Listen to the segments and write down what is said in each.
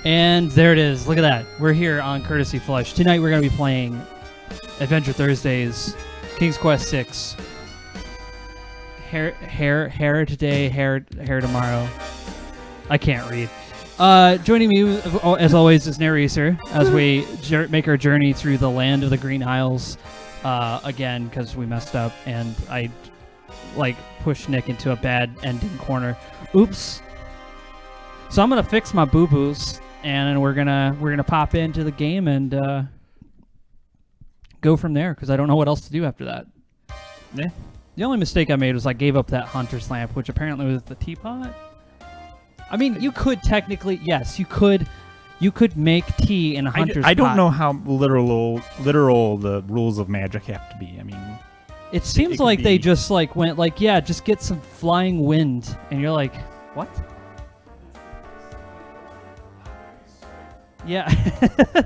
And there it is. Look at that. We're here on Courtesy Flush. Tonight we're going to be playing Adventure Thursdays, King's Quest 6. Hair today, hair tomorrow. I can't read. Joining me, as always, is Naresar as we make our journey through the land of the Green Isles. Again, because we messed up and I pushed Nick into a bad ending corner. Oops. So I'm gonna fix my boo-boos and we're gonna pop into the game and go from there because I don't know what else to do after that. Yeah. The only mistake I made was I gave up that hunter's lamp, which apparently was the teapot. I mean, you could technically, yes, you could make tea in a hunter's pot. I don't know how literal the rules of magic have to be. I mean, it seems like they just went yeah, just get some flying wind, and you're like, what? Yeah,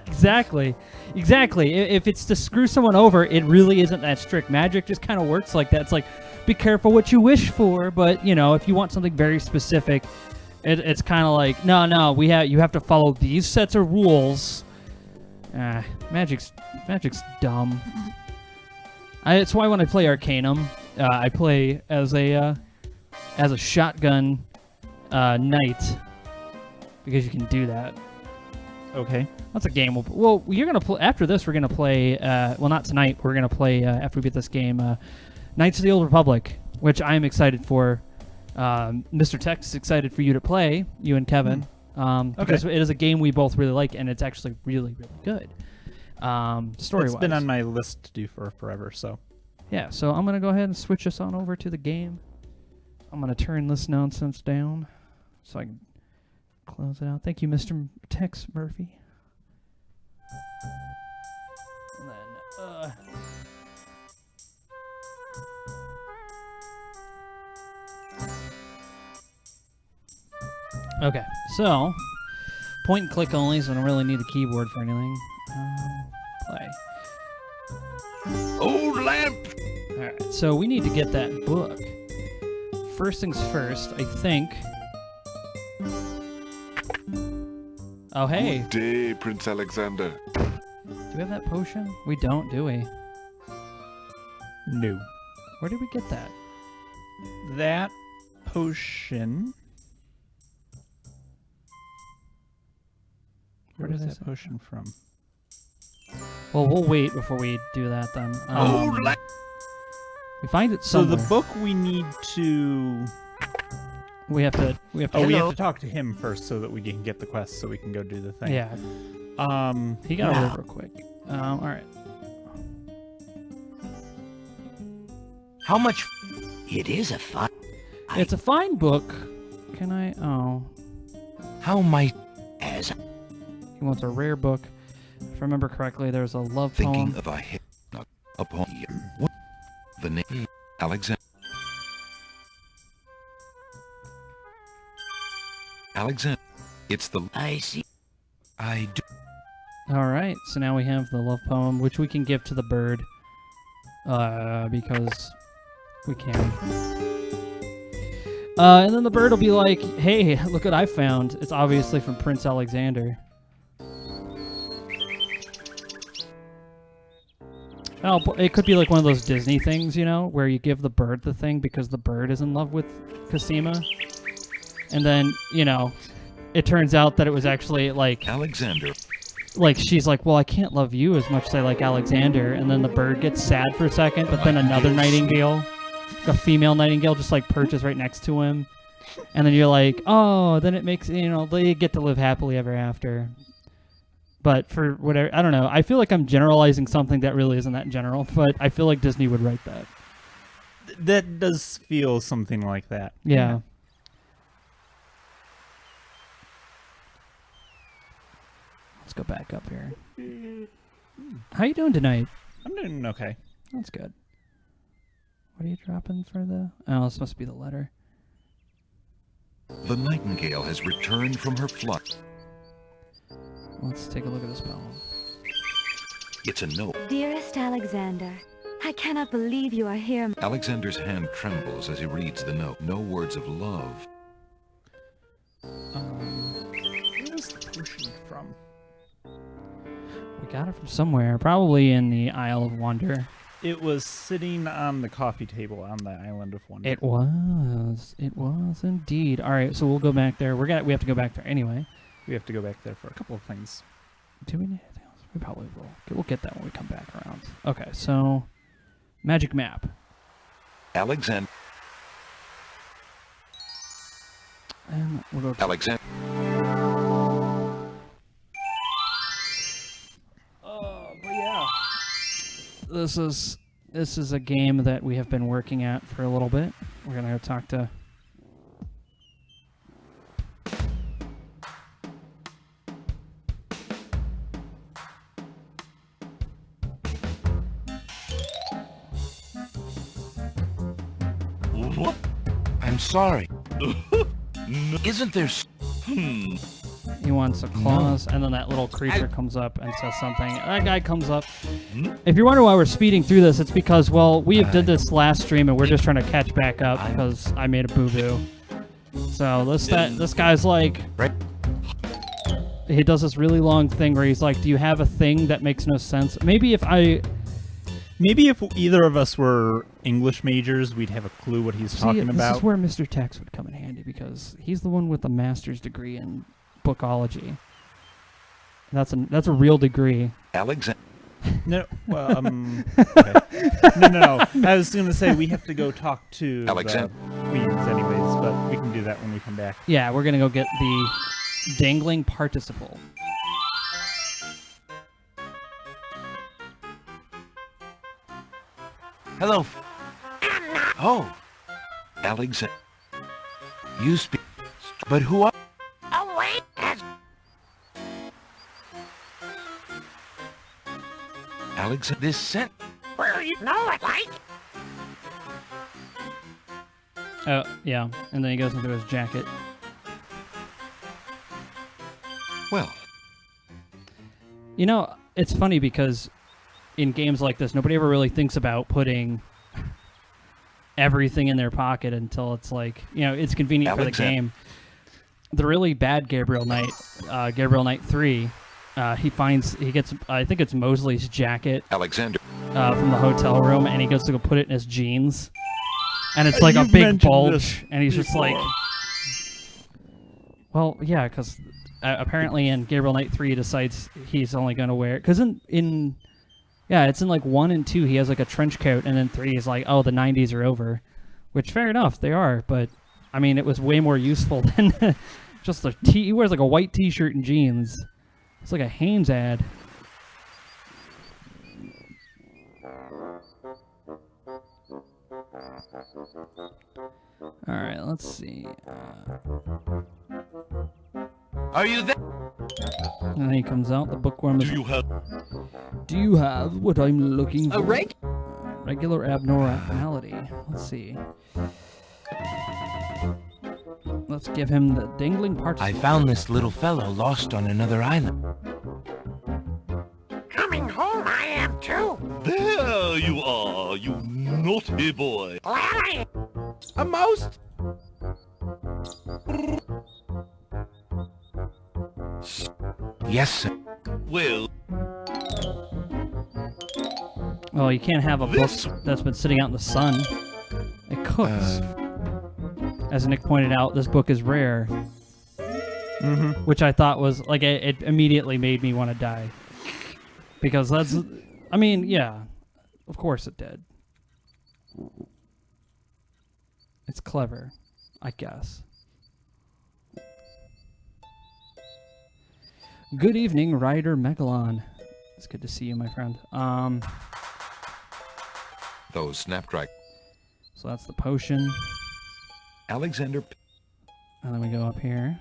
exactly. If it's to screw someone over, it really isn't that strict. Magic just kind of works like that. It's like, be careful what you wish for, but you know, if you want something very specific, it's kind of like, no, you have to follow these sets of rules. Magic's dumb. It's why when I play Arcanum, I play as a shotgun knight because you can do that. Okay. That's a game. Well, you're gonna play after this. We're gonna play. Well, not tonight. We're gonna play after we beat this game. Knights of the Old Republic, which I am excited for. Mr. Tex is excited for you to play. You and Kevin, because it is a game we both really like, and it's actually really, really good. Story-wise, it's been on my list to do for forever. So. Yeah. So I'm gonna go ahead and switch us on over to the game. I'm gonna turn this nonsense down, so I can close it out. Thank you, Mr. Tex Murphy. And then, okay, so point and click only, so I don't really need the keyboard for anything. Play. Old lamp! Alright, so we need to get that book. First things first, I think. Oh, hey. Good day, Prince Alexander. Do we have that potion? We don't, do we? No. Where did we get that? That potion. Where is that potion from? Well, we'll wait before we do that then. We find it somewhere. So the book we need to... We have to. we have to talk to him first so that we can get the quest so we can go do the thing. Yeah. He got over real quick. All right. How much? It is a fine. It's a fine book. Can I? Oh. How might? As he wants a rare book. If I remember correctly, there's a love Thinking poem. of a hit upon you. What? The name Alexander. Alexander. It's the... I see. I do. All right. So now we have the love poem, which we can give to the bird. Because we can. And then the bird will be like, "Hey, look what I found." It's obviously from Prince Alexander. Oh, it could be like one of those Disney things, you know, where you give the bird the thing because the bird is in love with Cosima. And then, you know, it turns out that it was actually like... Alexander. Like, she's like, well, I can't love you as much as I like Alexander. And then the bird gets sad for a second, but then another nightingale, a female nightingale, just like perches right next to him. And then you're like, oh, then it makes, you know, they get to live happily ever after. But for whatever, I don't know. I feel like I'm generalizing something that really isn't that general, but I feel like Disney would write that. That does feel something like that. Yeah. Let's go back up here. How you doing tonight? I'm doing okay. That's good. What are you dropping for the... Oh, this must be the letter. The nightingale has returned from her flight. Let's take a look at this poem. It's a note. Dearest Alexander, I cannot believe you are here. Alexander's hand trembles as he reads the note. No words of love. Where does the potion from? We got it from somewhere, probably in the Isle of Wonder. It was sitting on the coffee table on the Island of Wonder. It was indeed. All right, so we'll go back there. We have to go back there anyway. We have to go back there for a couple of things. Do we need anything else? We probably will. We'll get that when we come back around. Okay, so magic map. Alexander. And we'll go to Alexander. but yeah. This is a game that we have been working at for a little bit. We're gonna go talk to What? I'm sorry. Isn't there... he wants a clause, and then that little creature comes up and says something. That guy comes up. If you're wondering why we're speeding through this, it's because, well, we did this last stream, and we're just trying to catch back up because I made a boo-boo. So this guy's like... He does this really long thing where he's like, do you have a thing that makes no sense? Maybe if either of us were English majors, we'd have a clue what he's talking about. This is where Mr. Tex would come in handy because he's the one with the master's degree in bookology. That's a real degree. Alexander. No, well, okay. No. I was going to say we have to go talk to Alexander. the queens anyways, but we can do that when we come back. Yeah, we're gonna go get the dangling participle. Hello. Oh, Alexander. you speak... But who are... Alexander. This sent... Oh, yeah, and then he goes into his jacket. Well, You know, it's funny because in games like this, nobody ever really thinks about putting everything in their pocket until it's like, you know, it's convenient for the game. The really bad Gabriel Knight 3, he gets, I think it's Mosley's jacket Alexander. from the hotel room, and he goes to go put it in his jeans. And it's like a big bulge, and he's just like, well, yeah, because apparently in Gabriel Knight 3 he decides he's only going to wear it. Because it's in like 1 and 2 he has like a trench coat, and then 3 is like, oh, the 90s are over. Which, fair enough, they are, but I mean, it was way more useful than just he wears like a white t-shirt and jeans. It's like a Hanes ad. All right, let's see. Are you there? And then he comes out. The bookworm is. Do you have what I'm looking for? Regular abnormality. Let's see. Let's give him the dangling participle. I found this little fellow lost on another island. Coming home I am too. There you are, you naughty boy. Larry! A most... Yes, sir. Well, Well, you can't have a book that's been sitting out in the sun. It cooks. As Nick pointed out, this book is rare. Which I thought was, like, it immediately made me want to die. Because that's, I mean, yeah, of course it did. It's clever, I guess. Good evening, Ryder Megalon. It's good to see you, my friend. Those snapdragon. So that's the potion. Alexander. And then we go up here.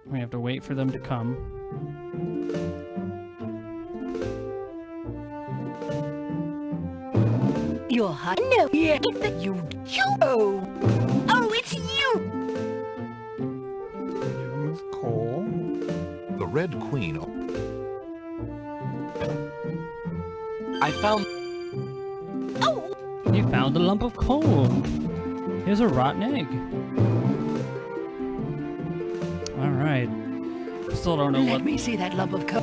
We have to wait for them to come. You're hot. No, yeah, you. Oh, it's you. Give him his coal. The Red Queen. I found... You found a lump of coal. Here's a rotten egg. All right. Still don't know Let what. me see that lump of coal.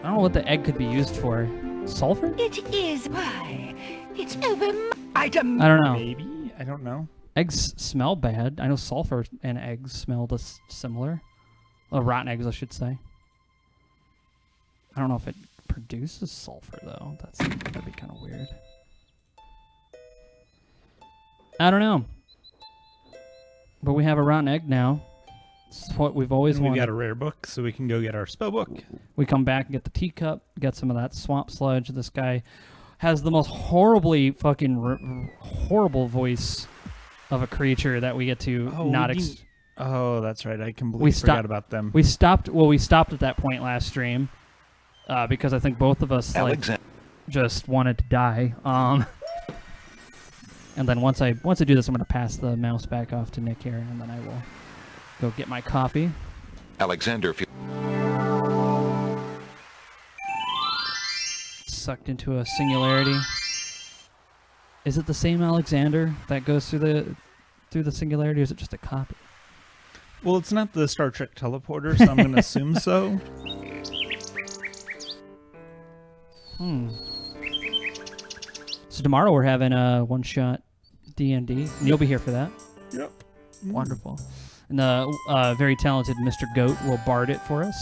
I don't know what the egg could be used for. Sulfur? It is. Why? It's over my item. I don't know. Maybe? I don't know. Eggs smell bad. I know sulfur and eggs smell similar. Rotten eggs, I should say. I don't know if it produces sulfur though. That'd be kind of weird. I don't know. But we have a rotten egg now. It's what we've always We wanted. got a rare book, so we can go get our spell book. We come back and get the teacup, get some of that swamp sludge. This guy has the most horribly fucking horrible voice of a creature that we get to Oh, that's right. I completely forgot about them. We stopped at that point last stream because I think both of us just wanted to die. And then once I do this, I'm going to pass the mouse back off to Nick here, and then I will go get my coffee. Alexander Sucked into a singularity. Is it the same Alexander that goes through the singularity, or is it just a copy? Well, it's not the Star Trek teleporter, so I'm going to assume so. So tomorrow we're having a one-shot D&D, and you'll be here for that. Yep. Wonderful. And the very talented Mr. Goat will bard it for us.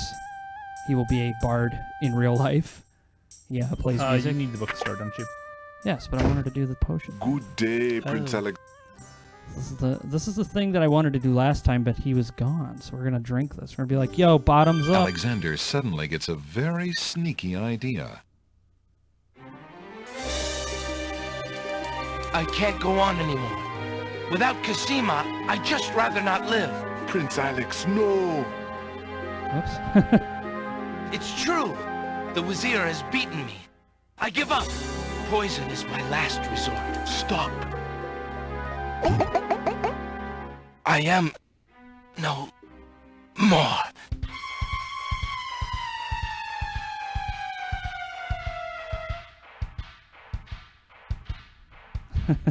He will be a bard in real life. Yeah, plays music. You need the bookstore, don't you? Yes, but I wanted to do the potion. Good day, Prince Alex. This is the thing that I wanted to do last time, but he was gone. So we're gonna drink this. We're gonna be like, "Yo, bottoms up." Alexander suddenly gets a very sneaky idea. I can't go on anymore. Without Kasima, I'd just rather not live. Prince Alex, no! Oops. It's true. The Wazir has beaten me. I give up. Poison is my last resort. Stop! I am no more.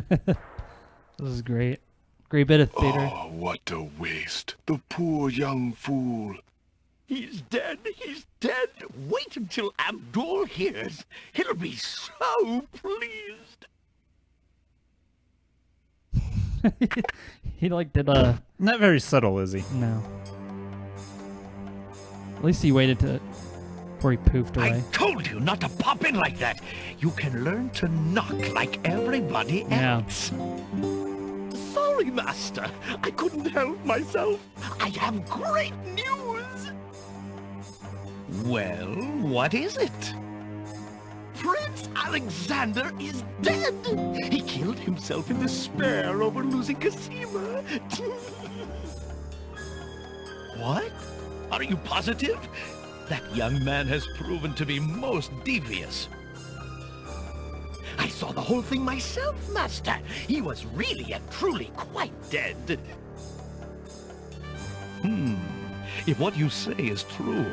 This is great. Great bit of theater. Oh, what a waste. The poor young fool. He's dead. He's dead. Wait until Abdul hears. He'll be so pleased. He like did a Not very subtle, is he? no. At least he waited before he poofed I away. told you not to pop in like that. You can learn to knock like everybody Yeah. else. Sorry, Master. I couldn't help myself. I have great news. Well, what is it? Prince Alexander is dead. He killed himself in despair over losing Kasima. What? Are you positive? That young man has proven to be most devious. I saw the whole thing myself, Master. He was really and truly quite dead. If what you say is true,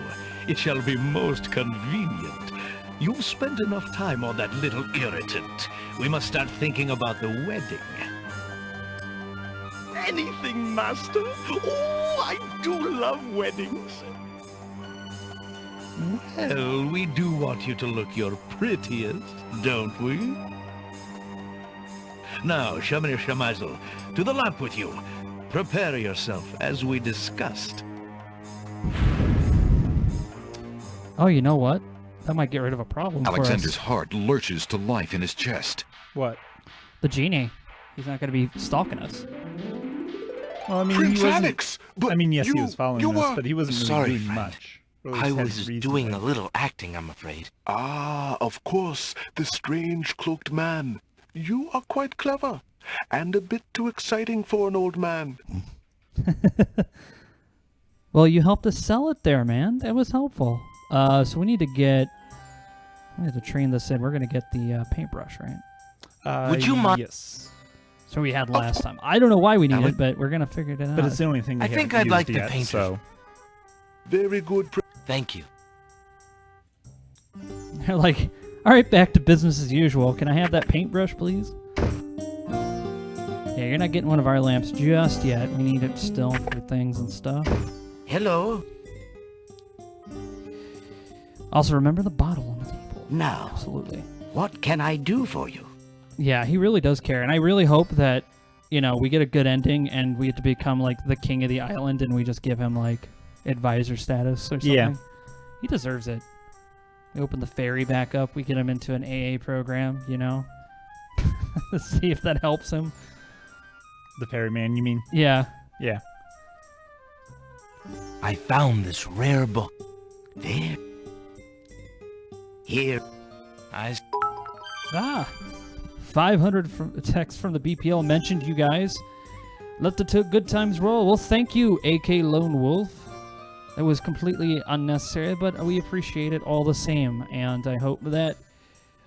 it shall be most convenient. You've spent enough time on that little irritant. We must start thinking about the wedding. Anything, Master. Oh, I do love weddings. Well, we do want you to look your prettiest, don't we? Now, Shamir Shamazel, to the lamp with you. Prepare yourself, as we discussed. Oh, you know what? That might get rid of a problem Alexander's for us. heart lurches to life in his chest. What? The genie. He's not going to be stalking us. Well, I mean, Prince he wasn't, Alex! But I mean, yes, he you- was following you us, were- but he wasn't really Sorry, doing friend. much. Or at I least had was reason doing to. a little acting, I'm afraid. Ah, of course, the strange cloaked man. You are quite clever, and a bit too exciting for an old man. Well, you helped us sell it there, man. That was helpful. So we need to train this in. We're going to get the paintbrush, right? Would you mind- Yes. So we had last time. I don't know why we need it, but we're going to figure it out. But it's the only thing we I think haven't I'd like used the yet, painters. so... Very good, Thank you. like, all right, back to business as usual. Can I have that paintbrush, please? Yeah, you're not getting one of our lamps just yet. We need it still for things and stuff. Hello. Also, remember the bottle on the table. Now, Absolutely. what can I do for you? Yeah, he really does care, and I really hope that, you know, we get a good ending and we get to become like the king of the island, and we just give him like advisor status or something. Yeah. He deserves it. We open the ferry back up. We get him into an AA program, you know. See if that helps him. The ferryman, you mean? Yeah. Yeah. I found this rare book. There. Here. Ah. 500 text from the BPL mentioned you guys. Let the good times roll. Well, thank you, AK Lone Wolf. It was completely unnecessary, but we appreciate it all the same. And I hope that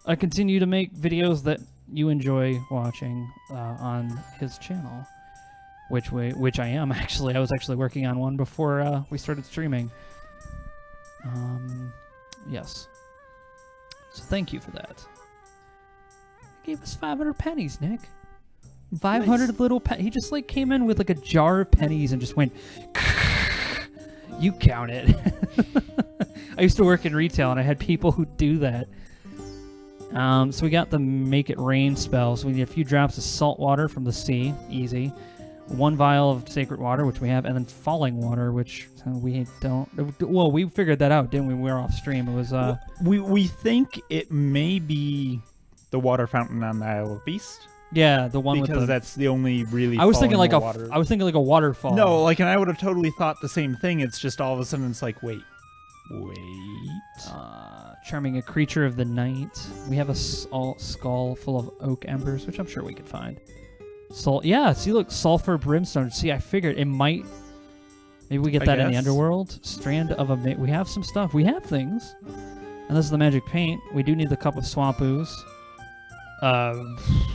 I continue to make videos that you enjoy watching on his channel. Which I am, actually. I was actually working on one before we started streaming. Yes. So thank you for that. He gave us 500 pennies, Nick. 500 Nice. little pennies. He just like came in with like a jar of pennies and just went, you count it. I used to work in retail and I had people who do that. So we got the make it rain spell. So we need a few drops of salt water from the sea. Easy. 1 vial of sacred water, which we have, and then falling water, which we don't. Well, we figured that out, didn't we? We were off stream. It was We think it may be the water fountain on the Isle of Beast. Yeah, the one because with the. that's the only really. I was thinking like water. I was thinking like a waterfall. No, like, and I would have totally thought the same thing. It's just all of a sudden it's like, wait. Charming a creature of the night. We have a skull full of oak embers, which I'm sure we could find. Yeah, see, look, sulfur brimstone. See, I figured it might. Maybe we get that in the underworld. Strand of a. We have some stuff. We have things. And this is the magic paint. We do need the cup of swamp ooze.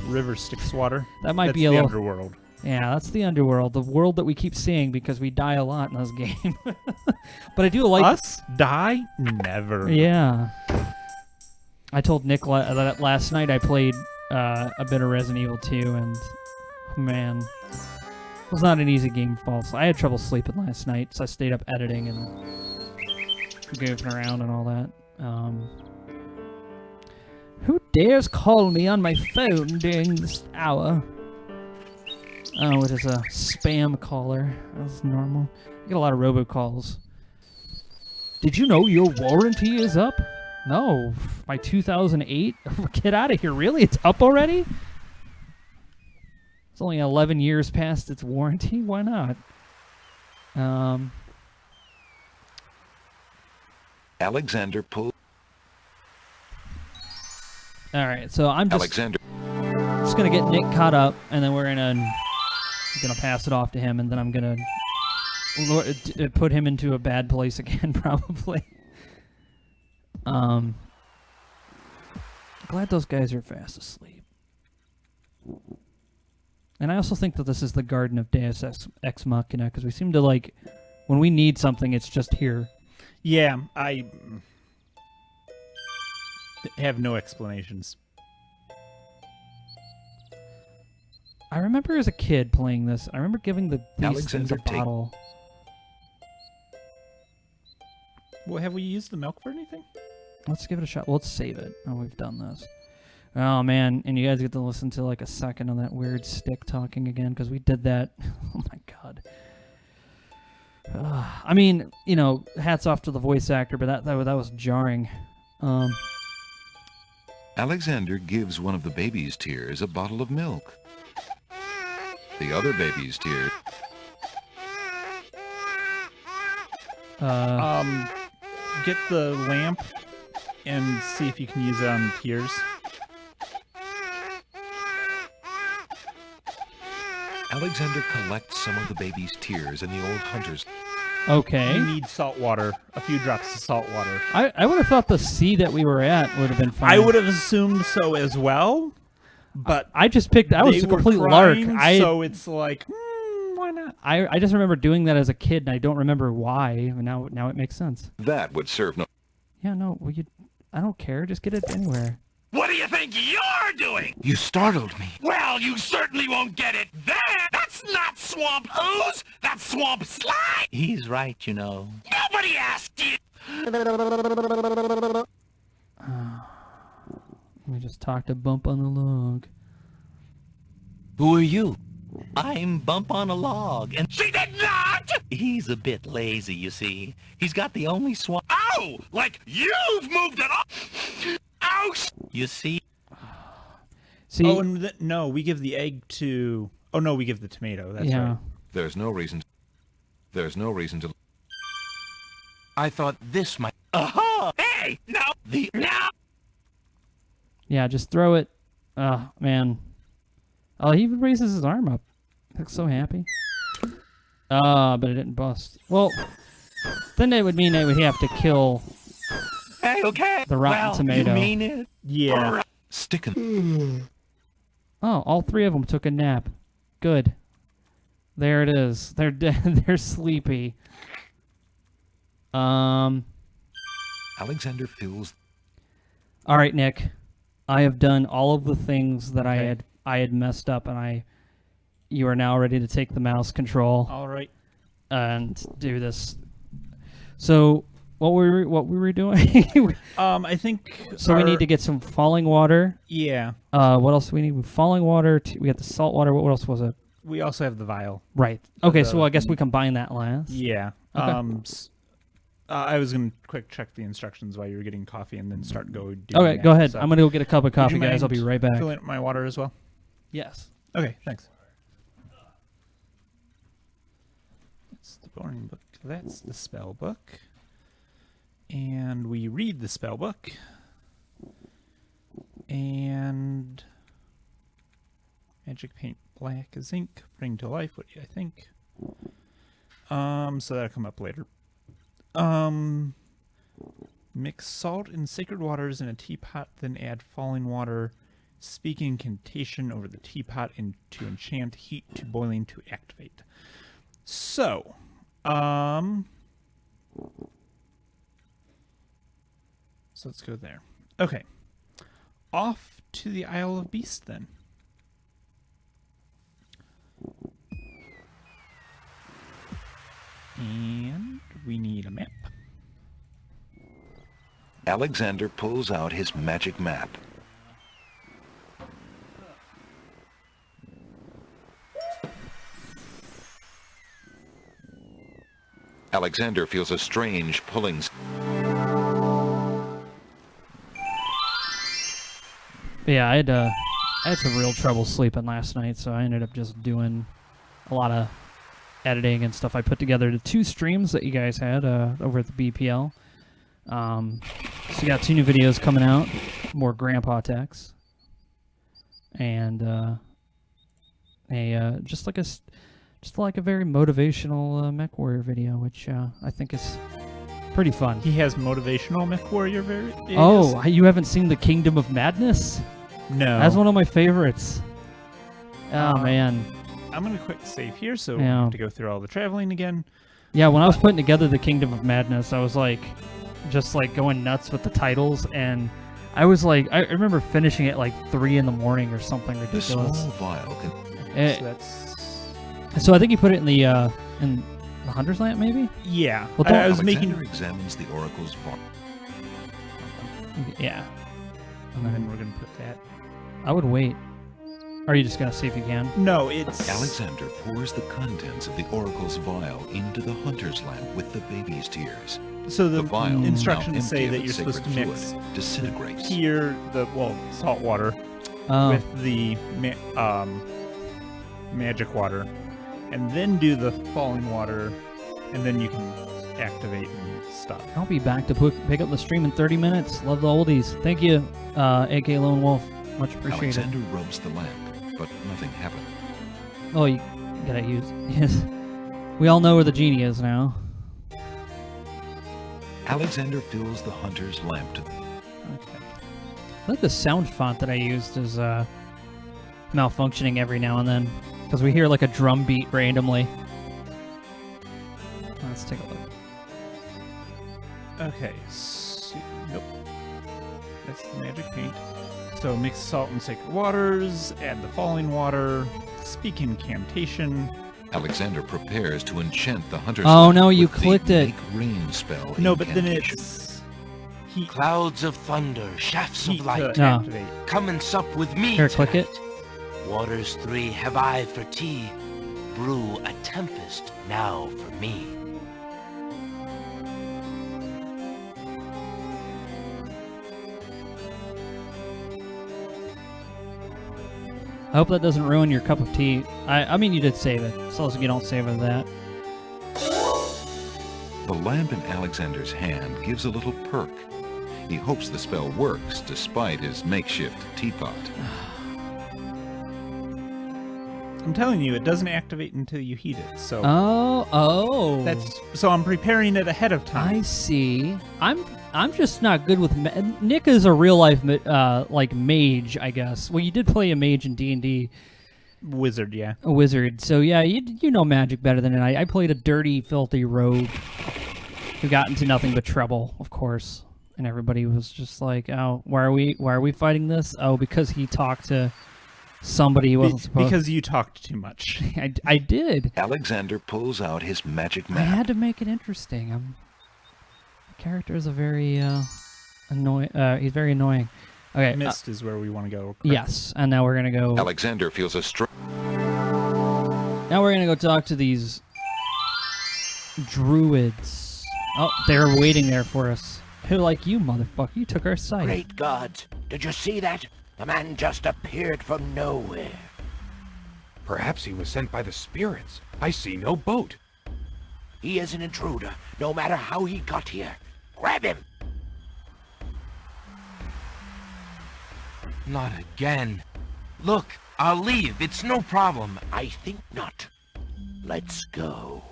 River Styx water. That might That's be a the little. underworld. Yeah, that's the underworld. The world that we keep seeing because we die a lot in this game. But I do like. Us die never. Yeah. I told Nick that last night I played a bit of Resident Evil 2, and man, it was not an easy game to fall asleep. I had trouble sleeping last night, so I stayed up editing and goofing around and all that. Who dares call me on my phone during this hour? Oh, it is a spam caller. That's normal. I get a lot of robocalls. Did you know your warranty is up? No, by 2008? Get out of here, really? It's up already? It's only 11 years past its warranty? Why not? Alexander pulled. Alright, so I'm just Alexander. gonna get Nick caught up, and then we're gonna pass it off to him, and then I'm gonna put him into a bad place again, probably. Glad those guys are fast asleep. And I also think that this is the Garden of Deus Ex Machina, because we seem to, like, when we need something, it's just here. Yeah, I have no explanations. I remember as a kid playing this. I remember giving these things a Alexander, take- bottle. Well, have we used the milk for anything? Let's give it a shot. Let's save it. Oh, we've done this. Oh, man. And you guys get to listen to like a second of that weird stick talking again, because we did that. Oh, my God. I mean, you know, hats off to the voice actor, but that was jarring. Alexander gives one of the baby's tears a bottle of milk. The other baby's tears. Get the lamp and see if you can use it on tears. Alexander collects some of the baby's tears in the old hunter's. Okay. You need salt water, a few drops of salt water. I would have thought the sea that we were at would have been fine. I would have assumed so as well, but I just picked. I was they a were complete lark. crying, so it's like, why not? I just remember doing that as a kid, and I don't remember why. Now it makes sense. That would serve no. Yeah, no. Well, I don't care. Just get it anywhere. What do you think you're doing? You startled me. Well, you certainly won't get it then. That's not swamp ooze. That's swamp slime. He's right, you know. Nobody asked you. We just talked to Bump on the Log. Who are you? I'm Bump on a Log, and She did not. he's a bit lazy, you see. He's got the only swamp. Oh, like you've moved it up. Oh, You see? See, Oh, and no, we give the egg to... Oh, no, we give the tomato. That's yeah. right. There's no reason to... I thought this might... aha! Hey, no, no. Yeah, just throw it. Oh, man. Oh, he even raises his arm up. Looks so happy. But it didn't bust. Well, then it would mean they would have to kill Hey, okay. the rotten tomato. You mean it? Yeah. Stickin'. Oh, all three of them took a nap. Good. There it is. They're dead. They're sleepy. Alexander feels... All right, Nick. I have done all of the things that Okay. I had messed up, and you are now ready to take the mouse control All right. and do this. So what we were doing? I think... So we need to get some falling water. Yeah. What else do we need? Falling water. We got the salt water. What else was it? We also have the vial. Right. Okay, The- so I guess we combine that last. Yeah. Okay. I was going to quick check the instructions while you were getting coffee and then start doing Okay, that. go ahead. So, I'm going to go get a cup of would coffee, you guys. I'll mind be right back. filling up my water as well? Yes. Okay, thanks. That's the boring book. That's the spell book. And we read the spell book. And magic paint black as ink, bring to life. What do you think? So that'll come up later. Mix salt and sacred waters in a teapot, then add falling water. Speak incantation over the teapot and to enchant heat to boiling to activate. So, so let's go there. Okay. Off to the Isle of Beasts then. And we need a map. Alexander pulls out his magic map. Alexander feels a strange pulling. Yeah, I had some real trouble sleeping last night, so I ended up just doing a lot of editing and stuff. I put together the 2 streams that you guys had over at the BPL. So you got 2 new videos coming out, more Grandpa Techs, and just like a very motivational Mech Warrior video, which I think is pretty fun. He has motivational Mech Warrior videos? Oh, you haven't seen the Kingdom of Madness? No. That's one of my favorites. Oh man. I'm going to quick save here, so we Yeah. have to go through all the traveling again. Yeah, when I was putting together the Kingdom of Madness, I was like, just like going nuts with the titles, and I was like, I remember finishing it like 3 in the morning or something The ridiculous. small vial can... Eh, So that's... so I think you put it in the Hunter's Lamp, maybe? Yeah. Well, don't- I was Alexander making... examines the oracle's vault. Yeah. And then we're going to put that... I would wait. Or are you just gonna see if you can? No, it's... Alexander pours the contents of the oracle's vial into the hunter's lamp with the baby's tears. So the The vial, now instructions say empty that of you're its supposed to sacred mix fluid, disintegrates. here salt water Oh, with the magic water, and then do the falling water, and then you can activate and stuff. I'll be back to pick up the stream in 30 minutes. Love the oldies. Thank you, AK Lone Wolf. Much appreciated. Alexander rubs the lamp, but nothing happened. Oh, you gotta use. Yes. We all know where the genie is now. Alexander fills the hunter's lamp to... Okay. I think the sound font that I used is malfunctioning every now and then because we hear like a drum beat randomly. Let's take a look. Okay. Nope. That's the magic paint. So mix salt and sacred waters, add the falling water, speak incantation. Alexander prepares to enchant the hunter's Oh, light no, you with the clicked it. Make rain spell. No, but then incantation. it's heat, Clouds of thunder, shafts heat of to light. No. activate. Come and sup with me Here, click tonight. it. Waters 3 have I for tea. Brew a tempest now for me. I hope that doesn't ruin your cup of tea. I mean, you did save it, so long as you don't save it that. The lamp in Alexander's hand gives a little perk. He hopes the spell works despite his makeshift teapot. I'm telling you, it doesn't activate until you heat it. So Oh. so I'm preparing it ahead of time. I see. I'm just not good with Nick is a real life like mage, I guess. Well, you did play a mage in D&D, Wizard, yeah. a wizard. So yeah, you know magic better than I. I played a dirty, filthy rogue who got into nothing but trouble, of course. And everybody was just like, "Oh, why are we fighting this? Oh, because he talked to somebody he wasn't supposed." Because you talked too much. I did. Alexander pulls out his magic I map. had to make it interesting. The character is a very annoying. He's very annoying. Okay. Mist is where we want to go. correct? Yes, and now we're gonna go. Alexander feels a Now we're gonna go talk to these druids. Oh, they're waiting there for us. Who like you, motherfucker? You took our site. Great gods, did you see that? The man just appeared from nowhere. Perhaps he was sent by the spirits. I see no boat. He is an intruder, no matter how he got here. Grab him! Not again. Look, I'll leave. It's no problem. I think not. Let's go.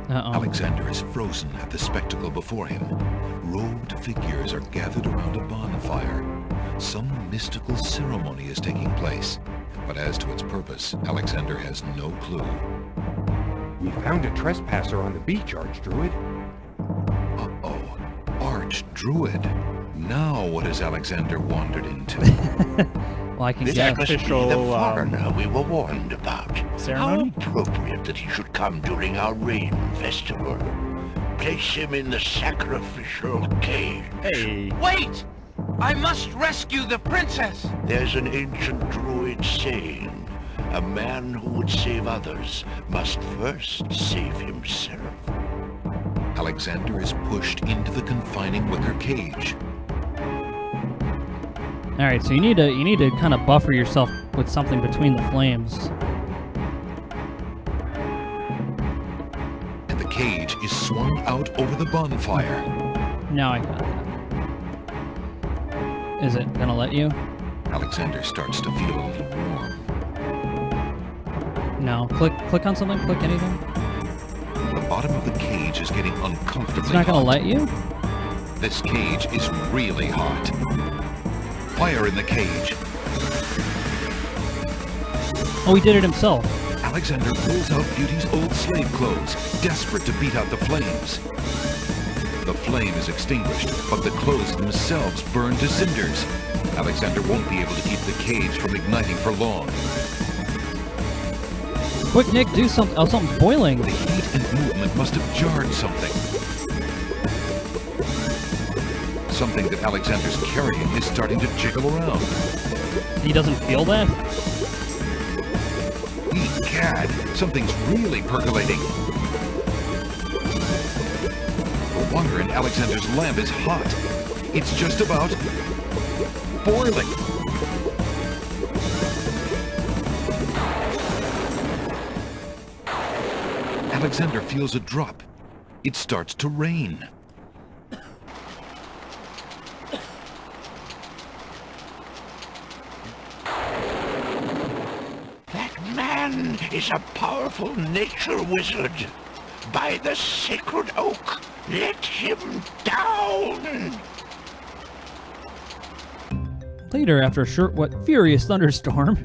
Uh-oh. Alexander is frozen at the spectacle before him. Robed figures are gathered around a bonfire. Some mystical ceremony is taking place, but as to its purpose, Alexander has no clue. We found a trespasser on the beach, Archdruid. Uh-oh, Archdruid. Now what has Alexander wandered into? Well, I can This guess. must be Official, the foreigner we were warned about. Ceremony? How appropriate that he should come during our rain festival. Place him in the sacrificial cage. Hey. Wait! I must rescue the princess! There's an ancient druid saying, a man who would save others must first save himself. Alexander is pushed into the confining wicker cage. All right, so you need to kind of buffer yourself with something between the flames. And the cage is swung out over the bonfire. Now I got that. Is it gonna let you? Alexander starts to feel a little warm. No. Click on something. Click anything. The bottom of the cage is getting uncomfortably It's not gonna hot. let you. This cage is really hot. Fire in the cage. Oh, he did it himself. Alexander pulls out Beauty's old slave clothes, desperate to beat out the flames. The flame is extinguished, but the clothes themselves burn to cinders. Alexander won't be able to keep the cage from igniting for long. Quick, Nick, do something. Oh, something's boiling. The heat and movement must have jarred something. Something that Alexander's carrying is starting to jiggle around. He doesn't feel that? Egad, something's really percolating. The water in Alexander's lamp is hot. It's just about boiling. Alexander feels a drop. It starts to rain. That man is a powerful nature wizard. By the sacred oak, let him down! Later, after a short, furious thunderstorm.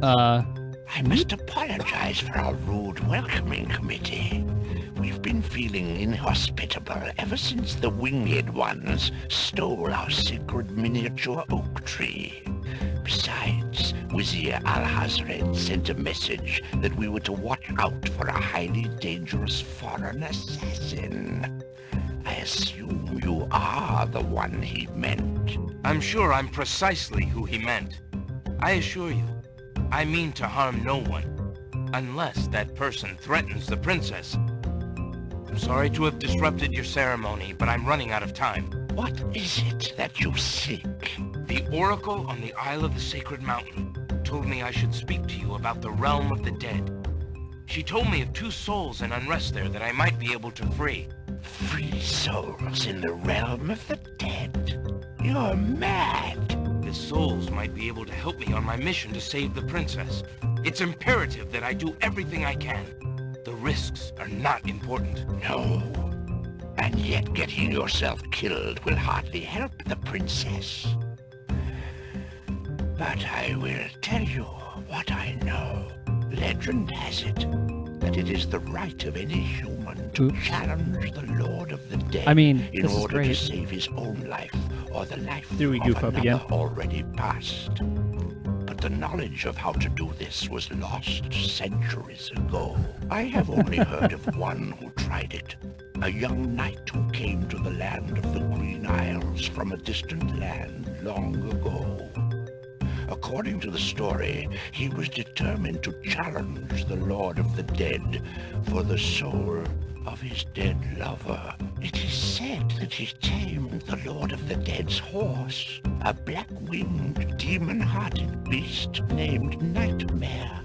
I must apologize for our rude welcoming committee. We've been feeling inhospitable ever since the winged ones stole our sacred miniature oak tree. Besides, Wizir Al-Hazred sent a message that we were to watch out for a highly dangerous foreign assassin. I assume you are the one he meant. I'm sure I'm precisely who he meant. I assure you, I mean to harm no one, unless that person threatens the princess. I'm sorry to have disrupted your ceremony, but I'm running out of time. What is it that you seek? The oracle on the Isle of the Sacred Mountain told me I should speak to you about the realm of the dead. She told me of 2 souls in unrest there that I might be able to free. Free souls in the realm of the dead? You're mad! The souls might be able to help me on my mission to save the princess. It's imperative that I do everything I can. The risks are not important. No. And yet getting yourself killed will hardly help the princess. But I will tell you what I know. Legend has it that it is the right of any human to challenge the Lord of the Dead in order to save his own life or the life of another already past. But the knowledge of how to do this was lost centuries ago. I have only heard of one who tried it. A young knight who came to the land of the Green Isles from a distant land long ago. According to the story, he was determined to challenge the Lord of the Dead for the soul of his dead lover. It is said that he tamed the Lord of the Dead's horse, a black-winged, demon-hearted beast named Nightmare.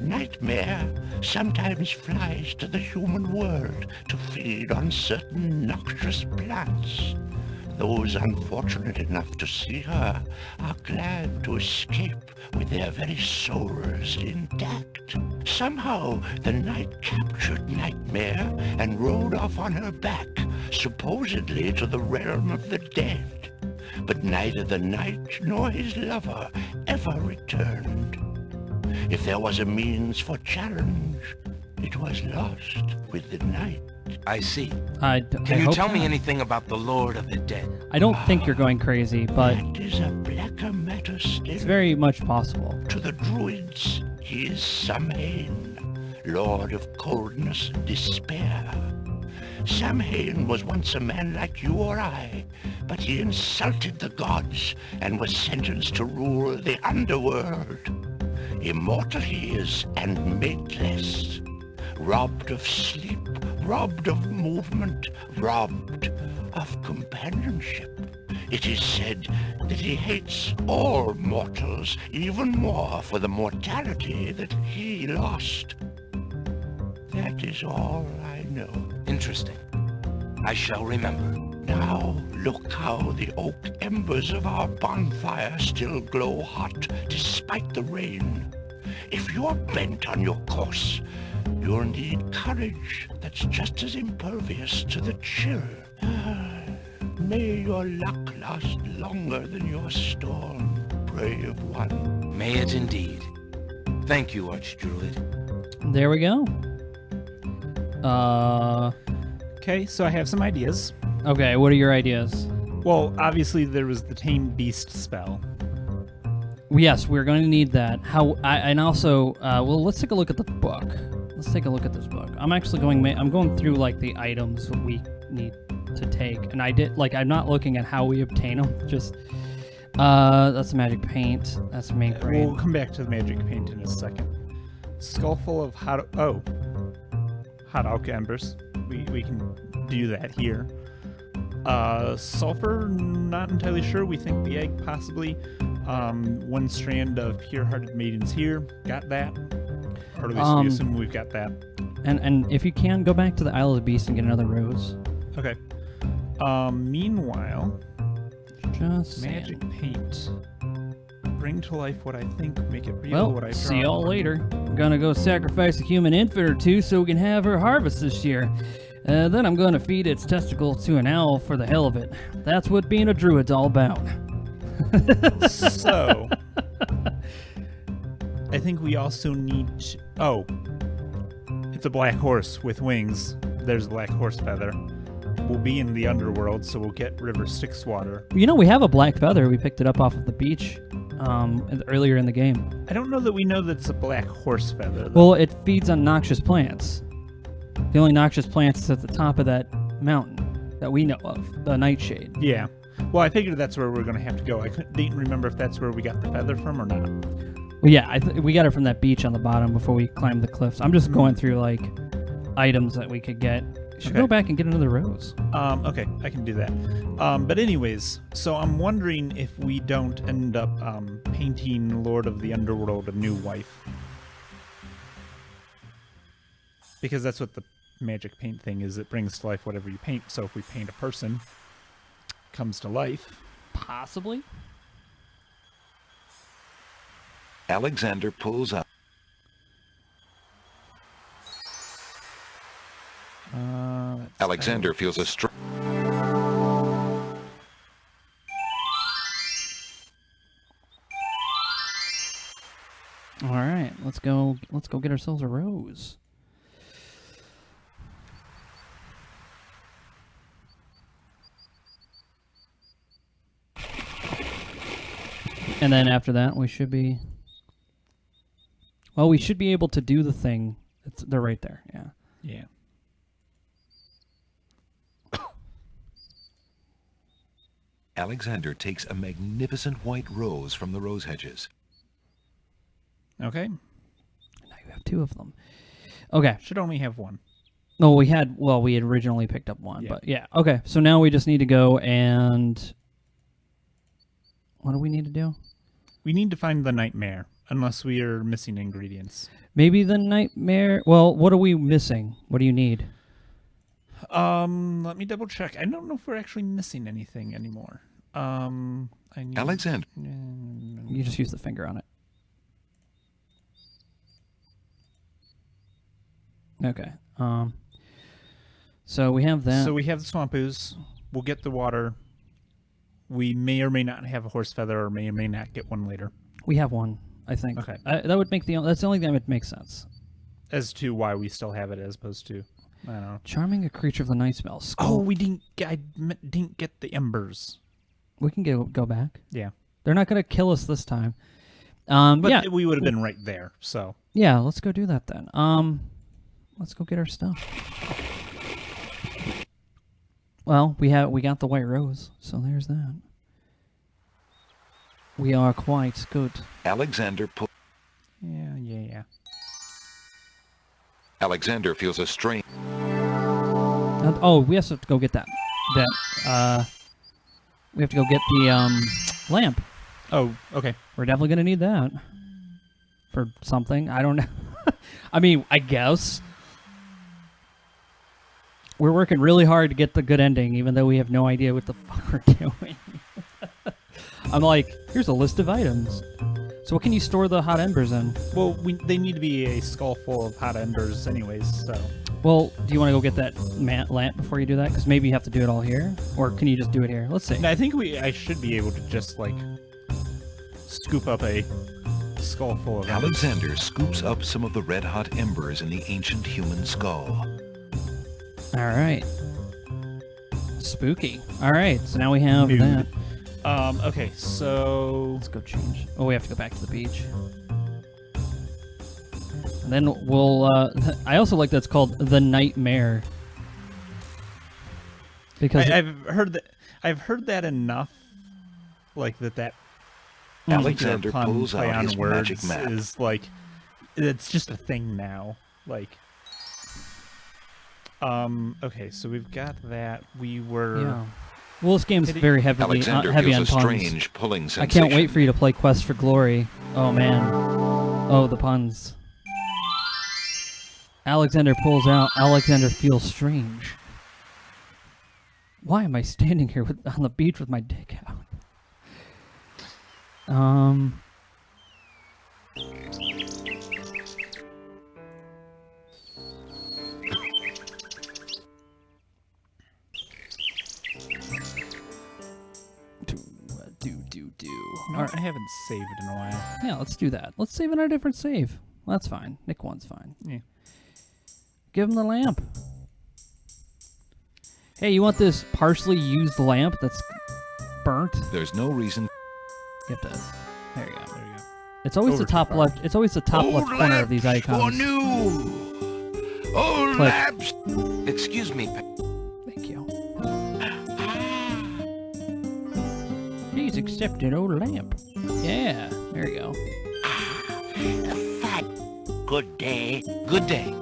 Nightmare sometimes flies to the human world to feed on certain noxious plants. Those unfortunate enough to see her are glad to escape with their very souls intact. Somehow, the knight captured Nightmare and rode off on her back, supposedly to the realm of the dead. But neither the knight nor his lover ever returned. If there was a means for challenge, it was lost with the night. I see. Can you tell me anything about the Lord of the Dead? I don't think you're going crazy, but That is a blacker matter still. it's very much possible. To the druids, he is Samhain, Lord of Coldness and Despair. Samhain was once a man like you or I, but he insulted the gods and was sentenced to rule the underworld. Immortal he is and mateless, robbed of sleep, robbed of movement, robbed of companionship. It is said that he hates all mortals even more for the mortality that he lost. That is all I know. Interesting. I shall remember. Now, look how the oak embers of our bonfire still glow hot despite the rain. If you're bent on your course, you'll need courage that's just as impervious to the chill. May your luck last longer than your storm, brave one. May it indeed. Thank you, Archdruid. There we go. Okay, so I have some ideas. Okay, what are your ideas? Well, obviously there was the Tame Beast spell. Yes, we're going to need that. And also, well, let's take a look at the book. Let's take a look at this book. I'm actually I'm going through like the items that we need to take, and I'm not looking at how we obtain them. Just that's the magic paint. That's the main grade. We'll come back to the magic paint in a second. Skull full of hot oak embers. We can do that here. Sulfur, not entirely sure. We think the egg possibly. One strand of pure-hearted maidens here. Got that. Or at least we assume we've got that. And if you can, go back to the Isle of the Beast and get another rose. Okay. Meanwhile, just magic paint. Bring to life what I think, make it real what I draw. See y'all later. I'm gonna go sacrifice a human infant or two so we can have her harvest this year. Then I'm gonna feed its testicles to an owl for the hell of it. That's what being a druid's all about. So, I think we also need to, it's a black horse with wings. There's a black horse feather. We'll be in the underworld, so we'll get River Styx water. You know, we have a black feather. We picked it up off of the beach earlier in the game. I don't know that we know that it's a black horse feather, though. Well, it feeds on noxious plants. The only noxious plants is at the top of that mountain that we know of, the Nightshade. Yeah. Well, I figured that's where we're going to have to go. I didn't remember if that's where we got the feather from or not. Well, yeah, we got it from that beach on the bottom before we climbed the cliffs. I'm just going through, like, items that we could get. Should go back and get another rose. Okay, I can do that. But anyways, so I'm wondering if we don't end up painting Lord of the Underworld a new wife. Because that's what the magic paint thing is. It brings to life whatever you paint. So if we paint a person, it comes to life. Possibly. Alexander pulls out. Alexander feels a strong. All right, let's go get ourselves a rose. And then after that, we should be... Well, we should be able to do the thing. They're right there, yeah. Yeah. Alexander takes a magnificent white rose from the rose hedges. Okay. Now you have two of them. Okay. Should only have one. No, we had originally picked up one, but yeah. Okay, so now we just need to go and... What do we need to do? We need to find the nightmare, unless we are missing ingredients. Maybe the nightmare... Well, what are we missing? What do you need? Let me double check. I don't know if we're actually missing anything anymore. I need... Alexander. You just use the finger on it. Okay. So we have that. So we have the swamp ooze. We'll get the water. We may or may not have a horse feather, or may not get one later. We have one, I think. Okay. That would make that's the only thing that would make sense. As to why we still have it, as opposed to, I don't know. Charming a creature of the night smell. Oh, we didn't. I didn't get the embers. We can go back. Yeah. They're not going to kill us this time. But yeah, we would have been right there. So. Yeah, let's go do that then. Let's go get our stuff. Well, we got the white rose, so there's that. We are quite good. Alexander Yeah. Alexander feels a strain. Oh, we also have to go get that. We have to go get the lamp. Oh, okay. We're definitely gonna need that for something. I don't know. I mean, I guess. We're working really hard to get the good ending, even though we have no idea what the fuck we're doing. I'm like, here's a list of items. So what can you store the hot embers in? Well, they need to be a skull full of hot embers anyways, so... Well, do you want to go get that lamp before you do that? Because maybe you have to do it all here. Or can you just do it here? Let's see. No, I think I should be able to just, like, scoop up a skull full of embers. Alexander scoops up some of the red-hot embers in the ancient human skull. All right. Spooky. All right, so now we have that. Okay, so... Let's go change. Oh, we have to go back to the beach. And then we'll... I also like that it's called The Nightmare. Because... I've heard that enough, like, that Alexander pulls out his magic map. Is, like, it's just a thing now. Like... Okay, so we've got that. We were... Yeah. Well, this game's very heavy on puns. Strange pulling sensation. I can't wait for you to play Quest for Glory. Oh, man. Oh, the puns. Alexander pulls out. Alexander feels strange. Why am I standing here on the beach with my dick out? No, I haven't saved in a while. Yeah, let's do that. Let's save in our different save. Well, that's fine. Nick 1's fine. Yeah. Give him the lamp. Hey, you want this partially used lamp that's burnt? There's no reason. You have to. There you go. There you go. It's always the top left. It's always the top left corner of these icons. For new. Old Click. lamps. Excuse me. Thank you. Please accept an old lamp. Yeah, there you go. Fat. Good day. Good day.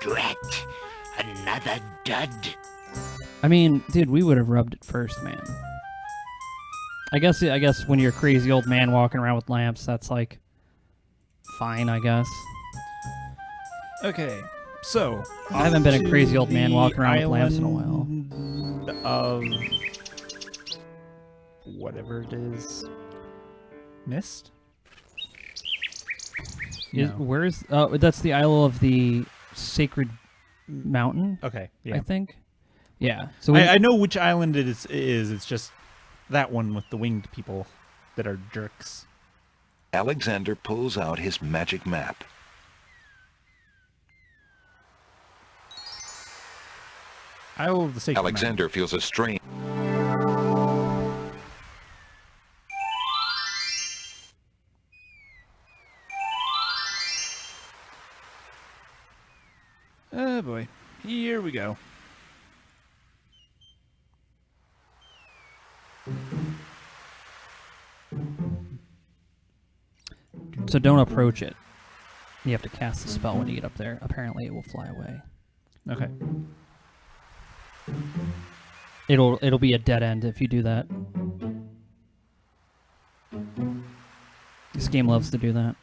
Drat. Another dud. I mean, dude, we would have rubbed it first, man. I guess when you're a crazy old man walking around with lamps, that's like fine, I guess. Okay, so I haven't been a onto crazy old man the walking around with lamps in a while. Of whatever it is, mist. No. Where's that's the Isle of the Sacred Mountain, Okay, yeah. I think. Yeah. So I know which island it is. It's just that one with the winged people that are jerks. Alexander pulls out his magic map. Isle of the Sacred Alexander feels a strain. Oh boy, here we go. So don't approach it. You have to cast the spell when you get up there. Apparently, it will fly away. Okay. It'll be a dead end if you do that. This game loves to do that.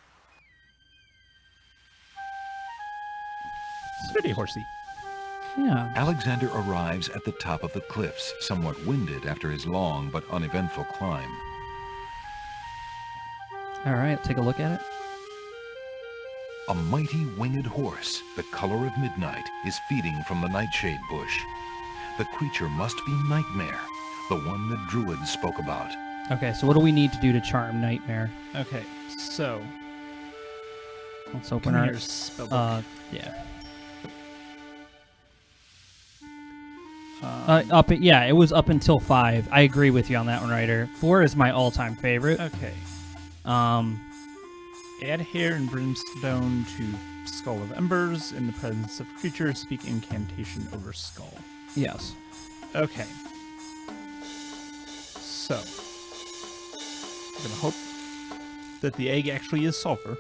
It's pretty horsey. Yeah. Alexander arrives at the top of the cliffs, somewhat winded after his long but uneventful climb. All right, take a look at it. A mighty winged horse, the color of midnight, is feeding from the nightshade bush. The creature must be Nightmare, the one the druids spoke about. Okay, so what do we need to do to charm Nightmare? Okay, so Let's open come our here, spell book. yeah. Yeah, it was up until 5. I agree with you on that one, Ryder. 4 is my all-time favorite. Okay. Add hair and brimstone to Skull of Embers. In the presence of creature, speak incantation over skull. Yes. Okay. So, I'm gonna hope that the egg actually is sulfur.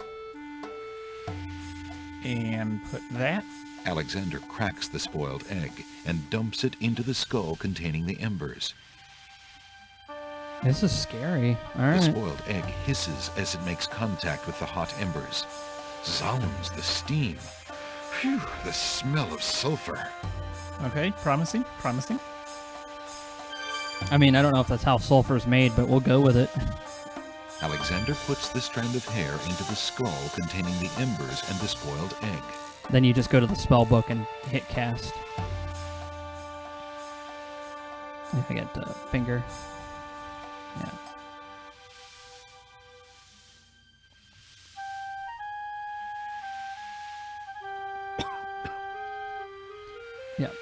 And put that. Alexander cracks the spoiled egg and dumps it into the skull containing the embers. This is scary. All The right. spoiled egg hisses as it makes contact with the hot embers. Zounds, the steam. Phew, the smell of sulfur. Okay, promising, promising. I mean, I don't know if that's how sulfur is made, but we'll go with it. Alexander puts the strand of hair into the skull containing the embers and the spoiled egg. Then you just go to the spell book and hit cast. I get the finger. Yeah. Yep.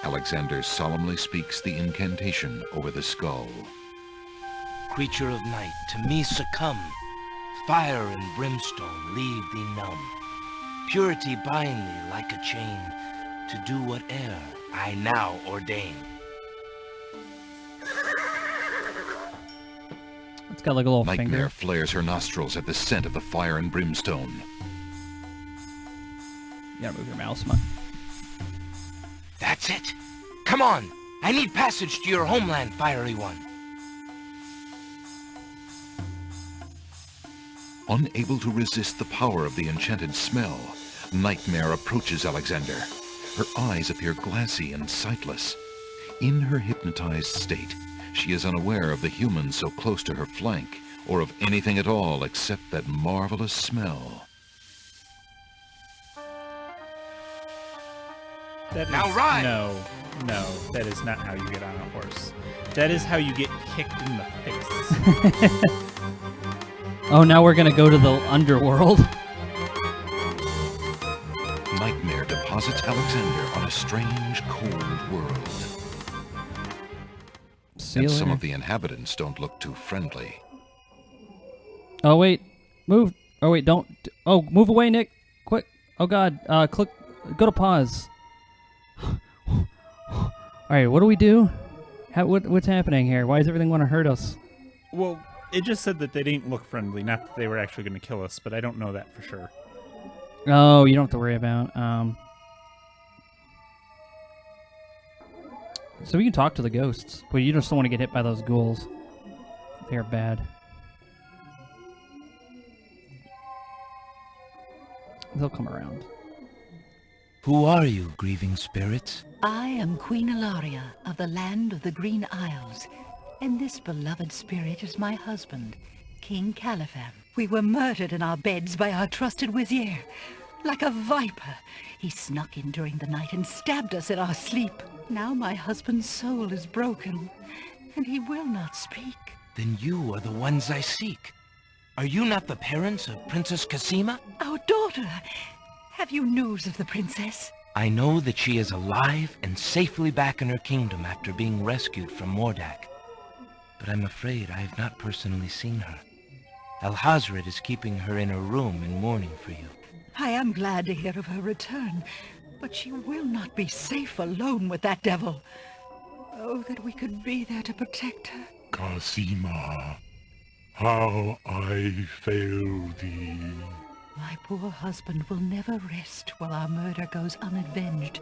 Alexander solemnly speaks the incantation over the skull. Creature of night, to me succumb. Fire and brimstone leave thee numb. Purity bind thee like a chain, to do whate'er I now ordain. It's got like a little Nightmare finger. flares her nostrils at the scent of the fire and brimstone. You gotta move your mouse, man. That's it. Come on. I need passage to your homeland, fiery one. Unable to resist the power of the enchanted smell, Nightmare approaches Alexander. Her eyes appear glassy and sightless. In her hypnotized state, she is unaware of the humans so close to her flank, or of anything at all except that marvelous smell. That Now is, ride! No, that is not how you get on a horse. That is how you get kicked in the face. Oh, now we're gonna go to the underworld. Nightmare deposits Alexander on a strange, cold world. See you And some later. of the inhabitants don't look too friendly. Oh wait, move. Oh wait, don't. Oh, move away, Nick. Quick. Oh God. Click. Go to pause. All right. What do we do? What's happening here? Why does everything want to hurt us? Well, it just said that they didn't look friendly, not that they were actually going to kill us, but I don't know that for sure. Oh, you don't have to worry about. So we can talk to the ghosts, but you just don't want to get hit by those ghouls. They're bad. They'll come around. Who are you, grieving spirits? I am Queen Ilaria of the land of the Green Isles, and this beloved spirit is my husband, King Califan. We were murdered in our beds by our trusted vizier. Like a viper, he snuck in during the night and stabbed us in our sleep. Now my husband's soul is broken, and he will not speak. Then you are the ones I seek. Are you not the parents of Princess Cassima? Our daughter! Have you news of the princess? I know that she is alive and safely back in her kingdom after being rescued from Mordak. But I'm afraid I have not personally seen her. Alhazred is keeping her in her room in mourning for you. I am glad to hear of her return, but she will not be safe alone with that devil. Oh, that we could be there to protect her. Cassima, how I fail thee. My poor husband will never rest while our murder goes unavenged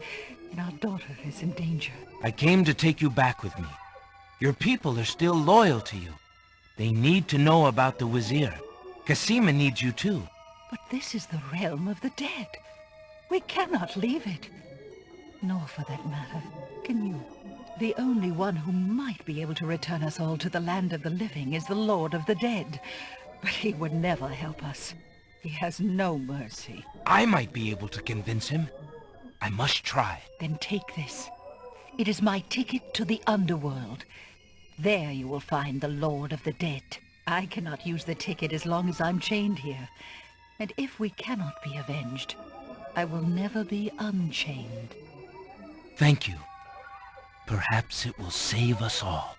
and our daughter is in danger. I came to take you back with me. Your people are still loyal to you. They need to know about the Wazir. Cassima needs you too. But this is the realm of the dead. We cannot leave it. Nor, for that matter, can you. The only one who might be able to return us all to the land of the living is the Lord of the Dead. But he would never help us. He has no mercy. I might be able to convince him. I must try. Then take this. It is my ticket to the underworld. There you will find the Lord of the Dead. I cannot use the ticket as long as I'm chained here. And if we cannot be avenged, I will never be unchained. Thank you. Perhaps it will save us all.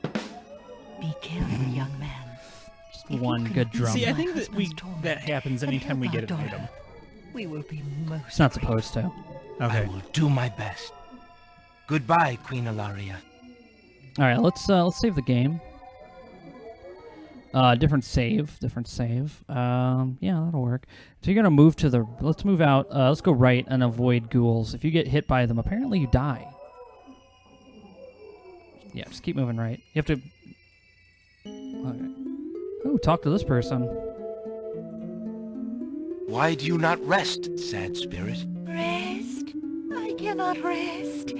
Be careful, young man. Just one good drum. See, I my think husband's that happens and anytime we help get our an daughter. item. We will be most It's not supposed to. I Okay. will do my best. Goodbye, Queen Ilaria. All right, let's save the game. Different save. Yeah, that'll work. So you're gonna move to the. Let's move out. Let's go right and avoid ghouls. If you get hit by them, apparently you die. Yeah, just keep moving right. You have to. Okay. Oh, talk to this person. Why do you not rest, sad spirit? Rest? I cannot rest.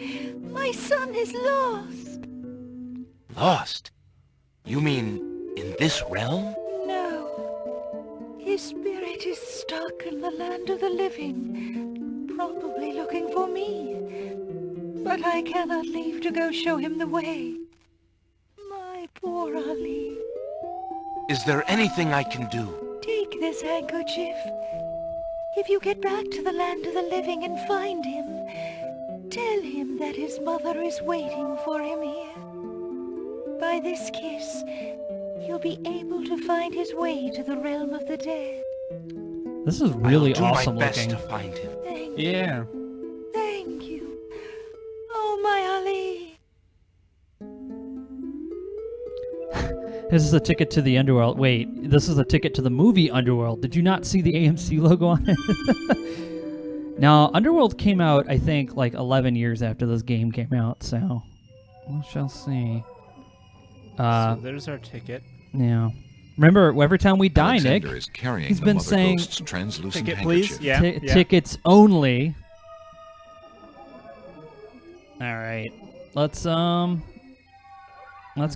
My son is lost. Lost? You mean in this realm? No. His spirit is stuck in the land of the living, probably looking for me. But I cannot leave to go show him the way. My poor Ali. Is there anything I can do? Take this handkerchief. If you get back to the land of the living and find him, tell him that his mother is waiting for him here. By this kiss, he'll be able to find his way to the realm of the dead. This is really I'll do awesome my best looking. to find him. Thank you. Yeah. Thank you. Oh, my Ali. This is a ticket to the underworld. Wait, this is a ticket to the movie Underworld. Did you not see the AMC logo on it? Now, Underworld came out, I think, like 11 years after this game came out, so we shall see. So there's our ticket. Yeah. Remember, every time we die, Alexander Nick, is carrying he's the been Mother saying, Ghost's translucent Ticket, handkerchief. please. Yeah. tickets only. All right. Let's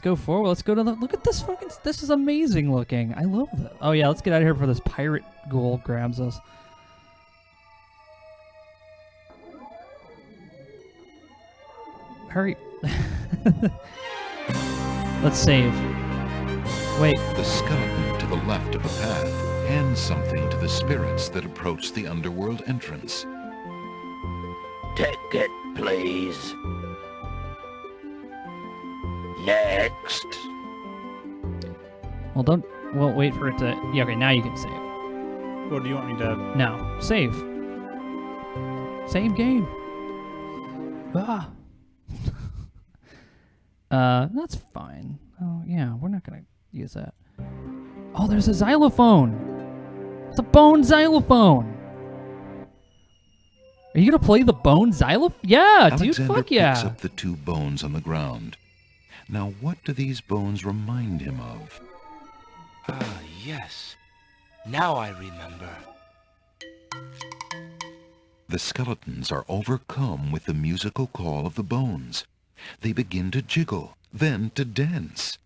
go forward. Let's go to the. Look at this fucking. This is amazing looking. I love that. Oh yeah, let's get out of here before this pirate ghoul grabs us. Hurry. Let's save. Wait. The skeleton to the left of the path hands something to the spirits that approach the underworld entrance. Ticket, please. Next. Well, don't. Well, wait for it to. Yeah, okay, now you can save. What do you want me to? No, save. Same game. Ah. That's fine. Oh, yeah, we're not gonna use that. Oh, there's a xylophone. It's a bone xylophone. Are you gonna play the bone xylophone? Yeah, dude, fuck yeah. Alexander picks up the 2 bones on the ground. Now, what do these bones remind him of? Ah, yes. Now I remember. The skeletons are overcome with the musical call of the bones. They begin to jiggle, then to dance.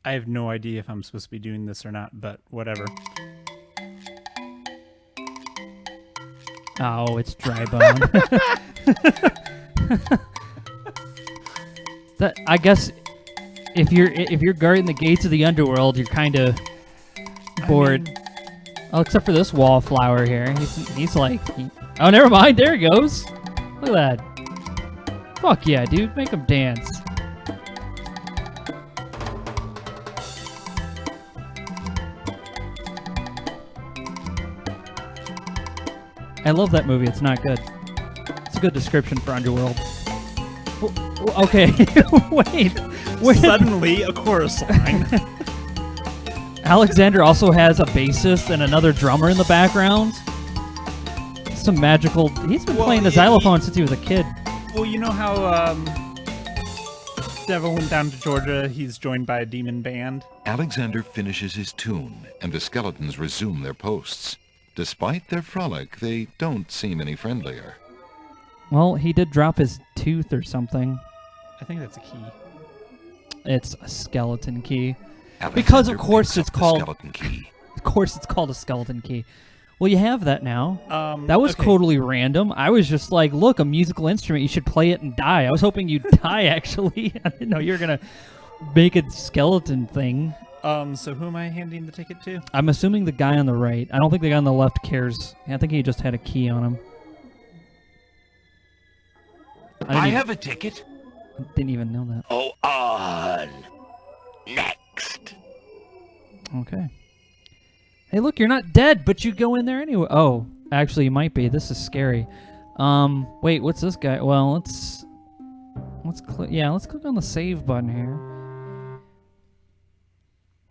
I have no idea if I'm supposed to be doing this or not, but whatever. Oh, it's dry bone. That, I guess if you're guarding the gates of the underworld, you're kind of bored. Oh, except for this wallflower here. He's like, oh, never mind. There he goes. Look at that. Fuck yeah, dude. Make him dance. I love that movie. It's not good. It's a good description for Underworld. Okay, wait. Suddenly, a chorus line. Alexander also has a bassist and another drummer in the background. Some magical... He's been playing the xylophone since he was a kid. Well, you know how Devil went down to Georgia, he's joined by a demon band? Alexander finishes his tune, and the skeletons resume their posts. Despite their frolic, they don't seem any friendlier. Well, he did drop his tooth or something. I think that's a key. It's a skeleton key. Alexander Because of course it's called... skeleton key. Of course it's called a skeleton key. Well, you have that now. That was okay. totally random. I was just like, look, a musical instrument. You should play it and die. I was hoping you'd die, actually. I didn't know you were going to make a skeleton thing. So who am I handing the ticket to? I'm assuming the guy on the right. I don't think the guy on the left cares. I think he just had a key on him. I have a ticket. I didn't even know that. Oh, on. Next. Okay. Hey, look, you're not dead, but you go in there anyway. Oh, actually, you might be. This is scary. Wait, what's this guy? Well, let's click on the save button here.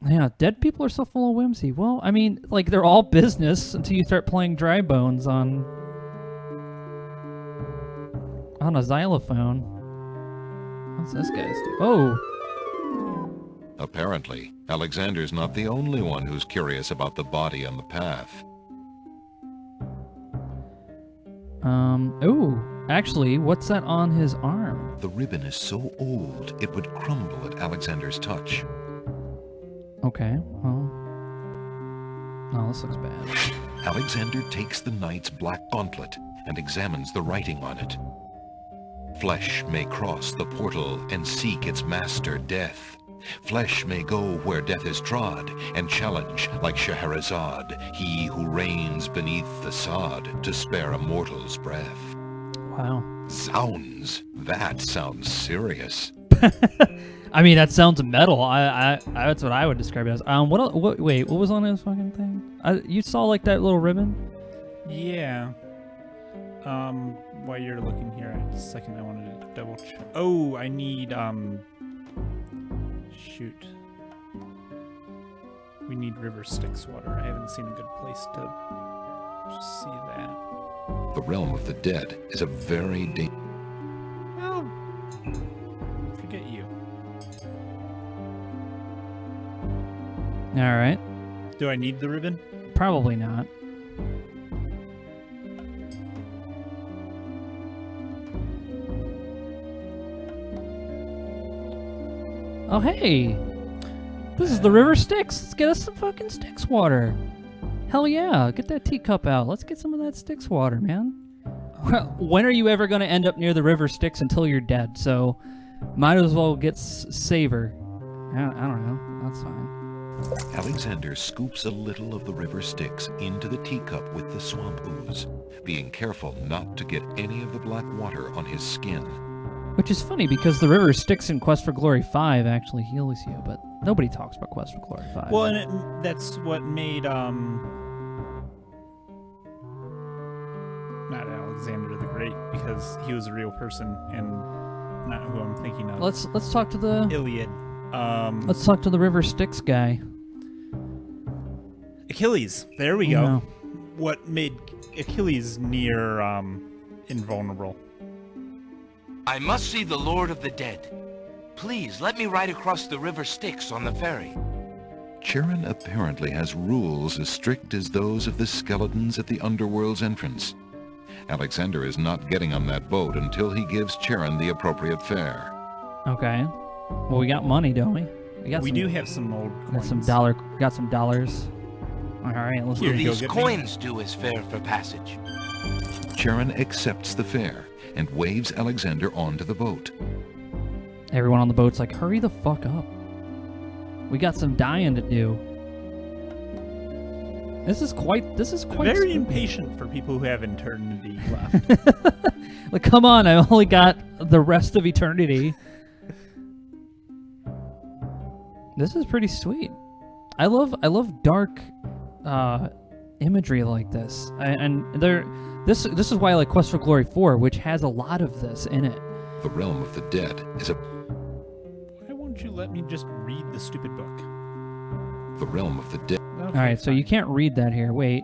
Yeah, dead people are so full of whimsy. Well, I mean, like, they're all business until you start playing dry bones on a xylophone. What's this guy's do? Oh. Apparently, Alexander's not the only one who's curious about the body on the path. Ooh. Actually, what's that on his arm? The ribbon is so old, it would crumble at Alexander's touch. Okay, well... Oh, this looks bad. Alexander takes the knight's black gauntlet and examines the writing on it. Flesh may cross the portal and seek its master, death. Flesh may go where death is trod, and challenge, like Scheherazade, he who reigns beneath the sod, to spare a mortal's breath. Wow. Zounds, that sounds serious. I mean, that sounds metal. I that's what I would describe it as. Wait, what was on his fucking thing? You saw, like, that little ribbon? Yeah. While you're looking here, a second, I wanted to double check. Oh, I need, shoot. We need river Styx water. I haven't seen a good place to see that. The realm of the dead is a very Well, forget you. Alright. Do I need the ribbon? Probably not. Oh, hey! This is the river Styx. Let's get us some fucking Styx water. Hell yeah! Get that teacup out. Let's get some of that Styx water, man. Well, when are you ever going to end up near the river Styx until you're dead? So, might as well get savor. I don't know. That's fine. Alexander scoops a little of the river Styx into the teacup with the swamp ooze, being careful not to get any of the black water on his skin. Which is funny because the river Styx in Quest for Glory 5 actually heals you, but nobody talks about Quest for Glory 5. Well, and that's what made not Alexander the Great, because he was a real person and not who I'm thinking of. Let's talk to the Iliad. Let's talk to the river Styx guy. Achilles. There we go. Yeah. What made Achilles near invulnerable? I must see the Lord of the Dead. Please, let me ride across the river Styx on the ferry. Charon apparently has rules as strict as those of the skeletons at the underworld's entrance. Alexander is not getting on that boat until he gives Charon the appropriate fare. Okay. Well, we got money, don't we? We do have some old coins. Got some dollars. All right, let's Will these coins do as fare for passage? Charon accepts the fare and waves Alexander onto the boat. Everyone on the boat's like, hurry the fuck up. We got some dying to do. This is quite very impatient for people who have eternity left. Like, come on, I only got the rest of eternity. This is pretty sweet. I love dark imagery like this. This is why I like Quest for Glory 4, which has a lot of this in it. The realm of the dead is a... Why won't you let me just read the stupid book? The realm of the dead. Okay, all right, so you can't read that here. Wait.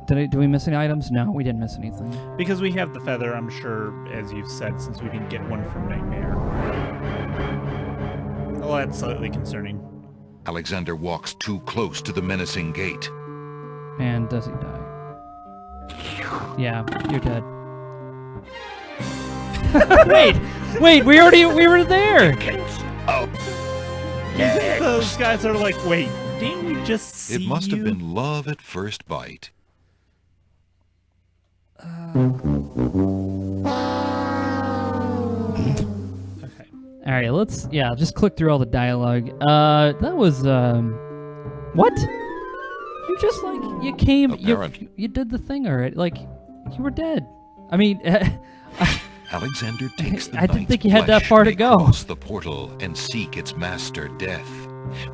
Did we miss any items? No, we didn't miss anything. Because we have the feather, I'm sure, as you've said, since we didn't get one from Nightmare. Well, that's slightly concerning. Alexander walks too close to the menacing gate. And does he die? Yeah, you're dead. wait, we were there. Those guys are like, wait, didn't we just see It must have you? been love at first bite. Okay. All right, let's just click through all the dialogue. That was what? You just like you came, you did the thing already. Like you were dead. I mean, Alexander takes the I didn't think you had that far to go. Cross the portal and seek its master, death.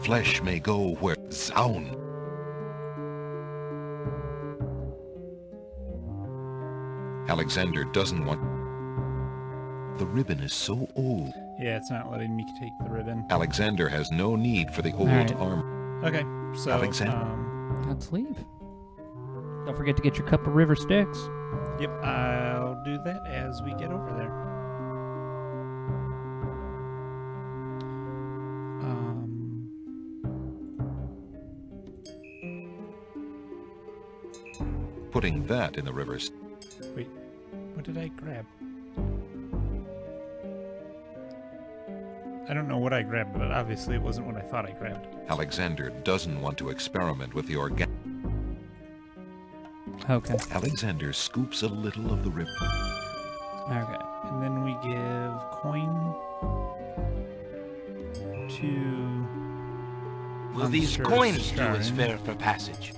Flesh may go where Zaun. Alexander doesn't want. The ribbon is so old. Yeah, it's not letting me take the ribbon. Alexander has no need for the old armor. Okay, so Alexander. Let's leave. Don't forget to get your cup of river Styx. Yep, I'll do that as we get over there. Putting that in the rivers. Wait, what did I grab? I don't know what I grabbed, but obviously it wasn't what I thought I grabbed. Alexander doesn't want to experiment with the organic. Okay. Alexander scoops a little of the river. Okay. And then we give coin to... Will these coins do as fare for passage?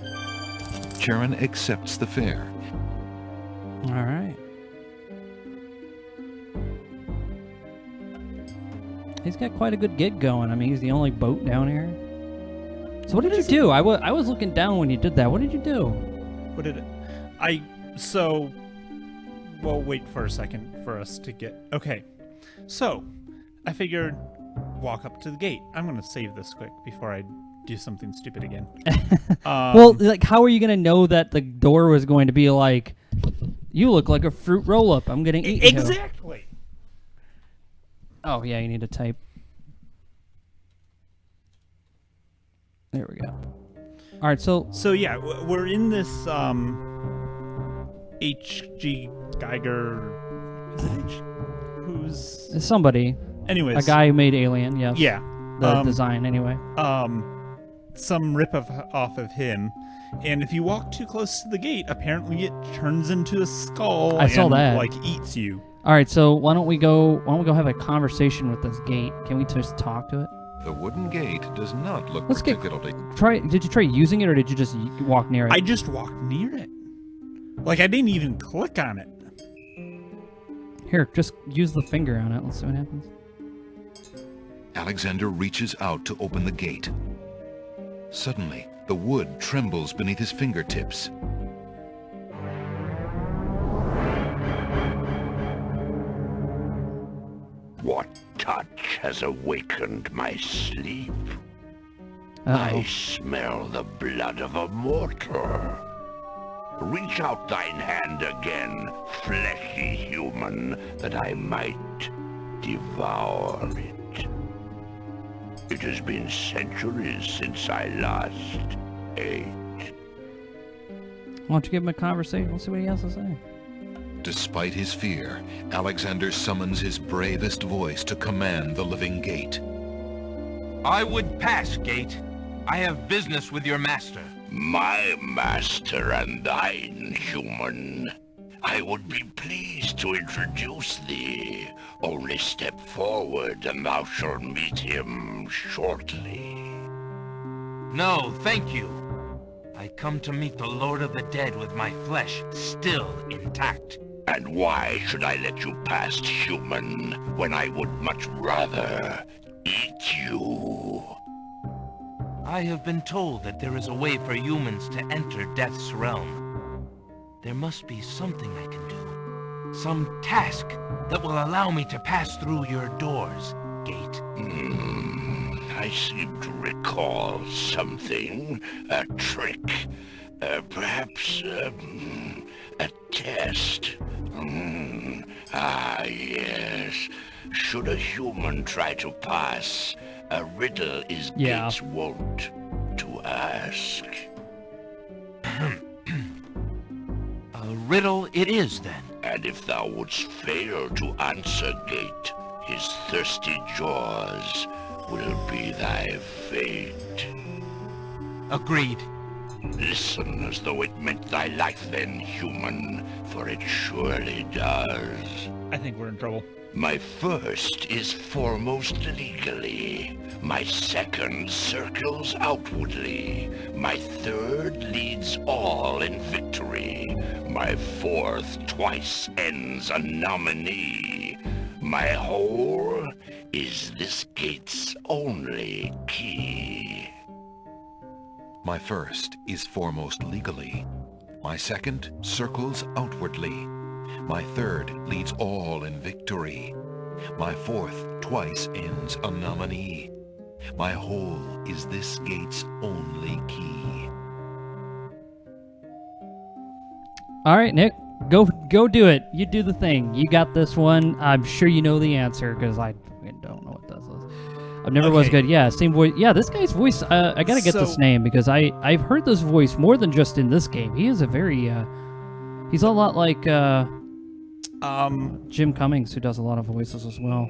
Charon accepts the fare. All right. He's got quite a good gig going. I mean, he's the only boat down here. So what did you do? I was looking down when you did that. What did you do? What did it... Well, wait for a second for us to get... Okay. So, I figured walk up to the gate. I'm going to save this quick before I do something stupid again. Well, like, how are you going to know that the door was going to be like, you look like a fruit roll-up. I'm going to eat you. Exactly. Oh, yeah, you need to type. There we go. All right, so yeah, we're in this H.G. Geiger. Is it H? Who's somebody? Anyways, a guy who made Alien. Yes. Yeah. The design, anyway. some off of him. And if you walk too close to the gate, apparently it turns into a skull I saw that. like eats you. All right, so why don't we go have a conversation with this gate? Can we just talk to it? The wooden gate does not look Let's particularly... Did you try using it, or did you just walk near it? I just walked near it. Like, I didn't even click on it. Here, just use the finger on it. Let's see what happens. Alexander reaches out to open the gate. Suddenly, the wood trembles beneath his fingertips. What touch has awakened my sleep? Uh-oh. I smell the blood of a mortal. Reach out thine hand again, fleshy human, that I might devour it. It has been centuries since I last ate. Why don't you give him a conversation? We'll see what he has to say. Despite his fear, Alexander summons his bravest voice to command the living gate. I would pass, gate. I have business with your master. My master and thine, human. I would be pleased to introduce thee. Only step forward and thou shalt meet him shortly. No, thank you. I come to meet the Lord of the Dead with my flesh still intact. And why should I let you past, human, when I would much rather eat you? I have been told that there is a way for humans to enter Death's realm. There must be something I can do. Some task that will allow me to pass through your doors, gate. I seem to recall something. A trick. Perhaps a test. Yes. Should a human try to pass, a riddle is gate's wont to ask. A riddle it is, then. And if thou wouldst fail to answer, gate, his thirsty jaws will be thy fate. Agreed. Listen as though it meant thy life then, human, for it surely does. I think we're in trouble. My first is foremost legally. My second circles outwardly. My third leads all in victory. My fourth twice ends a nominee. My whole is this gate's only key. My first is foremost legally. My second circles outwardly. My third leads all in victory. My fourth twice ends a nominee. My whole is this gate's only key. All right, Nick, go do it. You do the thing. You got this one. I'm sure you know the answer because I don't know what this is. I never was good. Yeah, same voice. Yeah, this guy's voice. I gotta get this name because I've heard this voice more than just in this game. He is a very he's a lot like Jim Cummings, who does a lot of voices as well.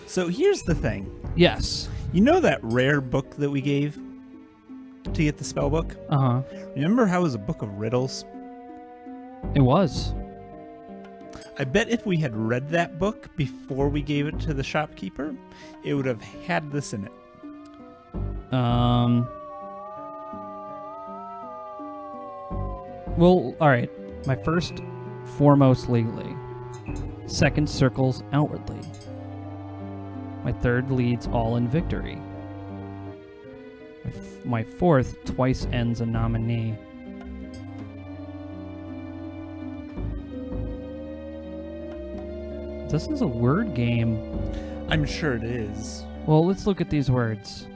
So here's the thing. Yes. You know that rare book that we gave to get the spell book? Uh-huh. Remember how it was a book of riddles? It was. I bet if we had read that book before we gave it to the shopkeeper, it would have had this in it. Well, all right. My first, foremost legally. Second, circles outwardly. My third leads all in victory. My fourth, twice ends a nominee. This is a word game. I'm sure it is. Well, let's look at these words.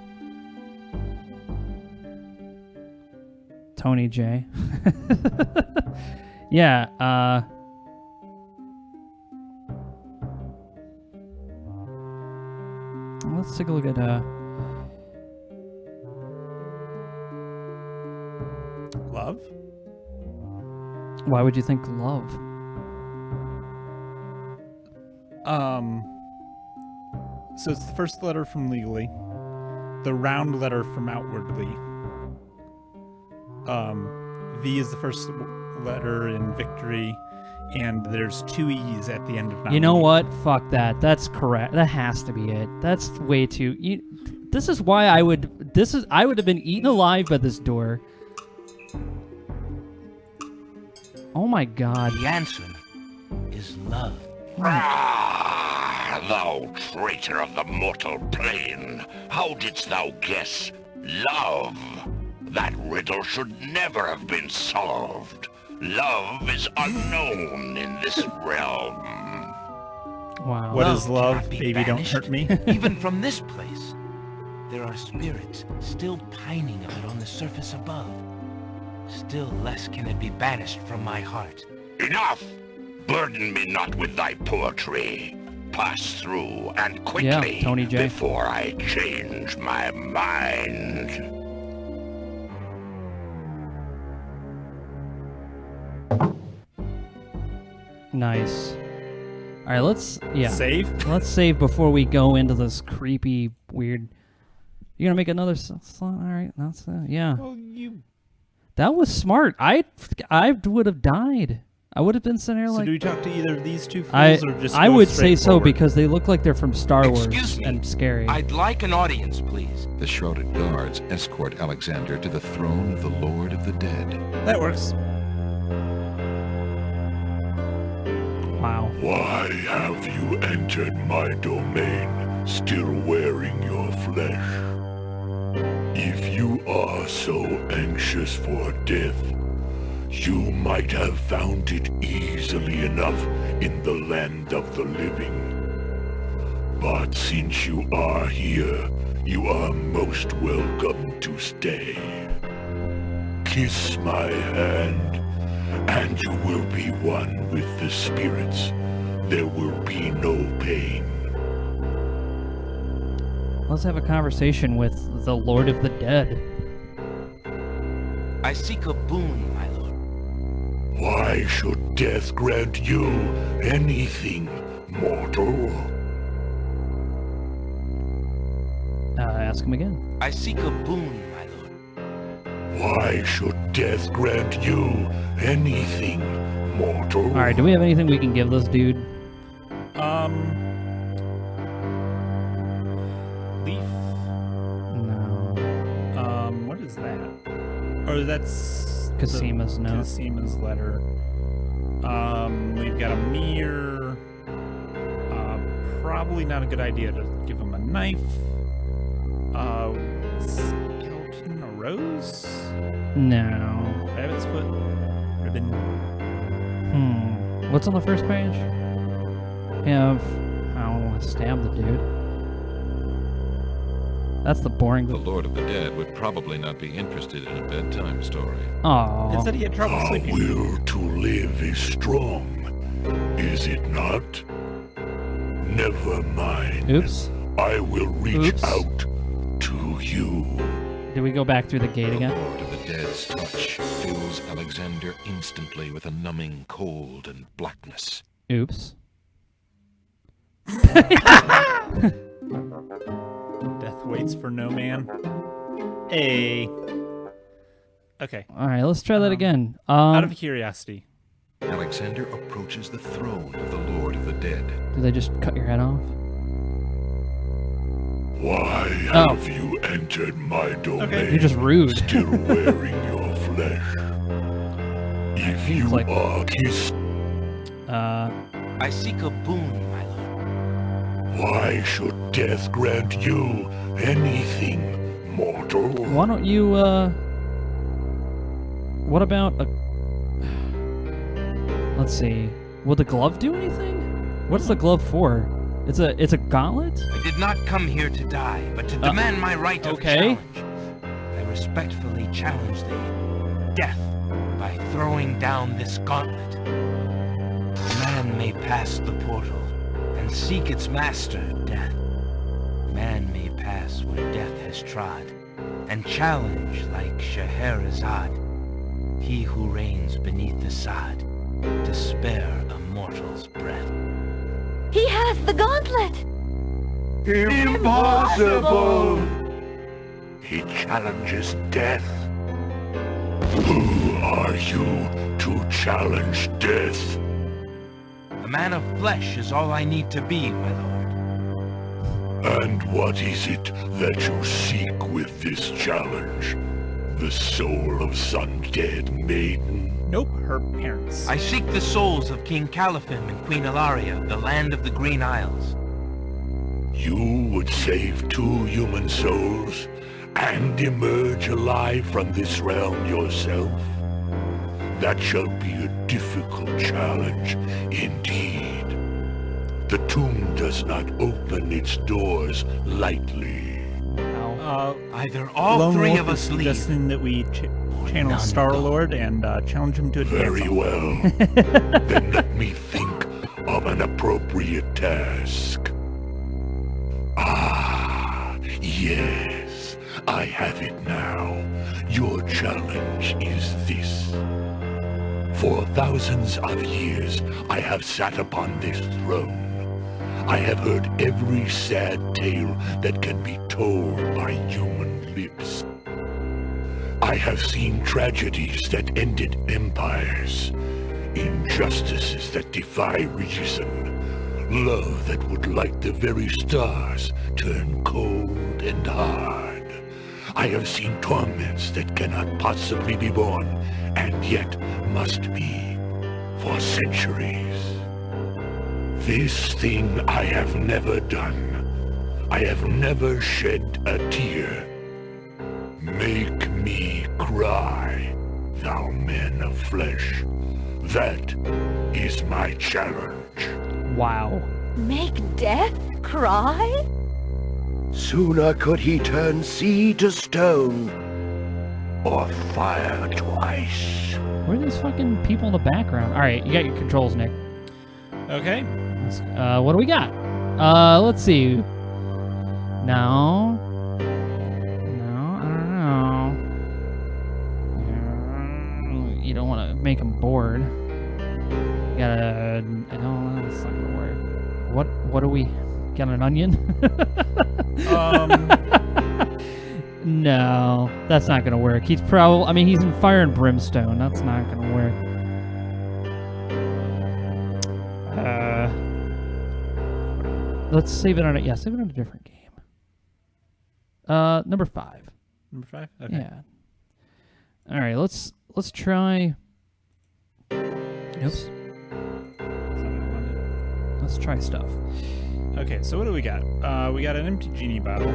Tony J. Yeah, let's take a look at Love? Why would you think love? So it's the first letter from legally. the round letter from outwardly. V is the first letter in victory, and there's 2 E's at the end of not You know meeting. what? Fuck that. That's correct. That has to be it. That's way too... this is why I would have been eaten alive by this door. Oh my god. The answer is love. Ah, thou traitor of the mortal plane! How didst thou guess love? That riddle should never have been solved. Love is unknown in this realm. Wow. What is love? cannot be Baby, don't banished, hurt me. Even from this place, there are spirits still pining of it on the surface above. Still less can it be banished from my heart. Enough! Burden me not with thy poetry. Pass through, and quickly, Yeah, Tony J. before I change my mind. Nice. All right, let's Save? Let's save before we go into this creepy, weird. You gonna make another slot? All right, that's yeah. Well, you... That was smart. I would have died. I would have been sitting there So like. do we talk to either of these two fools, or just I go would straight say so forward? because they look like they're from Star Wars Excuse me. and scary. I'd like an audience, please. The shrouded guards escort Alexander to the throne of the Lord of the Dead. That works. Wow. Why have you entered my domain, still wearing your flesh? If you are so anxious for death, you might have found it easily enough in the land of the living. But since you are here, you are most welcome to stay. Kiss my hand, and you will be one with the spirits. There will be no pain. Let's have a conversation with the Lord of the Dead. I seek a boon, my lord. Why should death grant you anything, mortal? Ask him again. I seek a boon, my lord. Why should death grant you anything, mortal? All right, do we have anything we can give this dude? Leaf. No. What is that? Or that's Casima's note. Casima's letter. We've got a mirror. Probably not a good idea to give him a knife. Skeleton, a rose? No. Rabbit's foot, ribbon. What's on the first page? I don't want to stab the dude. That's the boring. The Lord of the Dead would probably not be interested in a bedtime story. Oh. It said he had trouble Our sleeping. will to live is strong, is it not? Never mind. Oops. I will reach Oops. out to you. Did we go back through the gate The again? Lord of the Dead's touch fills Alexander instantly with a numbing cold and blackness. Oops. Death waits for no man. Hey. Okay. All right, let's try that again. Out of curiosity. Alexander approaches the throne of the Lord of the Dead. Do they just cut your head off? Why Oh. have you entered my domain? You're just rude. Still wearing your flesh. If you like- are kissed, I seek a boon, my lord. why should death grant you anything, mortal? Why don't you, what about a... Let's see. Will the glove do anything? What's the glove for? It's a gauntlet? I did not come here to die, but to demand my right of okay. challenge. I respectfully challenge thee, death, by throwing down this gauntlet. Man may pass the portal and seek its master, death. Man may pass where death has trod, and challenge like Scheherazade, he who reigns beneath the sod, to spare a mortal's breath. He hath the gauntlet! Impossible! He challenges death. Who are you to challenge death? A man of flesh is all I need to be, my lord. And what is it that you seek with this challenge? The soul of some dead maiden? Nope, her parents. I seek the souls of King Califim and Queen Ilaria, the land of the Green Isles. You would save 2 human souls and emerge alive from this realm yourself? That shall be a difficult challenge indeed. The tomb does not open its doors lightly. Either all Lone 3 Wolf of is us leave. suggesting that we channel Star-Lord and challenge him to a Very dance-off. well. Then let me think of an appropriate task. Ah, yes. I have it now. Your challenge is this. For thousands of years, I have sat upon this throne. I have heard every sad tale that can be told by human lips. I have seen tragedies that ended empires, injustices that defy reason, love that would light the very stars turn cold and hard. I have seen torments that cannot possibly be borne, and yet must be for centuries. This thing I have never done. I have never shed a tear. Make me cry, thou man of flesh. That is my challenge. Wow. Make death cry? Sooner could he turn sea to stone, or fire twice. Where are these fucking people in the background? All right, you got your controls, Nick. Okay. What do we got? Let's see. No, I don't know. You don't want to make them bored. You gotta. No, that's not gonna work. What do we? Got an onion? No, that's not gonna work. He's probably. I mean, he's in fire and brimstone. That's not gonna work. Let's save it on a save it on a different game. Number 5. Number 5? Okay. Yeah. All right, let's try. Oops. Let's try stuff. Okay, so what do we got? We got an empty genie bottle.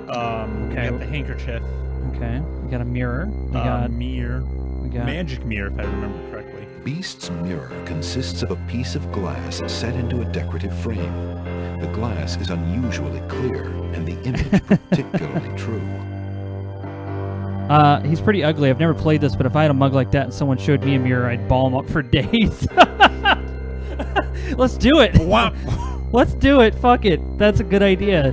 Okay. We got the handkerchief. Okay. We got a mirror. We got mirror. We got magic mirror, if I remember correctly. Beast's mirror consists of a piece of glass set into a decorative frame. The glass is unusually clear, and the image particularly true. He's pretty ugly. I've never played this, but if I had a mug like that and someone showed me a mirror, I'd ball him up for days. Let's do it. Wow. Let's do it. Fuck it. That's a good idea.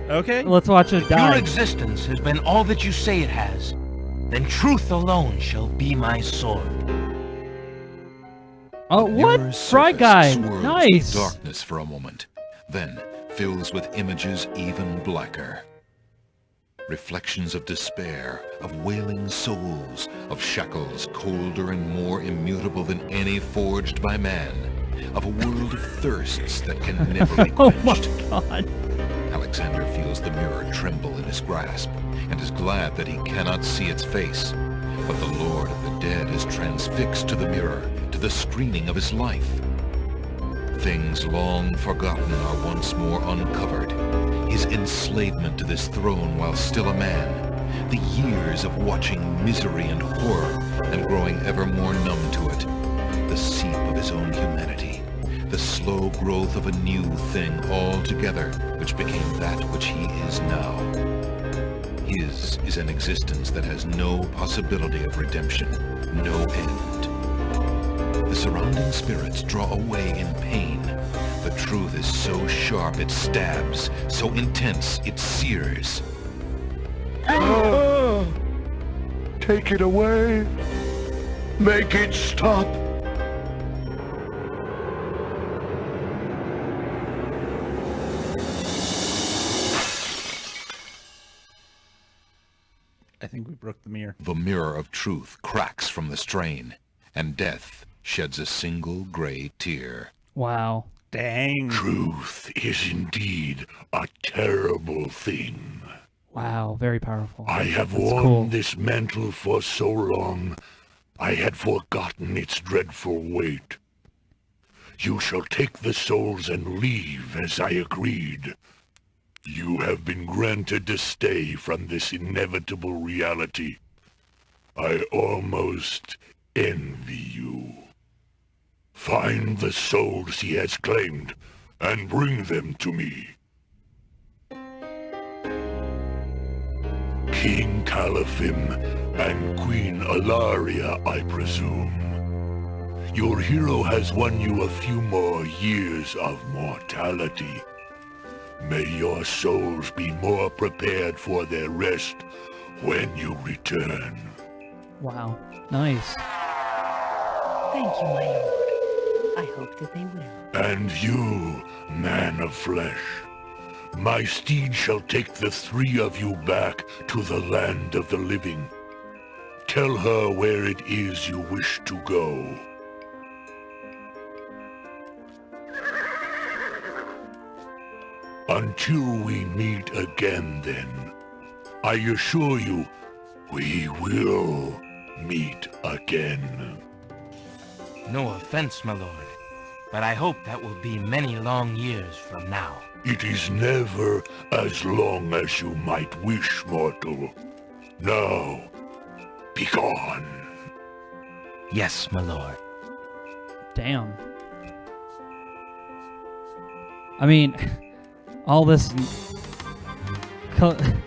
Okay. Let's watch it die. Your existence has been all that you say it has. Then truth alone shall be my sword. Oh, what? Fry guy. Nice. Darkness for a moment, then fills with images even blacker. Reflections of despair, of wailing souls, of shackles colder and more immutable than any forged by man, of a world of thirsts that can never be quenched. Oh my God. Alexander feels the mirror tremble in his grasp, and is glad that he cannot see its face. But the Lord of the Dead is transfixed to the mirror, to the screening of his life. Things long forgotten are once more uncovered. His enslavement to this throne while still a man. The years of watching misery and horror, and growing ever more numb to it. The seep of his own humanity. The slow growth of a new thing altogether, which became that which he is now. His is an existence that has no possibility of redemption, no end. The surrounding spirits draw away in pain. The truth is so sharp it stabs, so intense it sears. Take it away. Make it stop. think we broke the mirror. The mirror of truth cracks from the strain, and death sheds a single gray tear. Wow. Dang. Truth is indeed a terrible thing. Wow, very powerful. I have That's worn cool. this mantle for so long, I had forgotten its dreadful weight. You shall take the souls and leave as I agreed. You have been granted to stay from this inevitable reality. I almost envy you. Find the souls he has claimed, and bring them to me. King Caliphim and Queen Alaria, I presume. Your hero has won you a few more years of mortality. May your souls be more prepared for their rest when you return. Wow. Nice. Thank you, my lord. I hope that they will. And you, man of flesh, my steed shall take the three of you back to the land of the living. Tell her where it is you wish to go. Until we meet again, then, I assure you, we will meet again. No offense, my lord, but I hope that will be many long years from now. It is never as long as you might wish, mortal. Now, begone. Yes, my lord. Damn. I mean, all this...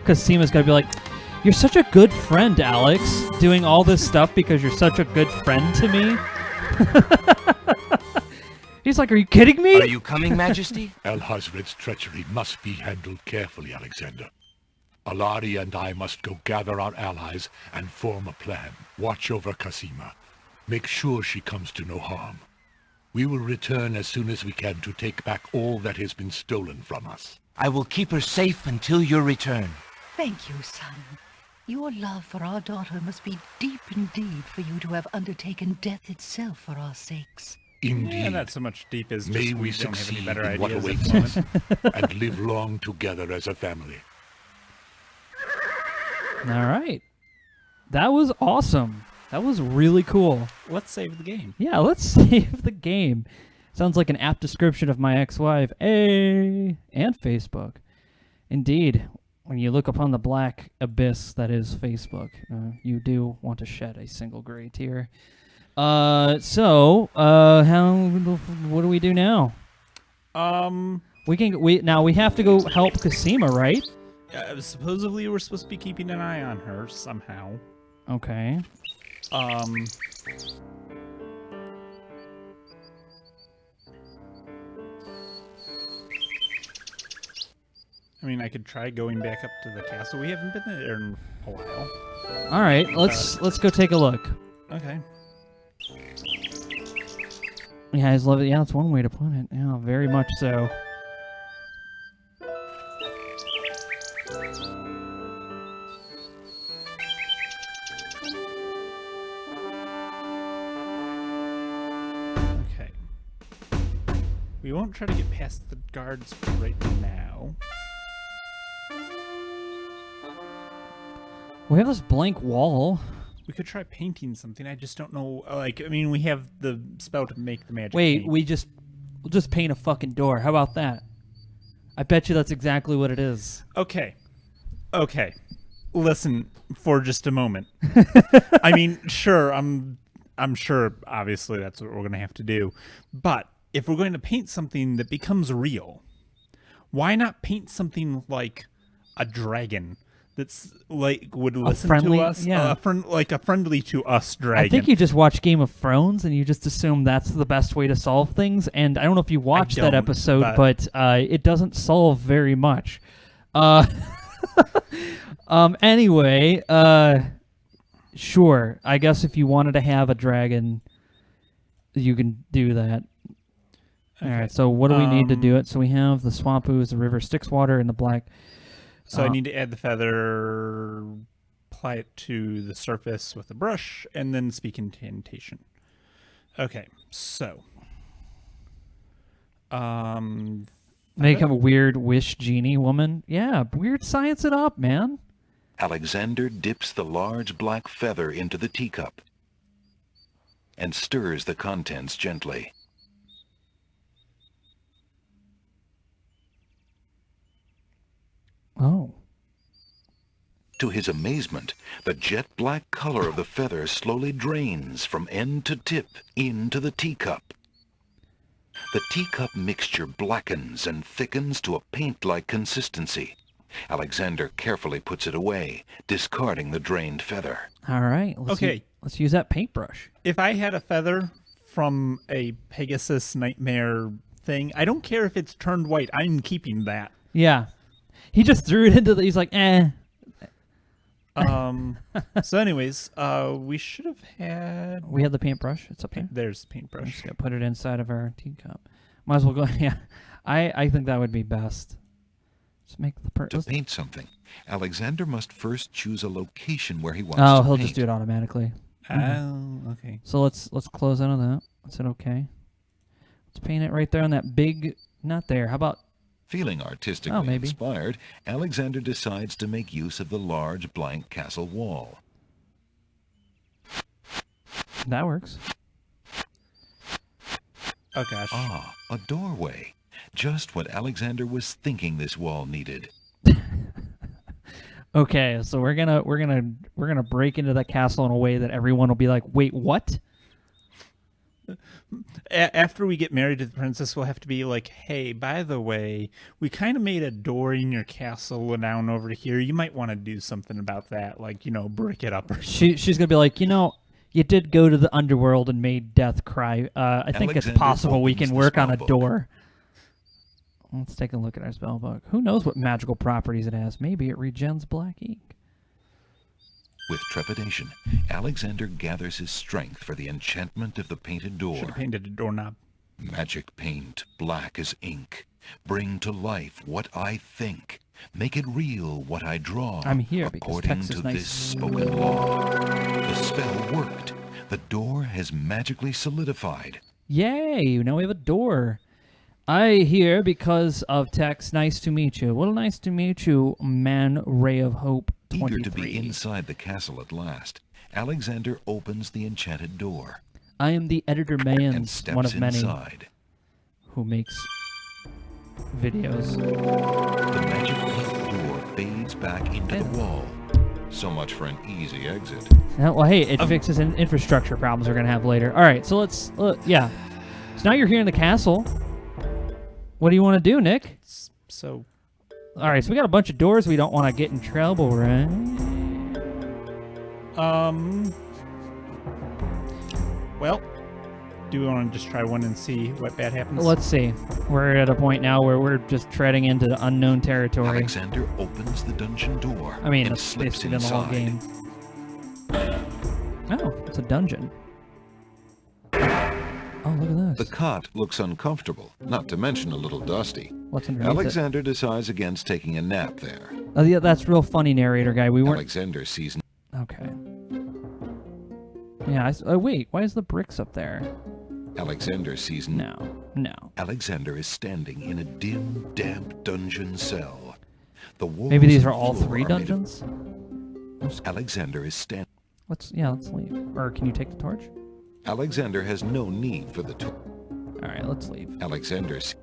Cosima's gotta be like, you're such a good friend, Alex, doing all this stuff because you're such a good friend to me. He's like, are you kidding me? Are you coming, Majesty? Al-Hazred's treachery must be handled carefully, Alexander. Alari and I must go gather our allies and form a plan. Watch over Cosima. Make sure she comes to no harm. We will return as soon as we can to take back all that has been stolen from us. I will keep her safe until your return. Thank you, son. Your love for our daughter must be deep indeed for you to have undertaken death itself for our sakes. Indeed. Yeah, not so much deep as May just we don't have succeed any better in what ideas awaits at us, the moment. and live long together as a family. All right. That was awesome. That was really cool. Let's save the game. Yeah, let's save the game. Sounds like an apt description of my ex-wife. And Facebook. Indeed, when you look upon the black abyss that is Facebook, you do want to shed a single gray tear. What do we do now? We have to go help Cosima, right? Supposedly we're supposed to be keeping an eye on her somehow. Okay. I mean, I could try going back up to the castle. We haven't been there in a while. All right, let's go take a look. Okay. Yeah, I just love it. Yeah, that's one way to put it. Yeah, very much so. Okay. We won't try to get past the guards right now. We have this blank wall. We could try painting something. I just don't know. Like, I mean, we have the spell to make the magic. Wait, paint. we'll just paint a fucking door. How about that? I bet you that's exactly what it is. Okay. Okay. Listen for just a moment. I mean, sure, I'm sure obviously that's what we're going to have to do. But if we're going to paint something that becomes real, why not paint something like a dragon that's like would listen friendly, to us? yeah. Like a friendly to us dragon. I think you just watch Game of Thrones and you just assume that's the best way to solve things. And I don't know if you watched that episode, but it doesn't solve very much. Anyway, sure. I guess if you wanted to have a dragon, you can do that. Okay. All right. So what do we need to do it? So we have the swamp ooze, the river Styx water, and the black. So I need to add the feather apply it to the surface with a brush, and then speak incantation. Okay, so make him a weird wish genie woman. Yeah, weird science it up, man. Alexander dips the large black feather into the teacup and stirs the contents gently. Oh. To his amazement, the jet black color of the feather slowly drains from end to tip into the teacup. The teacup mixture blackens and thickens to a paint-like consistency. Alexander carefully puts it away, discarding the drained feather. All right. Let's use that paintbrush. If I had a feather from a Pegasus nightmare thing, I don't care if it's turned white. I'm keeping that. Yeah. He just threw it into he's like, eh. So anyways, we should have had... We had the paintbrush. It's up there. There's the paintbrush. I'm just going to put it inside of our teacup. Might as well go, yeah. I think that would be best. Just make the To paint something, Alexander must first choose a location where he wants to paint. Oh, he'll just do it automatically. Oh, okay. So let's close out of that. Is it okay? Let's paint it right there on that big... Not there. How about... Feeling artistically maybe. inspired, Alexander decides to make use of the large blank castle wall. That works. Oh, gosh. Ah, a doorway. Just what Alexander was thinking this wall needed. Okay, so we're gonna break into the castle in a way that everyone will be like, "Wait, what?" After we get married to the princess, we'll have to be like, "Hey, by the way, we kind of made a door in your castle down over here. You might want to do something about that, like brick it up." Or she's gonna be like, you did go to the underworld and made death cry. I think Alexander it's possible we can opens the work on a spellbook. door. Let's take a look at our spell book. Who knows what magical properties it has? Maybe it regens black ink. With trepidation, Alexander gathers his strength for the enchantment of the painted door. Should have painted a doorknob. Magic paint, black as ink. Bring to life what I think. Make it real what I draw. I'm here because according text is to nice. this spoken law. The spell worked. The door has magically solidified. Yay! Now we have a door. I here because of text. Nice to meet you. Well, nice to meet you, man. Ray of Hope. 23. Eager to be inside the castle at last, Alexander opens the enchanted door. I am the editor And Mayans, steps one of many inside. who makes videos. The magic paint door fades back into the wall. So much for an easy exit. Yeah, well, hey, it fixes infrastructure problems we're gonna have later. All right, so let's yeah. So now you're here in the castle. What do you want to do, Nick? So, all right, so we got a bunch of doors. We don't want to get in trouble, right? Well, do we want to just try one and see what bad happens? Let's see. We're at a point now where we're just treading into unknown territory. Alexander opens the dungeon door. I mean, and that's slips basically been the whole inside. game. Oh, it's a dungeon. Oh, look at this. The cot looks uncomfortable, not to mention a little dusty. What's underneath Alexander decides against taking a nap there. Oh, yeah, that's real funny, narrator guy. We weren't. Alexander sees. Okay. Yeah. Wait. Why is the bricks up there? Alexander sees. No. Alexander is standing in a dim, damp dungeon cell. The walls Maybe these and are all floor three made of- dungeons. Alexander is standing. Let's leave. Or can you take the torch? Alexander has no need for the torch. All right, let's leave. Alexander's.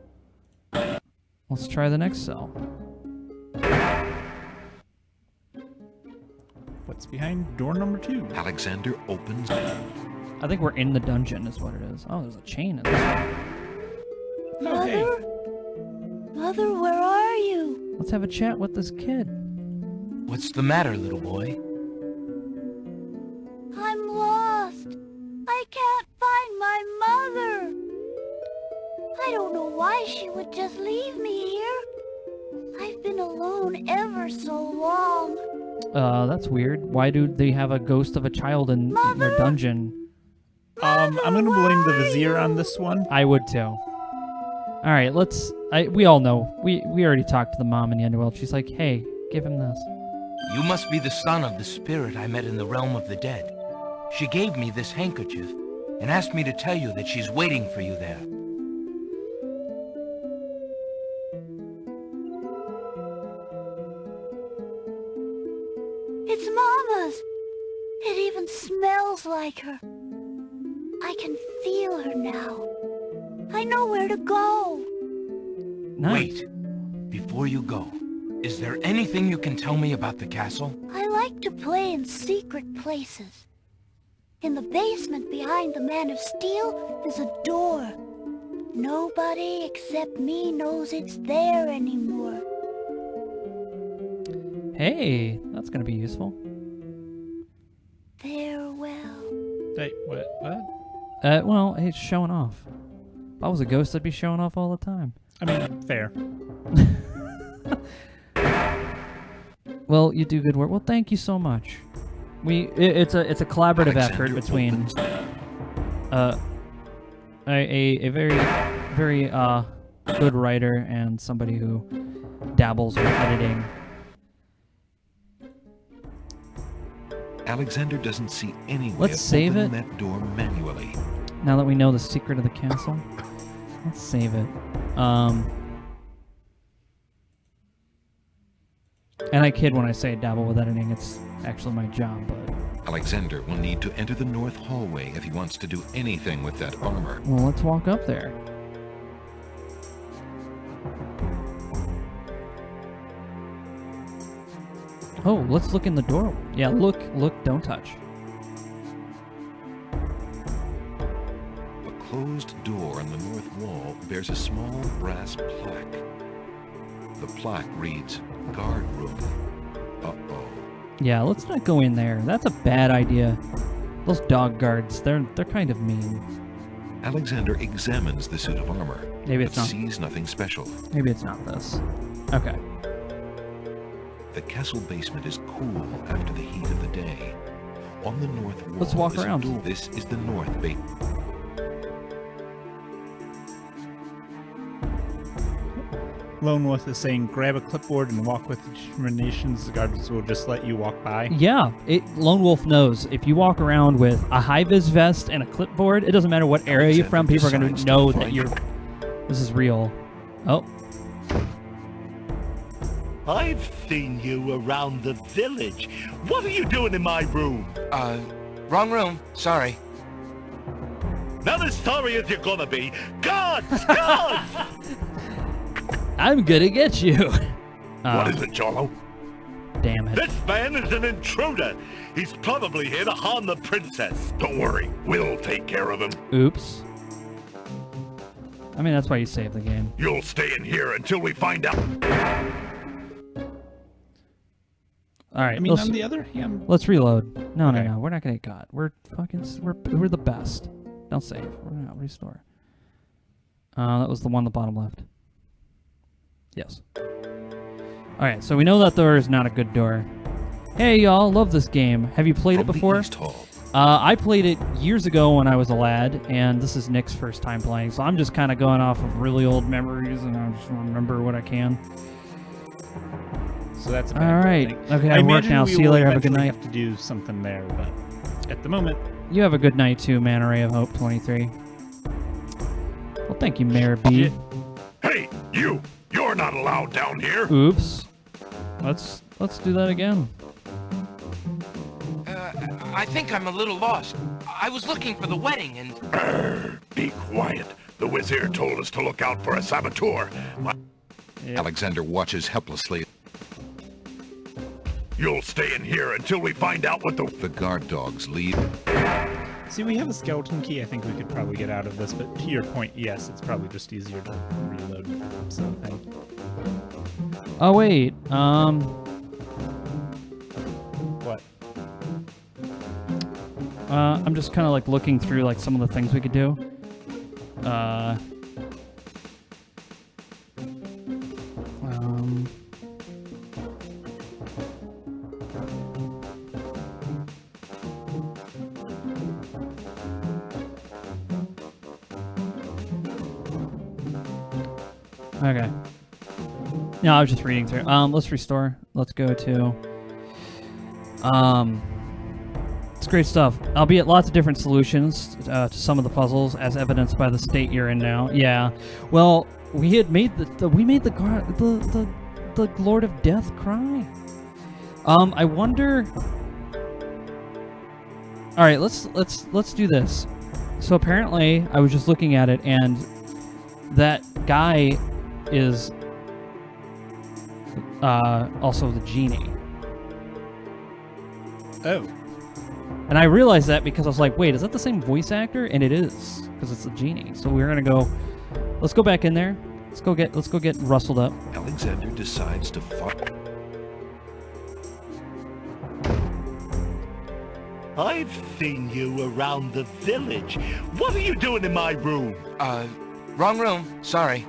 Let's try the next cell. What's behind door number 2? Alexander opens. I think we're in the dungeon is what it is. Oh, there's a chain in this one. Oh, hey. Mother, where are you? Let's have a chat with this kid. What's the matter, little boy? I'm lost. I can't find my mother. I don't know why she would just leave me here. I've been alone ever so long. That's weird. Why do they have a ghost of a child in their dungeon? I'm gonna blame the vizier on this one. I would too. All right, we all know. We already talked to the mom in the underworld. She's like, hey, give him this. You must be the son of the spirit I met in the realm of the dead. She gave me this handkerchief and asked me to tell you that she's waiting for you there. It's Mama's! It even smells like her. I can feel her now. I know where to go. Nice. Wait, before you go, is there anything you can tell me about the castle? I like to play in secret places. In the basement behind the Man of Steel is a door. Nobody except me knows it's there anymore. Hey, that's gonna be useful. Farewell. Wait, what? Well, it's showing off. If I was a ghost, I'd be showing off all the time. I mean, fair. Well, you do good work. Well, thank you so much. It's a collaborative effort between a very good writer and somebody who dabbles with editing. Alexander doesn't see any way Let's of save opening it. that door manually. Now that we know the secret of the castle, let's save it. And I kid when I say dabble with editing. It's actually my job, but... Alexander will need to enter the north hallway if he wants to do anything with that armor. Well, let's walk up there. Oh, let's look in the door. Yeah, look, don't touch. A closed door on the north wall bears a small brass plaque. The plaque reads, "Guard Room." Uh-oh. Yeah, let's not go in there. That's a bad idea. Those dog guards, they're kind of mean. Alexander examines the suit of armor, Maybe it's but not. sees nothing special. Maybe it's not this. Okay. The castle basement is cool after the heat of the day. On the north wall, Let's walk is a around. door. This is the north basement. Lone Wolf is saying, grab a clipboard and walk with determinations. The guards will just let you walk by. Yeah, Lone Wolf knows if you walk around with a high-vis vest and a clipboard, it doesn't matter what area you're from, people are going to know that this is real. Oh. I've seen you around the village. What are you doing in my room? Wrong room. Sorry. Not as sorry as you're gonna be. Guards! Guards! I'm gonna get you. What is it, Jolo? Damn it. This man is an intruder. He's probably here to harm the princess. Don't worry, we'll take care of him. Oops. I mean, that's why you save the game. You'll stay in here until we find out. All right. I mean, on the other hand... Let's reload. No, no. We're not gonna get caught. We're the best. Don't save. We're gonna restore. That was the one on the bottom left. Yes. Alright, so we know that door is not a good door. Hey y'all, love this game. Have you played it before? I played it years ago when I was a lad, and this is Nick's first time playing, so I'm just kind of going off of really old memories, and I just remember what I can. So that's alright. Okay, I work now. See you later. Have a good night. Have to do something there, but at the moment... You have a good night too, Man Ray of Hope 23. Well, thank you, Mayor B. Hey, you! You're not allowed down here. Oops. Let's do that again. I think I'm a little lost. I was looking for the wedding and... Be quiet. The Wizir told us to look out for a saboteur. Alexander watches helplessly. You'll stay in here until we find out what the guard dogs leave. See, we have a skeleton key. I think we could probably get out of this, but to your point, yes, it's probably just easier to reload something. Oh, wait. What? I'm just kind of like looking through like some of the things we could do. Okay. No, I was just reading through. Let's restore. Let's go to... It's great stuff. Albeit lots of different solutions to some of the puzzles, as evidenced by the state you're in now. Yeah. Well, we had made the Lord of Death cry. I wonder. All right, let's do this. So apparently, I was just looking at it, and that guy is also the genie. Oh. And I realized that because I was like, wait, is that the same voice actor? And it is, because it's the genie. So we're gonna go. Let's go back in there. Let's go get rustled up. Alexander decides to fight. I've seen you around the village. What are you doing in my room? Wrong room. Sorry.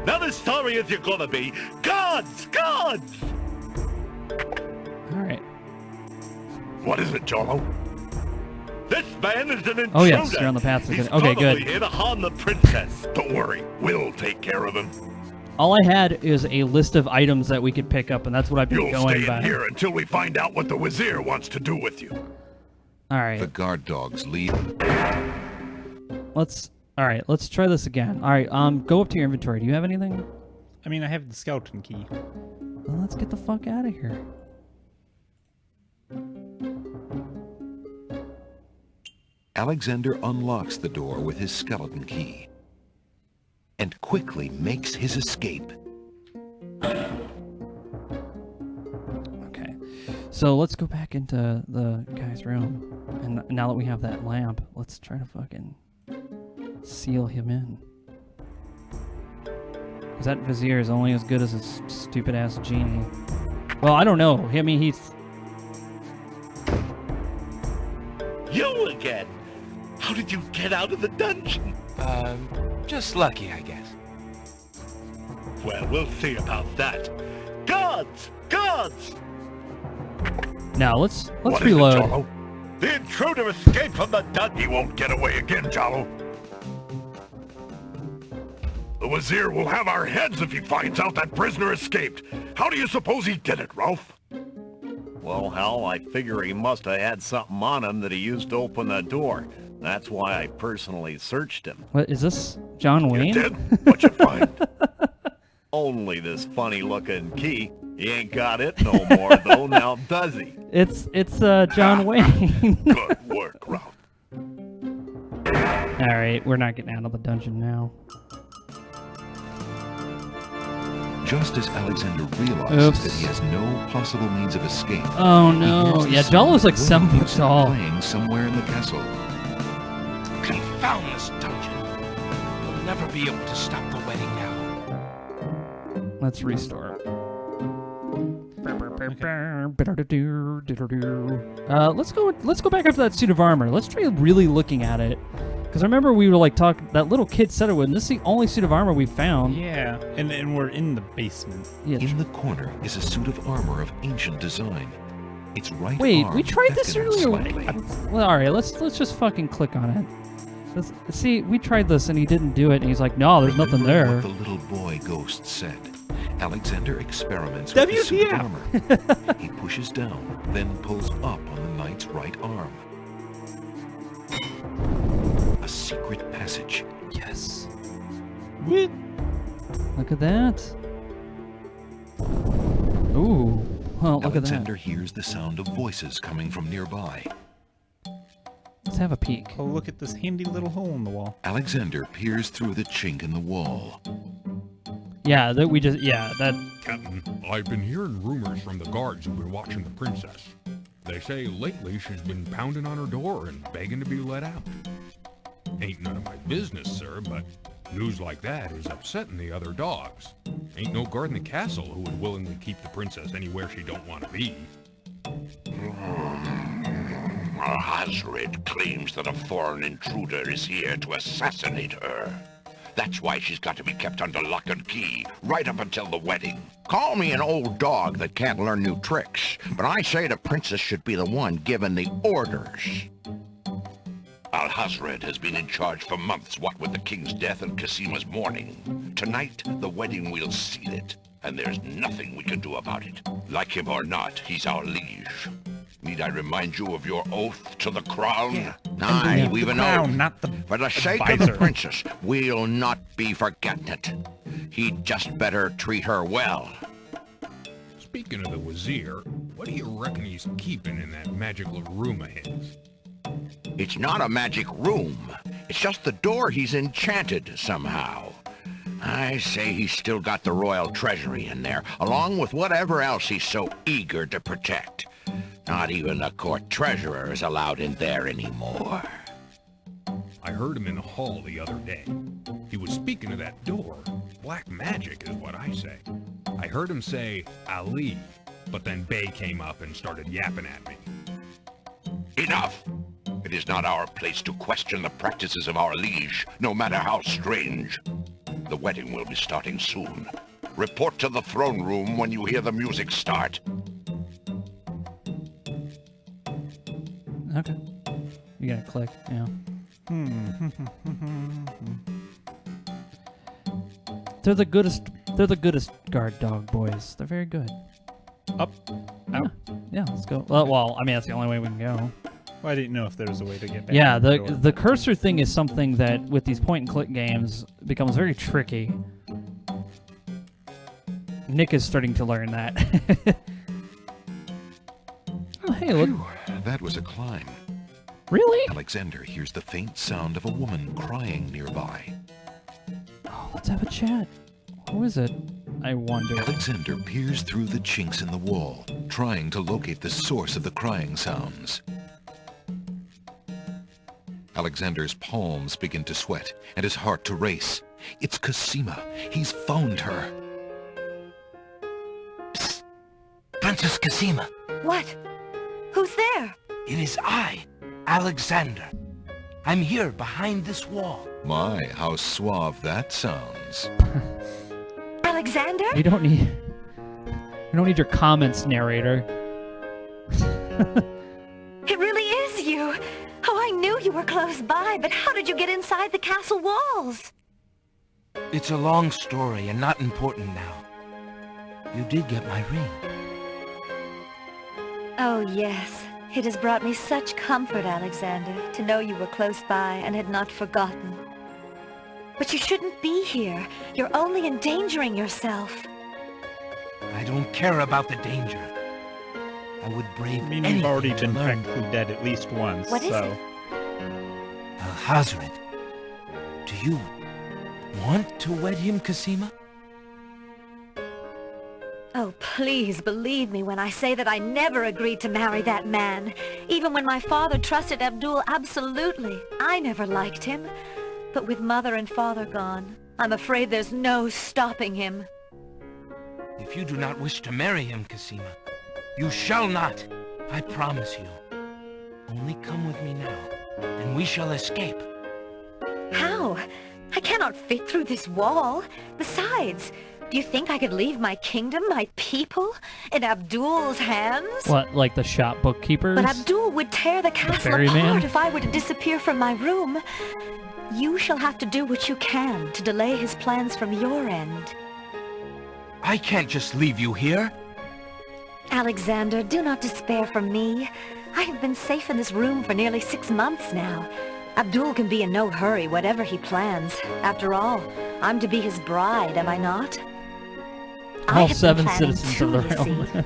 Not as sorry as you're gonna be. Guards! Guards! All right. What is it, Jolo? This man is an intruder. Oh yes, you're on the path. He's Okay, good. here to harm the princess. Don't worry, we'll take care of him. All I had is a list of items that we could pick up, and that's what I've been You'll going stay by. in here until we find out what the Wazir wants to do with you. All right. The guard dogs lead. Let's try this again. All right, go up to your inventory. Do you have anything? I mean, I have the skeleton key. Well, let's get the fuck out of here. Alexander unlocks the door with his skeleton key and quickly makes his escape. Okay, so let's go back into the guy's room, and now that we have that lamp, let's try to fucking seal him in. Because that vizier is only as good as his stupid-ass genie. Well, I don't know. I mean, he's... You again? How did you get out of the dungeon? Just lucky, I guess. Well, we'll see about that. Guards! Guards! Now, let's What is reload. it, Jolo? The intruder escaped from the dungeon. He won't get away again, Jolo. The Wazir will have our heads if he finds out that prisoner escaped. How do you suppose he did it, Ralph? Well, Hal, I figure he must have had something on him that he used to open the door. That's why I personally searched him. What, is this John Wayne? You did? What'd you find? Only this funny-looking key. He ain't got it no more, though, now does he? It's John Wayne. Good work, Ralph. All right, we're not getting out of the dungeon now. Just as Alexander realizes that he has no possible means of escape. Oh no! Yeah, Jolo's like 7 foot tall. Playing somewhere in the castle. Confound this dungeon. We'll never be able to stop the wedding now. Let's restore. Let's go back up to that suit of armor. Let's try really looking at it. Because I remember we were like talking, that little kid said it would, and this is the only suit of armor we found. Yeah, and we're in the basement. Yeah, in the corner is a suit of armor of ancient design. Its right Wait, arm we tried this beckons earlier. slightly. Well, all right, let's just fucking click on it. See, we tried this and he didn't do it, and he's like, no, there's nothing there. What the little boy ghost said. Alexander experiments with the suit of armor. He pushes down, then pulls up on the knight's right arm. A secret passage. Yes. What? Look at that. Ooh. Well, look Alexander at that. hears the sound of voices coming from nearby. Let's have a peek. Oh, look at this handy little hole in the wall. Alexander peers through the chink in the wall. Yeah, that Captain, I've been hearing rumors from the guards who've been watching the princess. They say lately she's been pounding on her door and begging to be let out. Ain't none of my business, sir, but news like that is upsetting the other dogs. Ain't no guard in the castle who would willingly keep the princess anywhere she don't want to be. Hasrid claims that a foreign intruder is here to assassinate her. That's why she's got to be kept under lock and key, right up until the wedding. Call me an old dog that can't learn new tricks, but I say the princess should be the one given the orders. Al-Hasred has been in charge for months, what with the king's death and Casima's mourning. Tonight, the wedding will seal it. and there's nothing we can do about it. Like him or not, he's our liege. Need I remind you of your oath to the crown? Yeah. Aye, we've an oath. Not the For the sake of the princess, we'll not be forgetting it. He'd just better treat her well. Speaking of the Wazir, what do you reckon he's keeping in that magical room of his? It's not a magic room. It's just the door he's enchanted somehow. I say he's still got the royal treasury in there, along with whatever else he's so eager to protect. Not even the court treasurer is allowed in there anymore. I heard him in the hall the other day. He was speaking of that door. Black magic is what I say. I heard him say, Ali, but then Bay came up and started yapping at me. Enough! It is not our place to question the practices of our liege, no matter how strange. The wedding will be starting soon. Report to the throne room when you hear the music start. Okay. You gotta click, yeah. They're the goodest guard dog boys. They're very good. Up. Out. Yeah, let's go. Well, I mean, that's the only way we can go. Well, I didn't know if there was a way to get back. Yeah, to the door. the cursor thing is something that, with these point-and-click games, becomes very tricky. Nick is starting to learn that. Oh, hey, look. Phew, that was a climb. Really? Alexander hears the faint sound of a woman crying nearby. Oh, let's have a chat. Who is it? I wonder. Alexander peers through the chinks in the wall, trying to locate the source of the crying sounds. Alexander's palms begin to sweat, and his heart to race. It's Cosima. He's found her. Psst. Princess Cosima. What? Who's there? It is I, Alexander. I'm here behind this wall. My, how suave that sounds. Alexander? You don't need your comments, narrator. It really is you. Oh, I knew you were close by, but how did you get inside the castle walls? It's a long story and not important now. You did get my ring. Oh, yes. It has brought me such comfort, Alexander, to know you were close by and had not forgotten. But you shouldn't be here. You're only endangering yourself. I don't care about the danger. I would brave anything. You've already been learn. practically dead at least once, What is so... it? Alhazred, do you want to wed him, Cosima? Oh, please believe me when I say that I never agreed to marry that man. Even when my father trusted Abdul absolutely, I never liked him. But with mother and father gone, I'm afraid there's no stopping him. If you do not wish to marry him, Cosima, you shall not. I promise you. Only come with me now, and we shall escape. How? I cannot fit through this wall. Besides, do you think I could leave my kingdom, my people, in Abdul's hands? What, like the shop bookkeepers? But Abdul would tear the castle apart if I were to disappear from my room. You shall have to do what you can to delay his plans from your end. I can't just leave you here. Alexander, do not despair for me. I have been safe in this room for nearly 6 months now. Abdul can be in no hurry, whatever he plans. After all, I'm to be his bride, am I not? All 7 citizens of the realm.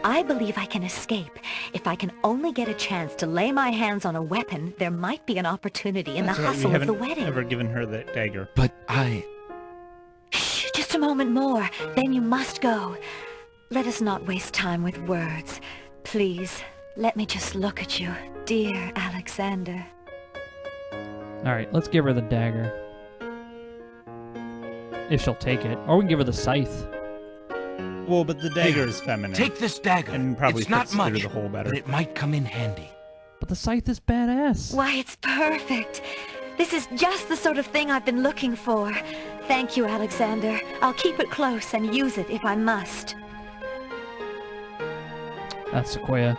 I believe I can escape. If I can only get a chance to lay my hands on a weapon, there might be an opportunity in the hustle of the wedding. We haven't ever given her that dagger. But I... Shh, just a moment more, then you must go. Let us not waste time with words. Please, let me just look at you, dear Alexander. Alright, let's give her the dagger. If she'll take it. Or we can give her the scythe. Well, but the dagger is feminine. Take this dagger. And probably it's not fits through much, the hole better. but it might come in handy. But the scythe is badass. Why, it's perfect. This is just the sort of thing I've been looking for. Thank you, Alexander. I'll keep it close and use it if I must. That's Sequoia.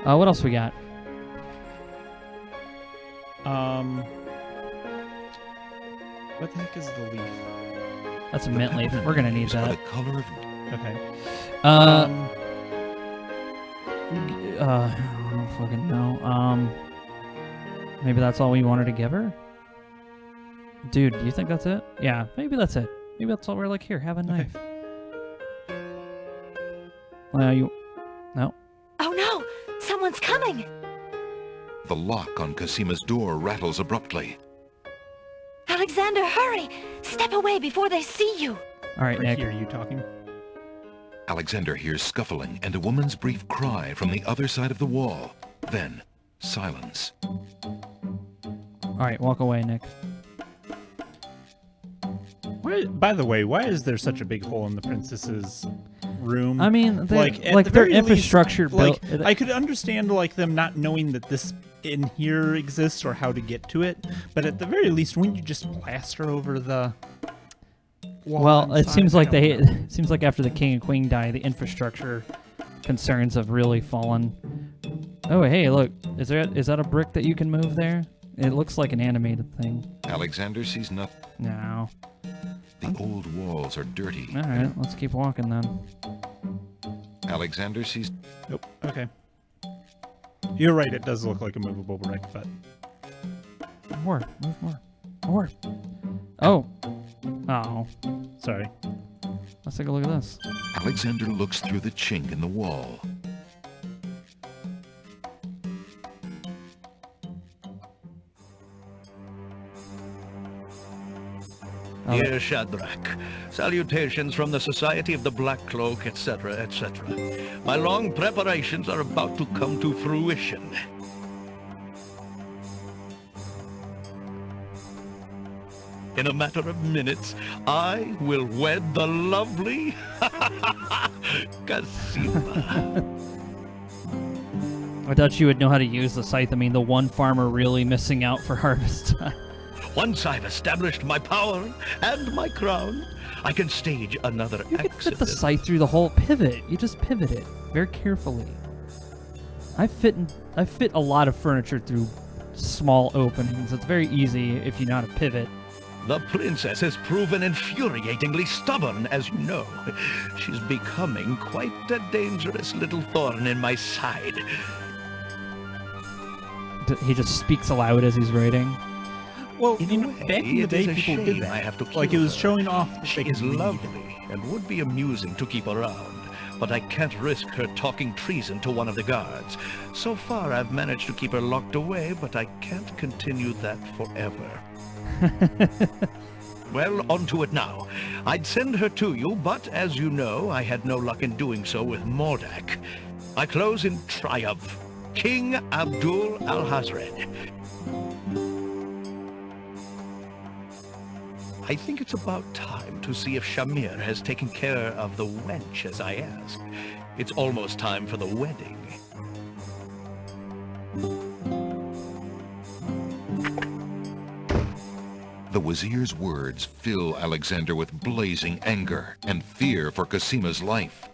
What else we got? What the heck is the leaf? That's a mint leaf. We're gonna need that. The color of Okay. I don't fucking know. Maybe that's all we wanted to give her? Dude, do you think that's it? Yeah, maybe that's it. Maybe that's all we're like, here, have a knife. Well, no. Oh no! Someone's coming! The lock on Casima's door rattles abruptly. Alexander, hurry! Step away before they see you! Alright, Nick. Hear you talking. Alexander hears scuffling and a woman's brief cry from the other side of the wall. Then, silence. Alright, walk away, Nick. By the way, why is there such a big hole in the princess's room? I mean, like their very infrastructure least, built. I could understand like them not knowing that this in here exists or how to get to it, but at the very least, wouldn't you just plaster over the wall? Well, it inside? seems like it seems like after the king and queen die, the infrastructure concerns have really fallen. Oh, hey, look, is that a brick that you can move there? It looks like an animated thing. Alexander sees nothing. No. The old walls are dirty. All right, let's keep walking then. Alexander sees... Nope. Okay. You're right, it does look like a movable brick, but... More. Move more. More. Oh. Oh. Sorry. Let's take a look at this. Alexander looks through the chink in the wall. Dear Shadrach, salutations from the Society of the Black Cloak, etc., etc. My long preparations are about to come to fruition. In a matter of minutes, I will wed the lovely Casima. I thought you would know how to use the scythe. I mean, the one farmer really missing out for harvest time. Once I've established my power and my crown, I can stage another You can fit the exodus. scythe through the whole pivot. You just pivot it very carefully. I fit a lot of furniture through small openings. It's very easy if you know how to pivot. The princess has proven infuriatingly stubborn, as you know. She's becoming quite a dangerous little thorn in my side. He just speaks aloud as he's writing. Well, In a way, back in the it day, is a people did shame that. I have to Like, kill it was her. showing off that She they is could read. lovely and would be amusing to keep around, but I can't risk her talking treason to one of the guards. So far, I've managed to keep her locked away, but I can't continue that forever. Well, on to it now. I'd send her to you, but as you know, I had no luck in doing so with Mordak. I close in triumph. King Abdul Alhazred. I think it's about time to see if Shamir has taken care of the wench as I asked. It's almost time for the wedding. The Wazir's words fill Alexander with blazing anger and fear for Casima's life.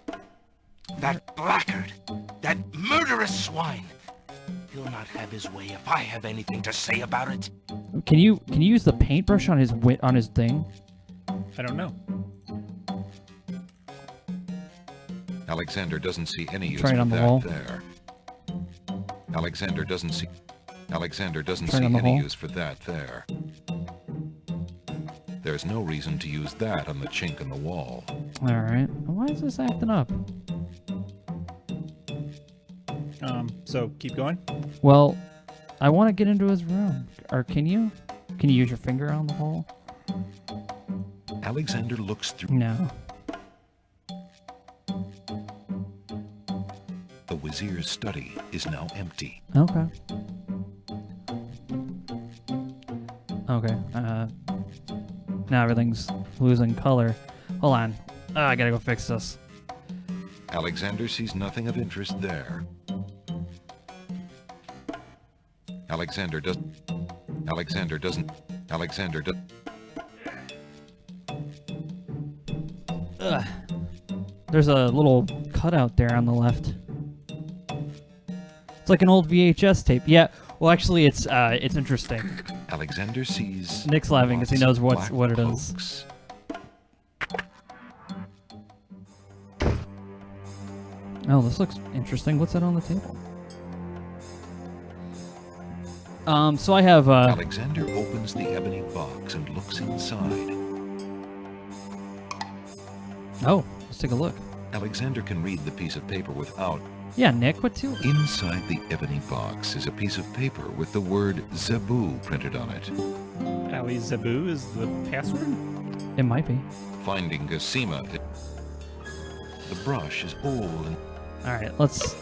That blackguard! That murderous swine! He'll not have his way if I have anything to say about it. Can you use the paintbrush on his thing? I don't know. Alexander doesn't see any use Try it for on the that wall. there. Alexander doesn't see Try it on the any wall. use for that there. There's no reason to use that on the chink in the wall. All right. Why is this acting up? So keep going. Well, I want to get into his room. Or can you? Can you use your finger on the hole? Alexander looks through. No. The Wazir's study is now empty. Okay. Okay. Now everything's losing color. Hold on. I gotta go fix this. Alexander sees nothing of interest there. Alexander doesn't. Ugh. There's a little cutout there on the left. It's like an old VHS tape. Yeah. Well, actually, it's interesting. Alexander sees. Nick's laughing because he knows lots of what it black is. cloaks. Oh, this looks interesting. What's that on the table? So I have, Alexander opens the ebony box and looks inside. Oh, let's take a look. Alexander can read the piece of paper without... Yeah, Nick, what too? Inside the ebony box is a piece of paper with the word Zebu printed on it. Ali Zebu is the password? It might be. Finding Gasima, the brush is old and... Alright, let's...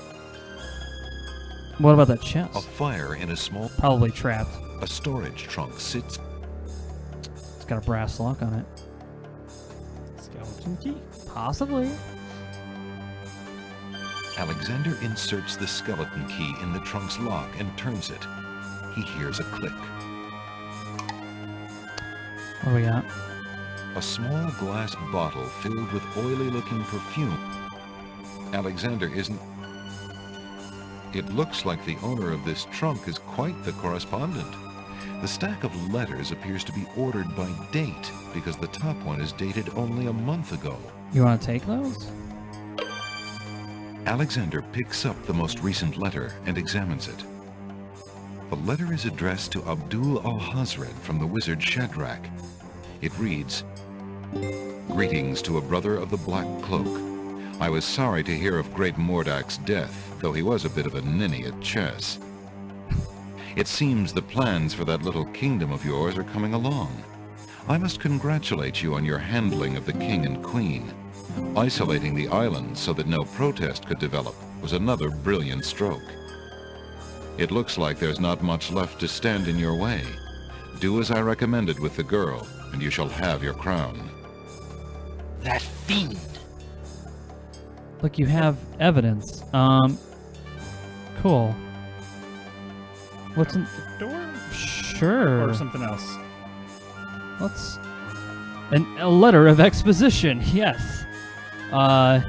What about that chest? A fire in a small... Probably trapped. A storage trunk sits... It's got a brass lock on it. Skeleton key? Possibly. Alexander inserts the skeleton key in the trunk's lock and turns it. He hears a click. What do we got? A small glass bottle filled with oily-looking perfume. Alexander isn't... It looks like the owner of this trunk is quite the correspondent. The stack of letters appears to be ordered by date, because the top one is dated only a month ago. You want to take those? Alexander picks up the most recent letter and examines it. The letter is addressed to Abdul al-Hazred from the wizard Shadrach. It reads, "Greetings to a brother of the Black Cloak. I was sorry to hear of great Mordak's death, though he was a bit of a ninny at chess. It seems the plans for that little kingdom of yours are coming along. I must congratulate you on your handling of the king and queen. Isolating the island so that no protest could develop was another brilliant stroke. It looks like there's not much left to stand in your way. Do as I recommended with the girl, and you shall have your crown." That fiend! Look, you have evidence. Cool. What's in the door? Sure. Or something else. Let's... a letter of exposition, yes. Yeah,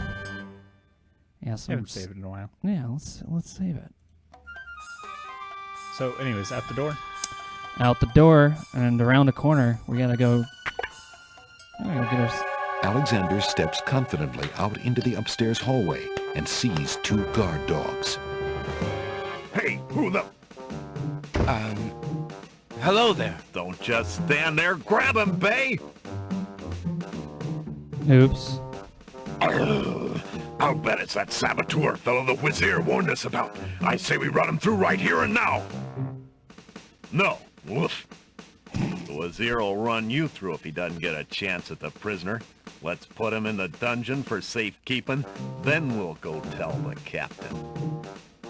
so Haven't saved it in a while. Yeah, let's save it. So, anyways, out the door. Out the door and around the corner. We gotta go. Get our... Alexander steps confidently out into the upstairs hallway and sees 2 guard dogs. Hey, who the... Hello there. Don't just stand there. Grab him, Bay! Oops. I'll bet it's that saboteur fellow the Wazir warned us about. I say we run him through right here and now. No. Woof. The Wazir will run you through if he doesn't get a chance at the prisoner. Let's put him in the dungeon for safekeeping, then we'll go tell the captain.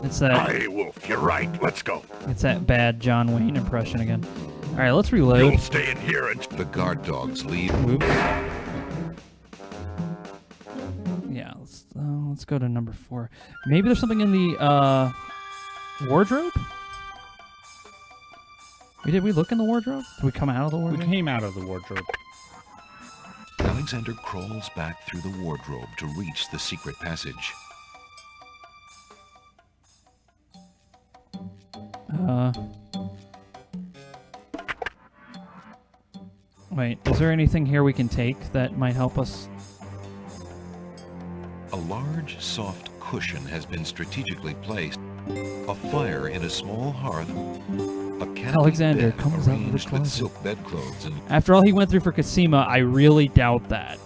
It's that... Aye, Wolf, you're right. Let's go. It's that bad John Wayne impression again. Alright, let's reload. You'll stay in here and... The guard dogs leave. Oops. Yeah, let's go to number 4. Maybe there's something in the wardrobe? Did we look in the wardrobe? Did we come out of the wardrobe? We came out of the wardrobe. Alexander crawls back through the wardrobe to reach the secret passage. Wait, is there anything here we can take that might help us? A large, soft cushion has been strategically placed. A fire in a small hearth. A canopy Alexander bed comes out of the arranged with closet. silk bedclothes and... After all he went through for Casima, I really doubt that.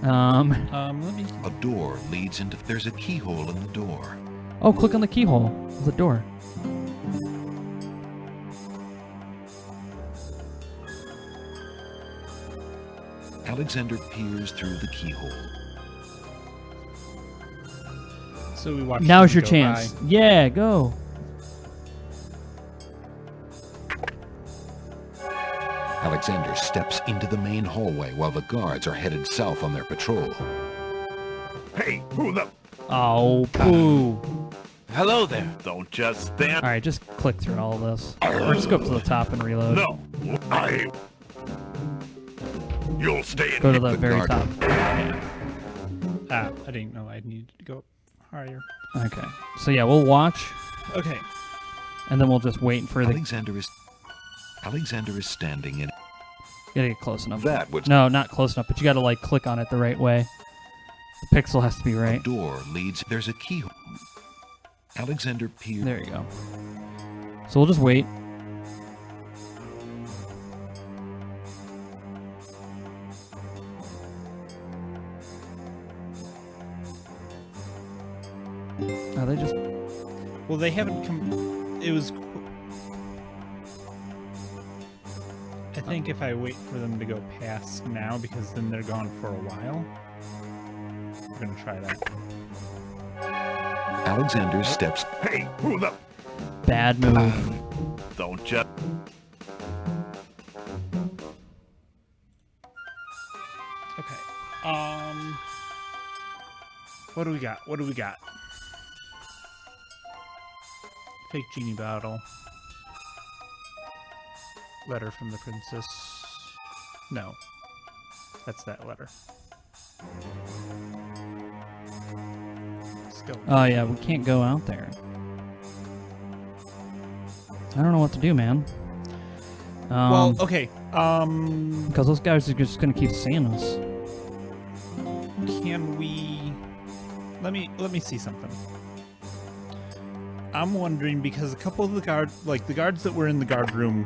Let me... A door leads into... There's a keyhole in the door. Oh, click on the keyhole of the door. Alexander peers through the keyhole. So we watch. Now's your chance. By. Yeah, go. Alexander steps into the main hallway while the guards are headed south on their patrol. Hey, who the... Oh, boo. Hello there. Don't just stand... Alright, just click through all of this. Or just go up to the top and reload. No, You'll stay in Go to the the very guard. top. Yeah. I didn't know I needed to go up higher. Okay. So yeah, we'll watch. Okay. And then we'll just wait for the... Alexander is standing in... You gotta get close enough. That would... No, not close enough, but you gotta, like, click on it the right way. The pixel has to be right. The door leads. There's a keyhole. Alexander peers. There you go. So we'll just wait. Are they just... Well, they haven't come... It was... I think if I wait for them to go past now, because then they're gone for a while. We're gonna try that. Alexander steps. Hey, who the... Bad move. Don't just... Okay. What do we got? What do we got? Fake genie bottle. Letter from the princess. No. That's that letter. Skeleton. Oh yeah, we can't go out there. I don't know what to do, man. Well, okay. Because those guys are just gonna keep seeing us. Can we... Let me see something. I'm wondering, because a couple of the guards, like the guards that were in the guard room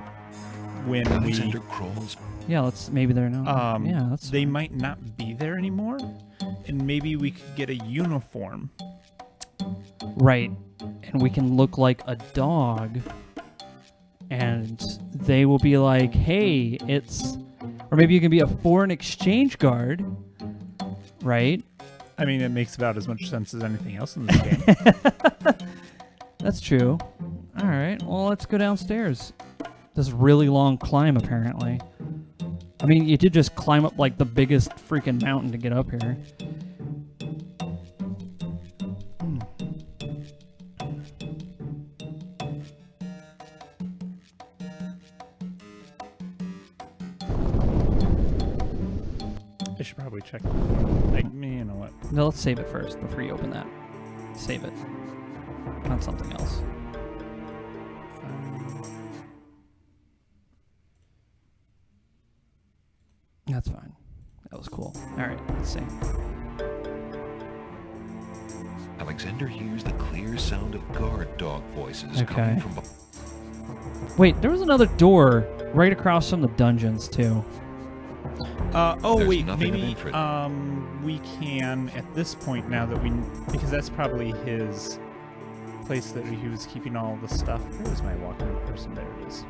when Alexander crawls. Yeah, let's... Maybe they're not. Yeah, that's... They might not be there anymore, and maybe we could get a uniform. Right. And we can look like a dog. And they will be like, hey, it's... Or maybe you can be a foreign exchange guard. Right? I mean, it makes about as much sense as anything else in this game. That's true. Alright, well, let's go downstairs. This really long climb, apparently. I mean, you did just climb up, like, the biggest freaking mountain to get up here. I should probably check before. Like, you know what? No, let's save it first before you open that. Save it. Not something else. That's fine. That was cool. Alright, let's see. Alexander hears the clear sound of guard dog voices Okay. coming from... Wait, there was another door right across from the dungeons, too. Oh There's wait, nothing of maybe interest. we can at this point, now that we, because that's probably his place that he was keeping all the stuff. Where's my walking person? There it is.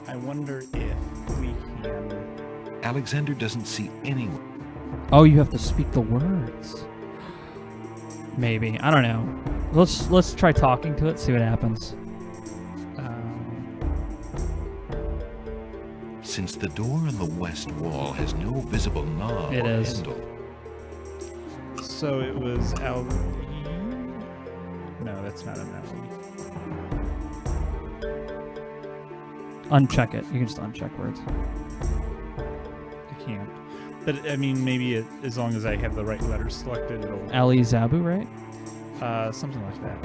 I wonder if we can... Alexander doesn't see anyone. Oh, you have to speak the words. Maybe. I don't know. Let's try talking to it, see what happens. Since the door on the west wall has no visible knob It or is. handle. So it was Al... No, that's not an Al. Uncheck it. You can just uncheck words. I can't. But, I mean, maybe as long as I have the right letters selected, it'll... Ali Zabu, right? Something like that.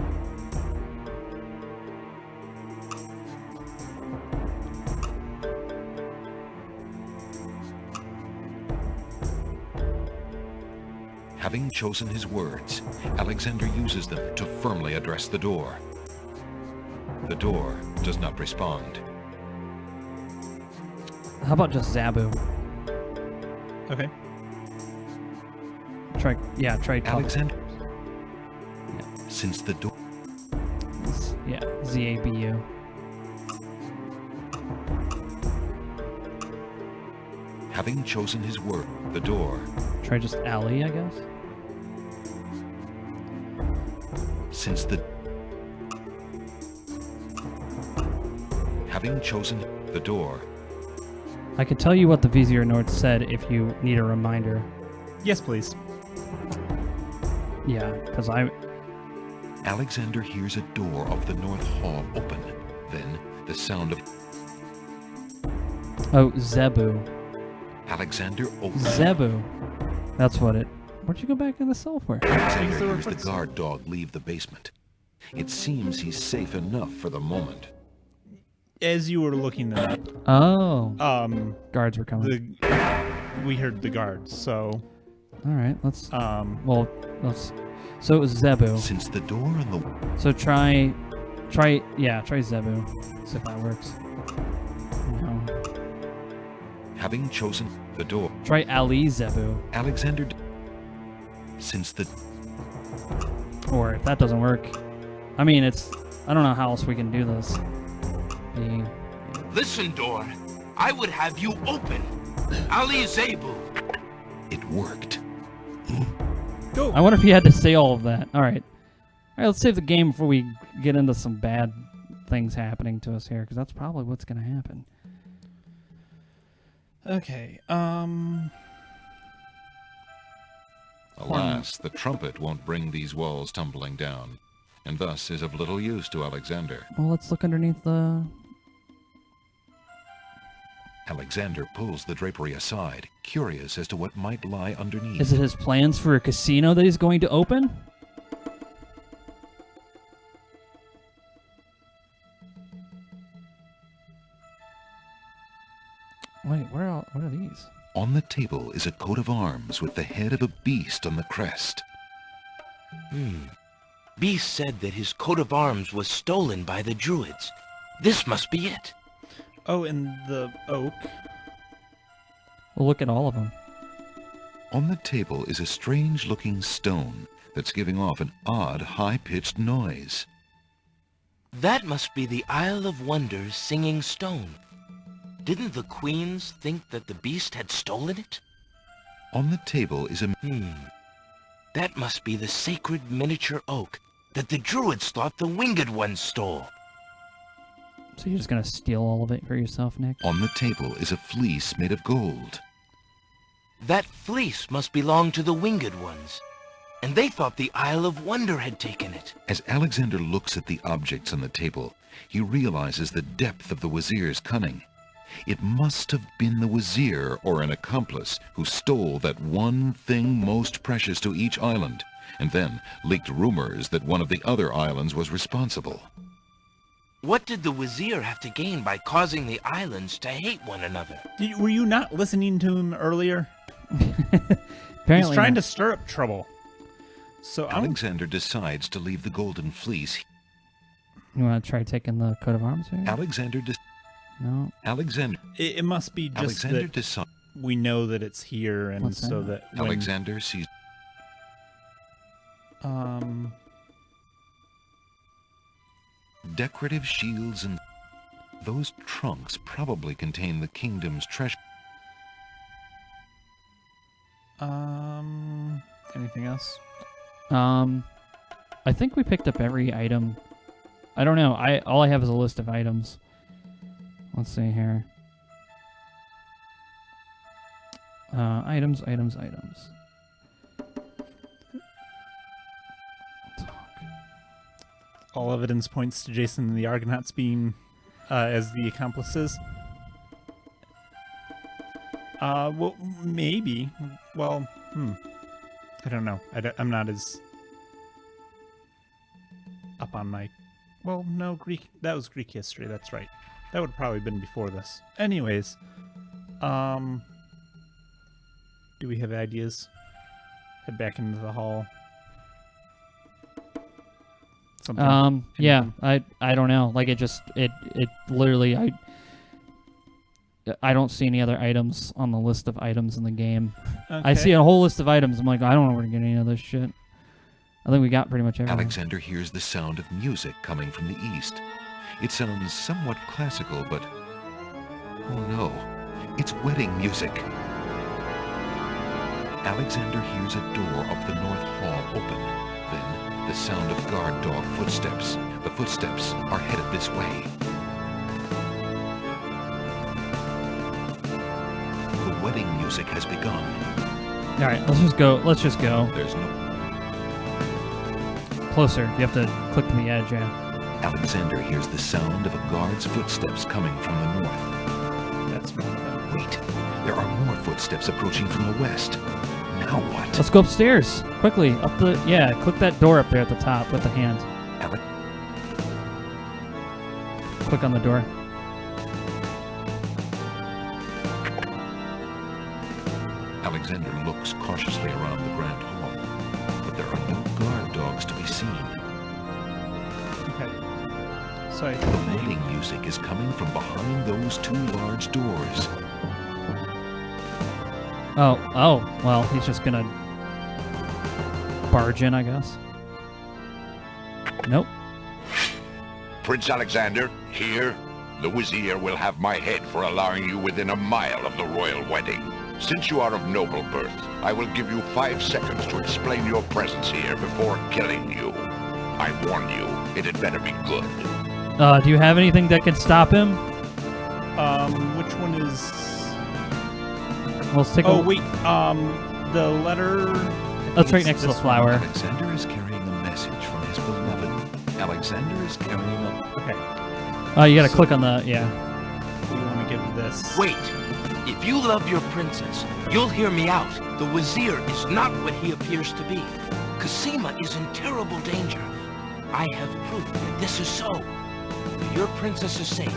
Having chosen his words, Alexander uses them to firmly address the door. The door does not respond. How about just Zabu? Okay. Try talking. Alexander. Since the door... Yeah, Z-A-B-U. Having chosen his word, the door... Try just Ali, I guess? Since the... Having chosen the door... I can tell you what the Vizier Nord said if you need a reminder. Yes, please. Yeah, because I... Alexander hears a door of the north hall open. Then, the sound of... Oh, Zebu. Alexander opens... Zebu. That's what it... Where'd you go back in the software? Alexander hears the guard dog leave the basement. It seems he's safe enough for the moment. As you were looking that up... Oh. Guards were coming. We heard the guards, so... Alright, let's... well, let's... So it was Zebu. Since the door on the... So try Zebu. See if that works. No. Having chosen the door... Try Ali Zebu. Alexander... Since the... Or if that doesn't work... I mean, it's... I don't know how else we can do this. Listen, door. I would have you open. Ali Zebu. It worked. Go. I wonder if he had to say all of that. Alright. Alright, let's save the game before we get into some bad things happening to us here, because that's probably what's going to happen. Okay, Alas, the trumpet won't bring these walls tumbling down, and thus is of little use to Alexander. Well, let's look underneath the... Alexander pulls the drapery aside, curious as to what might lie underneath. Is it his plans for a casino that he's going to open? Wait, what are these? On the table is a coat of arms with the head of a beast on the crest. Beast said that his coat of arms was stolen by the druids. This must be it. Oh, and the oak. We'll look at all of them. On the table is a strange-looking stone that's giving off an odd, high-pitched noise. That must be the Isle of Wonders singing stone. Didn't the queens think that the beast had stolen it? On the table is a... That must be the sacred miniature oak that the druids thought the winged ones stole. So you're just going to steal all of it for yourself, Nick? On the table is a fleece made of gold. That fleece must belong to the winged ones, and they thought the Isle of Wonder had taken it. As Alexander looks at the objects on the table, he realizes the depth of the Wazir's cunning. It must have been the Wazir or an accomplice who stole that one thing most precious to each island, and then leaked rumors that one of the other islands was responsible. What did the Wazir have to gain by causing the islands to hate one another? Were you not listening to him earlier? Apparently He's trying not. to stir up trouble. So Alexander decides to leave the golden fleece. You want to try taking the coat of arms here? Alexander No. Alexander. It must be just Alexander that we know that it's here, and What's so that? that when, Alexander sees... Decorative shields and... Those trunks probably contain the kingdom's treasure. Anything else? I think we picked up every item. I don't know. All I have is a list of items. Let's see here. Items. All evidence points to Jason and the Argonauts being as the accomplices. Well, maybe. Well, I don't know. I'm not as up on my... Well, no, Greek... That was Greek history, that's right. That would have probably been before this. Anyways, do we have ideas? Head back into the hall. Something. Yeah, I don't know. Like it literally I don't see any other items on the list of items in the game. Okay. I see a whole list of items. I'm like, I don't know where to get any of this shit. I think we got pretty much everything. Alexander hears the sound of music coming from the east. It sounds somewhat classical, but... Oh no, it's wedding music. Alexander hears a door of the north hall open. Then, the sound of guard dog footsteps. The footsteps are headed this way. The wedding music has begun. Alright, let's just go. There's no... Closer. You have to click to the edge, yeah. Alexander hears the sound of a guard's footsteps coming from the north. That's right. Wait, there are more footsteps approaching from the west. Now what? Let's go upstairs. Quickly. Click that door up there at the top with the hand. Click on the door. Alexander looks cautiously around the grand hall, but there are no guard dogs to be seen. Okay. So the wedding music is coming from behind those two large doors. Oh, well, he's just gonna barge in, I guess. Nope. Prince Alexander, here, the Vizier will have my head for allowing you within a mile of the royal wedding. Since you are of noble birth, I will give you 5 seconds to explain your presence here before killing you. I warn you, it had better be good. Do you have anything that can stop him? Which one is... Well, let's take Oh, wait, the letter... That's right next to the flower. Alexander is carrying a message from his beloved. Alexander is carrying a... Okay. Oh, you gotta click on the... yeah. We want to give this... Wait! If you love your princess, you'll hear me out. The Vizier is not what he appears to be. Cassima is in terrible danger. I have proof that this is so. For your princess's sake,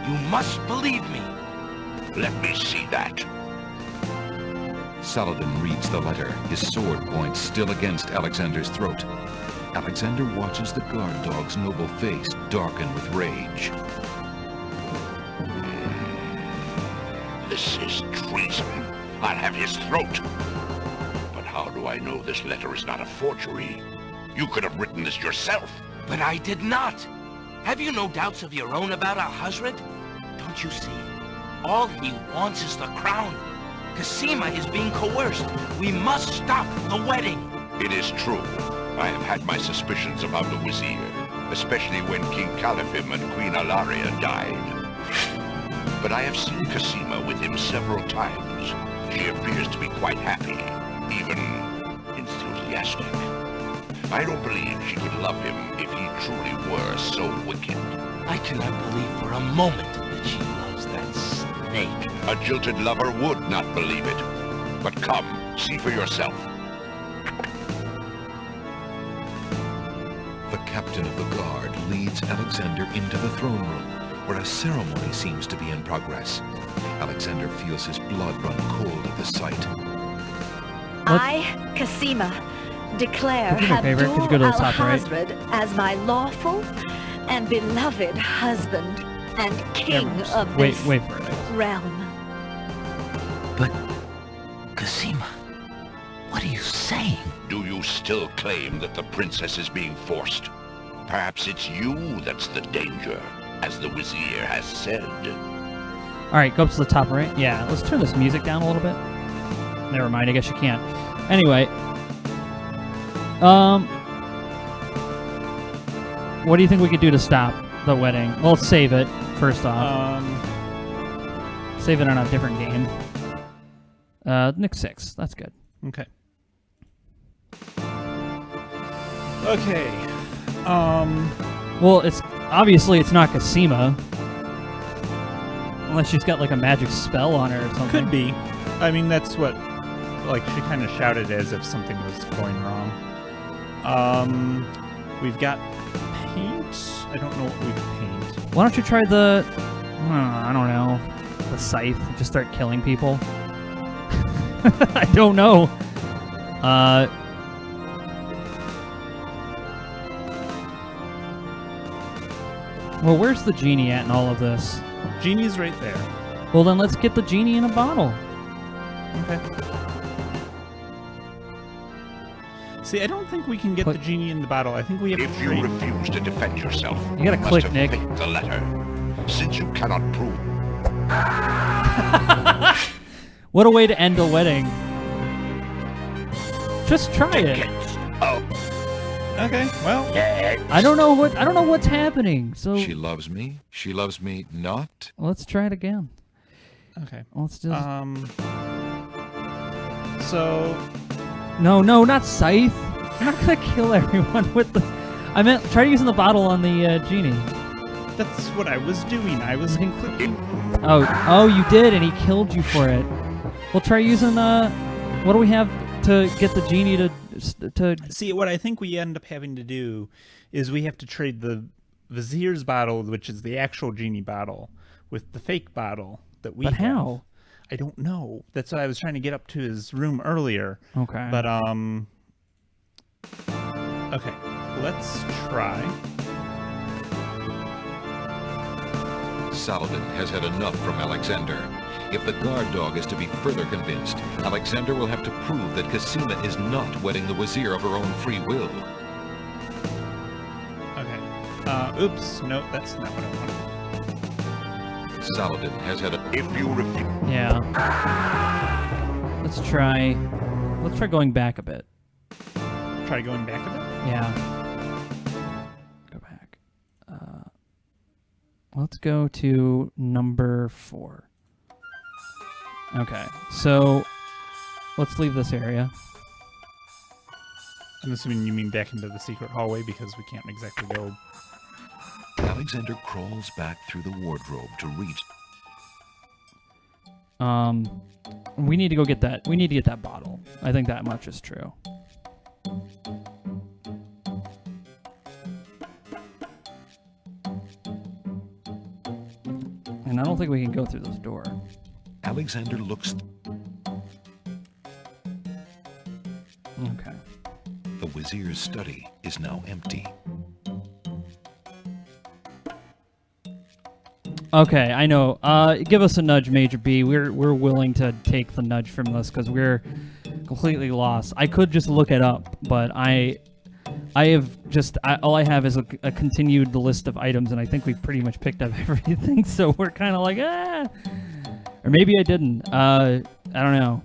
you must believe me. Let me see that. Saladin reads the letter, his sword point still against Alexander's throat. Alexander watches the guard dog's noble face darken with rage. This is treason. I'll have his throat. But how do I know this letter is not a forgery? You could have written this yourself. But I did not. Have you no doubts of your own about Al-Hazred? Don't you see? All he wants is the crown. Cassima is being coerced. We must stop the wedding. It is true. I have had my suspicions about the Vizier, especially when King Califim and Queen Alaria died. But I have seen Cassima with him several times. She appears to be quite happy, even enthusiastic. I don't believe she could love him if he truly were so wicked. I cannot believe for a moment that she loves that snake. A jilted lover would not believe it. But come, see for yourself. The captain of the guard leads Alexander into the throne room, where a ceremony seems to be in progress. Alexander feels his blood run cold at the sight. I, Cassima, declare Abdul Al-Hazred as my lawful and beloved husband and king of this realm. But, Cassima, what are you saying? Do you still claim that the princess is being forced? Perhaps it's you that's the danger, as the Vizier has said. Alright, go up to the top right. Yeah, let's turn this music down a little bit. Never mind, I guess you can't. Anyway. What do you think we could do to stop the wedding? Well, let's save it, first off. Save it on a different game. Nick 6. That's good. Okay. Okay. Well, it's obviously it's not Cassima. Unless she's got like a magic spell on her or something. Could be. I mean, that's what, like, she kind of shouted as if something was going wrong. We've got paint. I don't know what we paint. Why don't you try the, I don't know, the scythe? Just start killing people. I don't know. Well, where's the genie at in all of this? Genie's right there. Well, then let's get the genie in a bottle. Okay. See, I don't think we can get the genie in the bottle. I think we have to If you refuse to defend yourself, you gotta click, must have Nick. faked the letter. Since you cannot prove... What a way to end a wedding. Just try it. Okay, well... I don't know what's happening. So She loves me. She loves me not. let's try it again. Okay. Let's just... So... No, not scythe. I'm not gonna kill everyone with the... I meant try using the bottle on the genie. That's what I was doing. I was clicking. Oh, you did, and he killed you for it. Well, try using what do we have to get the genie to see? What I think we end up having to do is we have to trade the Vizier's bottle, which is the actual genie bottle, with the fake bottle that we. But have. how? I don't know. That's why I was trying to get up to his room earlier. Okay. But okay, let's try. Saladin has had enough from Alexander. If the guard dog is to be further convinced, Alexander will have to prove that Cosima is not wedding the Wazir of her own free will. Okay. Oops. No, that's not what I wanted. Saladin has had a... If you refuse... Yeah. Let's try going back a bit. Try going back a bit? Yeah. Go back. Let's go to number 4. Okay, so let's leave this area. I'm assuming you mean back into the secret hallway because we can't exactly go. Alexander crawls back through the wardrobe to reach. We need to go get that. We need to get that bottle. I think that much is true. And I don't think we can go through this door. Alexander looks... Okay. The Wazir's study is now empty. Okay, I know. Give us a nudge, Major B. We're willing to take the nudge from this because we're completely lost. I could just look it up, but I have just all I have is a continued list of items, and I think we've pretty much picked up everything. So we're kind of like, ah. Or maybe I didn't. I don't know.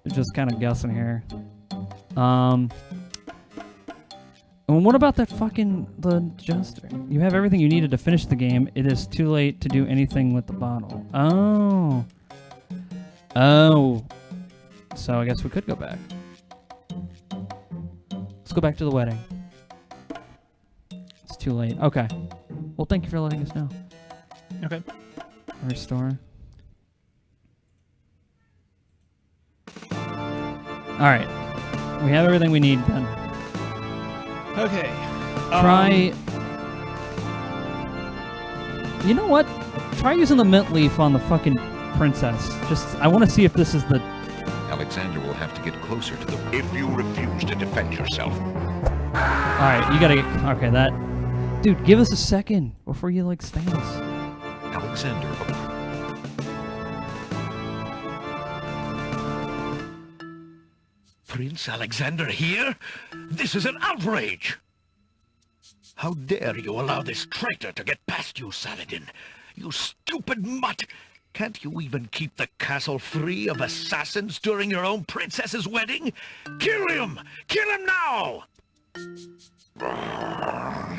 Just kind of guessing here. And what about that the jester? You have everything you needed to finish the game. It is too late to do anything with the bottle. Oh. Oh. So I guess we could go back. Let's go back to the wedding. It's too late. Okay. Well, thank you for letting us know. Okay. Restore. Alright. We have everything we need then. Okay. Try... You know what? Try using the mint leaf on the fucking princess. I want to see if this is the... Alexander will have to get closer to the... If you refuse to defend yourself... Alright, you gotta get... Okay, that... Dude, give us a second before you, stab us. Alexander... Prince Alexander here? This is an outrage! How dare you allow this traitor to get past you, Saladin? You stupid mutt! Can't you even keep the castle free of assassins during your own princess's wedding? Kill him! Kill him now!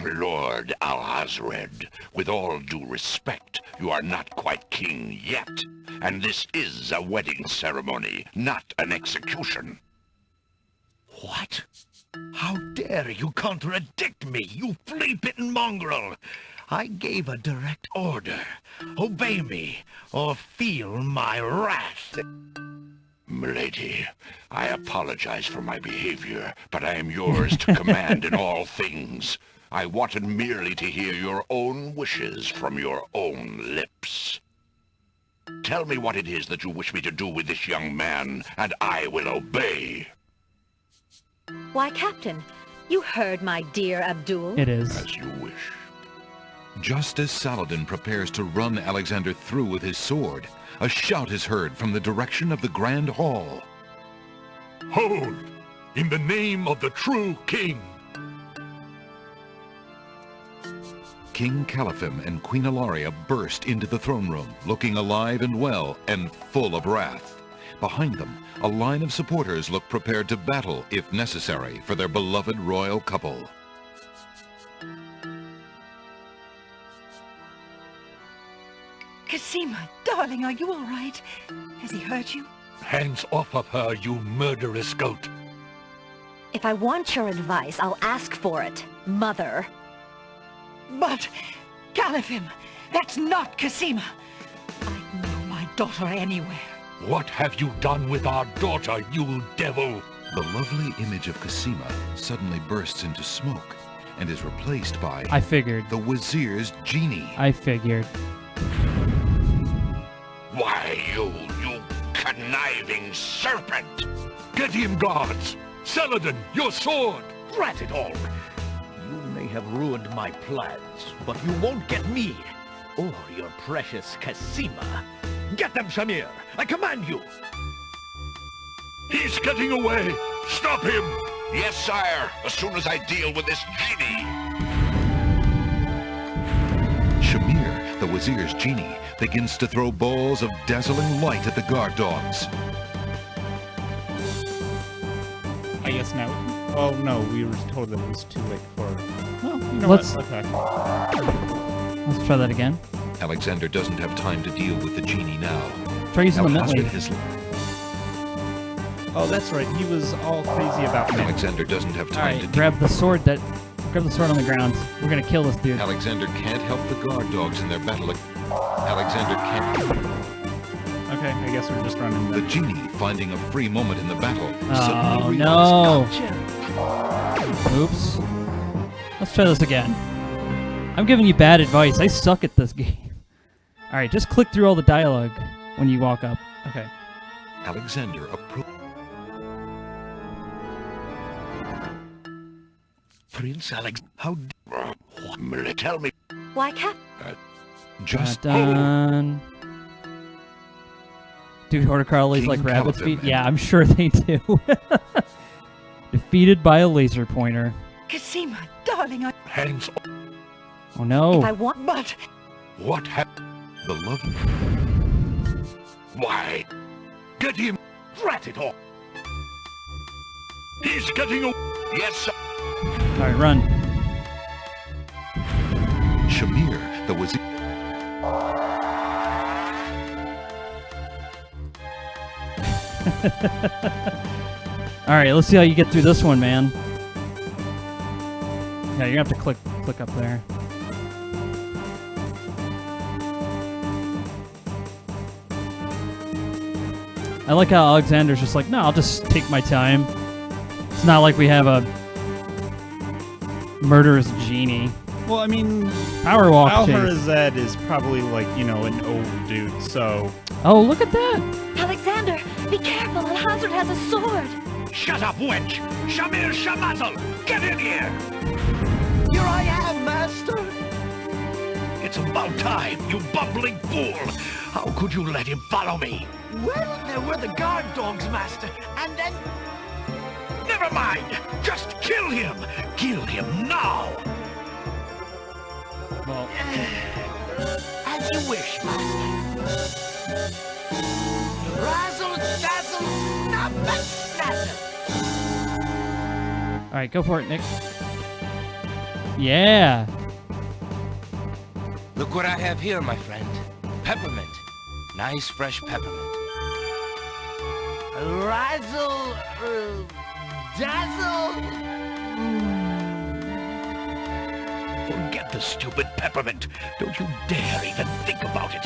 Lord Alhazred, with all due respect, you are not quite king yet. And this is a wedding ceremony, not an execution. What? How dare you contradict me, you flea-bitten mongrel! I gave a direct order. Obey me, or feel my wrath. Milady, I apologize for my behavior, but I am yours to command in all things. I wanted merely to hear your own wishes from your own lips. Tell me what it is that you wish me to do with this young man, and I will obey. Why, Captain, you heard my dear Abdul. It is. As you wish. Just as Saladin prepares to run Alexander through with his sword, a shout is heard from the direction of the Grand Hall. Hold! In the name of the true king! King Caliphim and Queen Ilaria burst into the throne room, looking alive and well and full of wrath. Behind them, a line of supporters look prepared to battle, if necessary, for their beloved royal couple. Cosima, darling, are you all right? Has he hurt you? Hands off of her, you murderous goat! If I want your advice, I'll ask for it, Mother. But, Caliphim, that's not Cosima. I'd know my daughter anywhere. What have you done with our daughter, you devil? The lovely image of Cosima suddenly bursts into smoke and is replaced by... I figured. The Wazir's genie. I figured. Why, Why, you conniving serpent! Get him, guards! Saladin, your sword! Drat it all! You may have ruined my plans, but you won't get me, or your precious Cassima. Get them, Shamir! I command you! He's getting away! Stop him! Yes, sire, as soon as I deal with this genie. Shamir, the Wazir's genie, begins to throw balls of dazzling light at the guard dogs. I guess now. Oh no, we were told that it was too late for. Well, you know Let's- what? Okay. Let's try that again. Alexander doesn't have time to deal with the genie now. Try using the Al-Hazred mint has- Oh, that's right. He was all crazy about mint. Alexander doesn't have time Alright, to grab the sword on the ground. We're gonna kill this dude. Alexander can't help the guard dogs in their battle. Alexander can't. Okay, I guess we're just running. The genie, finding a free moment in the battle, Oh suddenly no! realizes, Oops. Let's try this again. I'm giving you bad advice. I suck at this game. Alright, just click through all the dialogue when you walk up. Okay. Alexander approached. Prince Alex, how Tell me. Why, Cap? Just Dun. Do Horticrowley's King like rabbit's feet? Caliphate. Yeah, I'm sure they do. Defeated by a laser pointer. Cassima, darling, Hands Oh no. if I want, but What happened? the love. Why? Get him! drat it all! He's getting away! Yes, sir. Alright, run. Shamir, the Wazir. Alright, let's see how you get through this one, man. Yeah, you're gonna have to click up there. I like how Alexander's just like, no, I'll just take my time. It's not like we have a murderous genie. Well, I mean, Power walk chase. Al-Hazred is probably like, you know, an old dude, so. Oh, look at that! Alexander, be careful. Al-Hazred has a sword. Shut up, wench! Shamir Shamazel! Get in here! Here I am, Master! It's about time, you bumbling fool! How could you let him follow me? Well, there were the guard dogs, Master, and then... Never mind! Just kill him! Kill him now! Well, As you wish, Master. Razzle, dazzle, snap and snazzle! alright, go for it, Nick. Yeah! Look what I have here, my friend. Peppermint. Nice fresh peppermint. Razzle, dazzle... Forget the stupid peppermint. Don't you dare even think about it.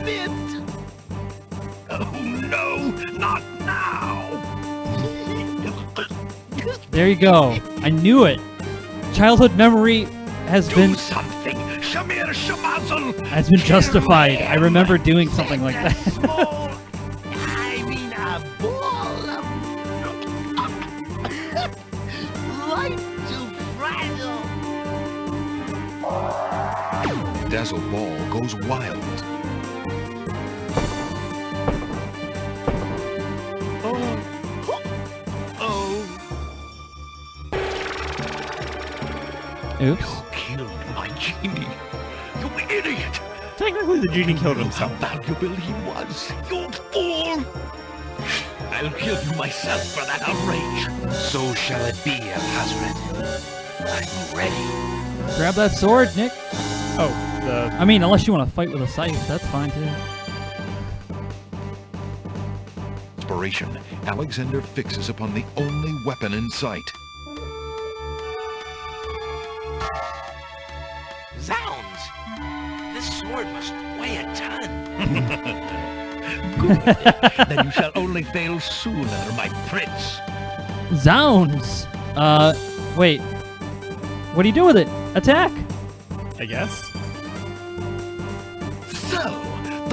Mint! Oh no, not now! There you go. I knew it. Childhood memory has Do been something! Shamir Shamazel! justified. I remember doing something like that. Small, I mean a ball of... light to fragile. Dazzle Ball goes wild. Oops. Killed my genie! You idiot! Technically, the genie killed himself. How valuable he was! You fool! I'll kill you myself for that outrage! So shall it be, Al-Hazred. I'm ready. Grab that sword, Nick. Oh, the... I mean, unless you want to fight with a scythe, that's fine too. Inspiration. Alexander fixes upon the only weapon in sight. Zounds! This sword must weigh a ton. Good. Then you shall only fail sooner, my prince. Zounds! Wait. What do you do with it? Attack! I guess.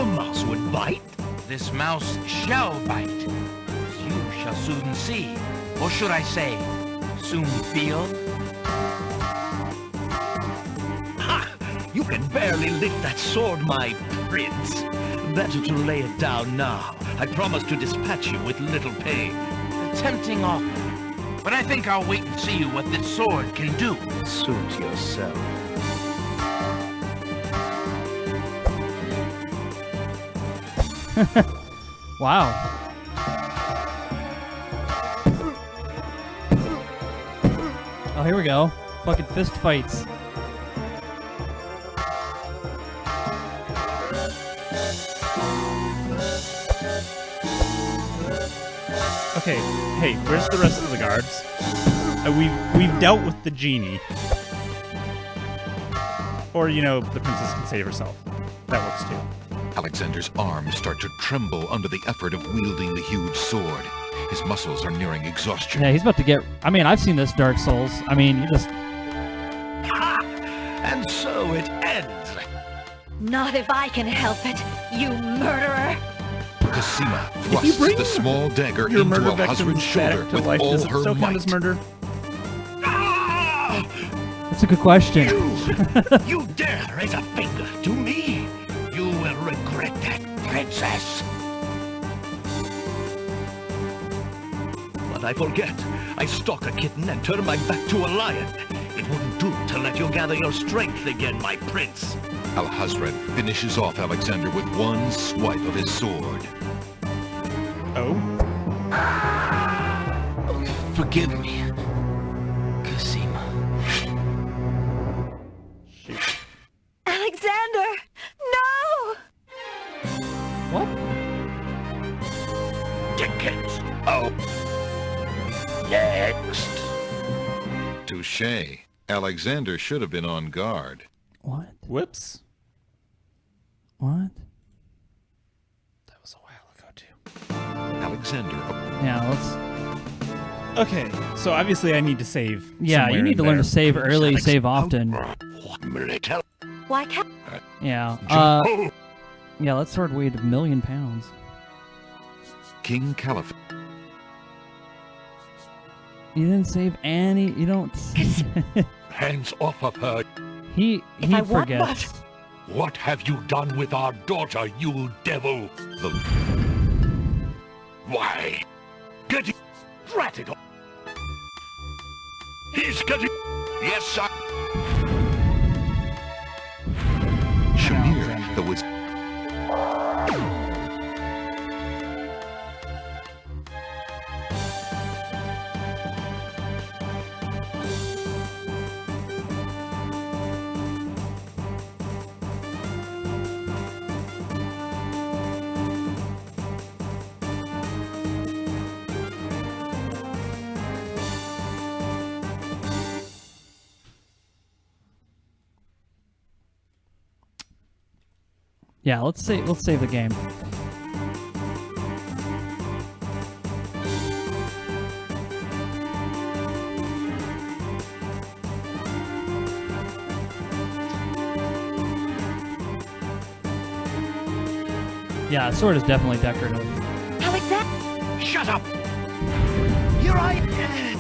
mouse would bite? This mouse shall bite. As you shall soon see. Or should I say, soon feel? Ha! You can barely lift that sword, my prince. Better to lay it down now. I promise to dispatch you with little pain. A tempting offer. But I think I'll wait and see what this sword can do. Suit yourself. Wow. Oh, here we go. Fucking fist fights. Okay, hey, where's the rest of the guards? We've dealt with the genie. Or, you know, the princess can save herself. That works too. Alexander's arms start to tremble under the effort of wielding the huge sword. His muscles are nearing exhaustion. Yeah, he's about to get... I mean, I've seen this Dark Souls. I mean, you just... Ha! And so it ends. Not if I can help it, you murderer! Cosima thrusts the small dagger into Alhazred's shoulder with all her might. Murder? That's a good question. You dare raise a finger to me? You will regret that, princess. But I forget. I stalk a kitten and turn my back to a lion. It wouldn't do to let you gather your strength again, my prince. Alhazred finishes off Alexander with one swipe of his sword. Oh? Forgive me, Cosima. Alexander! No! What? Dickens. Oh. Next. Touché. Alexander should have been on guard. What? Whoops. What? That was a while ago, too. Alexander. Yeah, let's... Okay, so obviously I need to save. Yeah, you need to learn to save early, save often. Why can't... Yeah. Yeah, that sword weighed 1,000,000 pounds. King Caliph. You didn't save any... You don't... Hands off of her. He forgets. What have you done with our daughter, you devil? Why? Get it! Drat it! He's getting... Yes, sir. Shamir, the wizard. Yeah, let's save the game. Yeah, sword is definitely decorative. Alexander! Shut up! Here I am!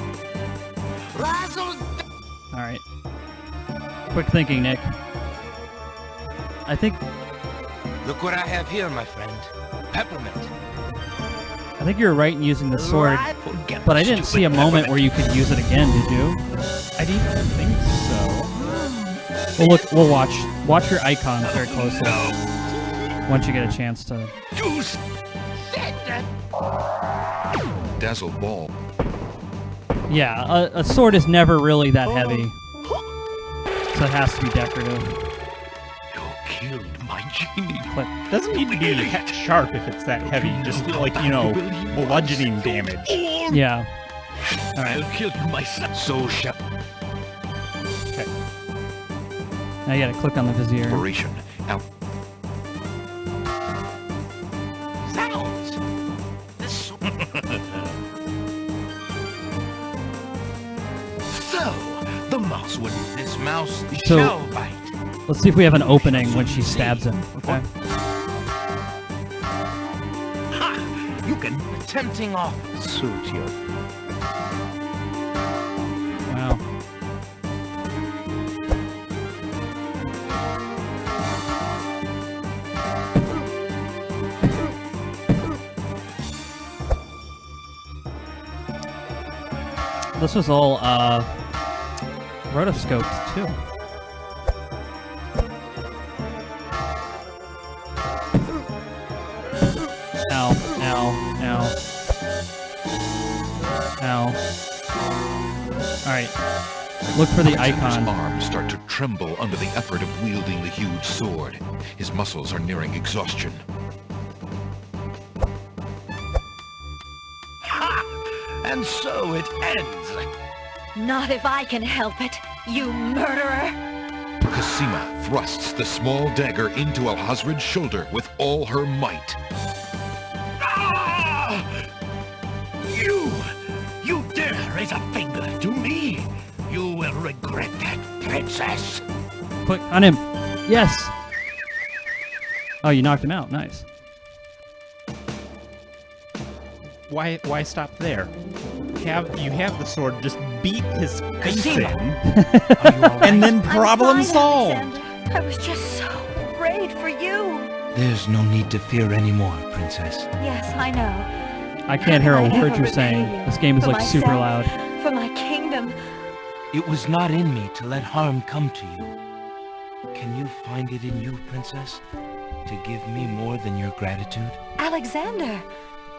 Razzle! Alright. Quick thinking, Nick. I think... Look what I have here, my friend. Peppermint. I think you're right in using the sword, but I didn't see a moment where you could use it again, did you? I didn't think so. Well, look, we'll watch. Watch your icon very closely. Once you get a chance to... Dazzle ball. Yeah, a sword is never really that heavy. So it has to be decorative. You killed my genie. Click. Doesn't need to be sharp if it's that heavy. Just like, you know, bludgeoning damage. Yeah. I'll kill you myself. So sharp. Okay. Now you gotta click on the vizier. Inspiration. Out. Sounds. This. So, the mouse would... This mouse So- shall bite. Let's see if we have an opening when she stabs him, okay? token. A tempting offer. Suit you. Wow. This was all rotoscoped too. Ow, ow, ow. Ow. Alright. Look for the Alexander's icon. arms start to tremble under the effort of wielding the huge sword. His muscles are nearing exhaustion. Ha! And so it ends. Not if I can help it, you murderer! Cosima thrusts the small dagger into Alhazred's shoulder with all her might. Ah! You dare raise a finger to me? You will regret that, princess. Click on him. Yes. Oh, you knocked him out. Nice. Why stop there? You have the sword, just beat his face in, and then problem solved. Alexander. I was just so afraid for you. There's no need to fear anymore, Princess. Yes, I know. I can't hear a How could I word ever you're saying. repay you? This game is For like super myself, loud. For my kingdom. It was not in me to let harm come to you. Can you find it in you, Princess, to give me more than your gratitude? Alexander,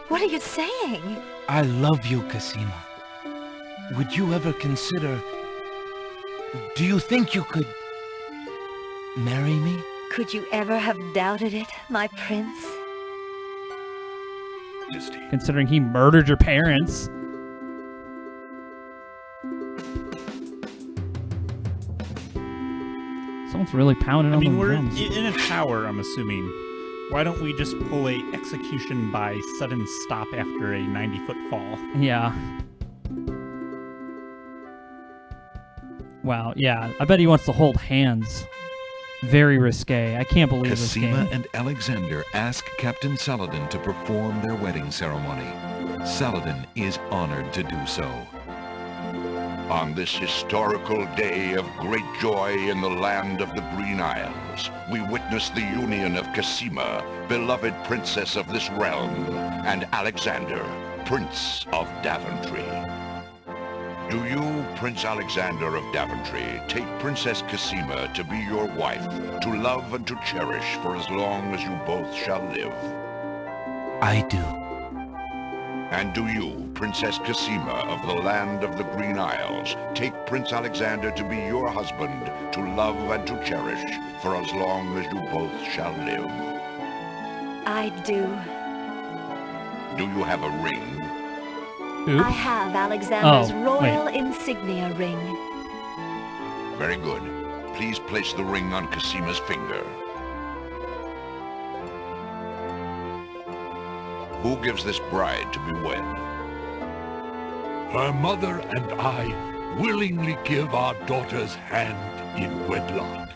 what are you saying? I love you, Cosima. Would you ever consider... Do you think you could... marry me? Could you ever have doubted it, my prince? Considering he murdered your parents. Someone's really pounding on the we're drums. in a tower, I'm assuming. Why don't we just pull a execution by sudden stop after a 90-foot fall? Yeah. Wow, yeah. I bet he wants to hold hands. Very risque. I can't believe this game. Cosima and Alexander ask Captain Saladin to perform their wedding ceremony. Saladin is honored to do so. On this historical day of great joy in the land of the Green Isles, we witness the union of Cosima, beloved princess of this realm, and Alexander, Prince of Daventry. Do you, Prince Alexander of Daventry, take Princess Cosima to be your wife, to love and to cherish for as long as you both shall live? I do. And do you, Princess Cosima of the land of the Green Isles, take Prince Alexander to be your husband, to love and to cherish for as long as you both shall live? I do. Do you have a ring? Oops. I have Alexander's Oh, royal wait. insignia ring. Very good. Please place the ring on Cosima's finger. Who gives this bride to be wed? Her mother and I willingly give our daughter's hand in wedlock.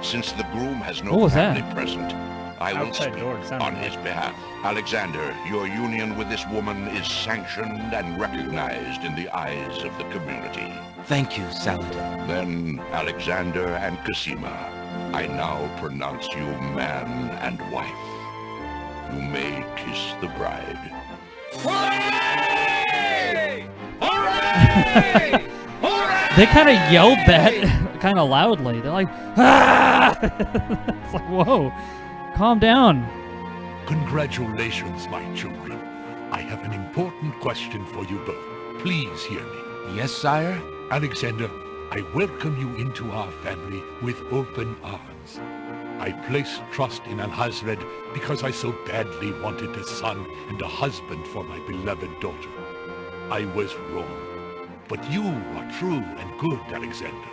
Since the groom has no What was family that? present, I will Outside speak door, it sounded on his behalf. Alexander, your union with this woman is sanctioned and recognized in the eyes of the community. Thank you, Saladin. Then, Alexander and Cosima, I now pronounce you man and wife. You may kiss the bride. Hooray! Hooray! Hooray! They kind of yelled that kind of loudly. They're like, ah! It's like, whoa, calm down. Congratulations, my children. I have an important question for you both. Please hear me. Yes, sire? Alexander, I welcome you into our family with open arms. I place trust in Alhazred because I so badly wanted a son and a husband for my beloved daughter. I was wrong. But you are true and good, Alexander.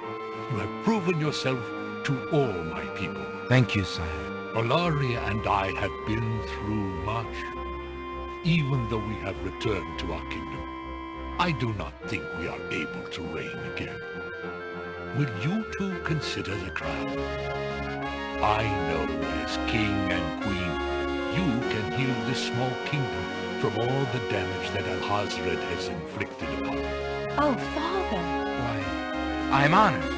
You have proven yourself to all my people. Thank you, sire. Olaria and I have been through much. Even though we have returned to our kingdom, I do not think we are able to reign again. Will you two consider the crown? I know as king and queen, you can heal this small kingdom from all the damage that Alhazred has inflicted upon it. Oh, Father. Why, I'm honored.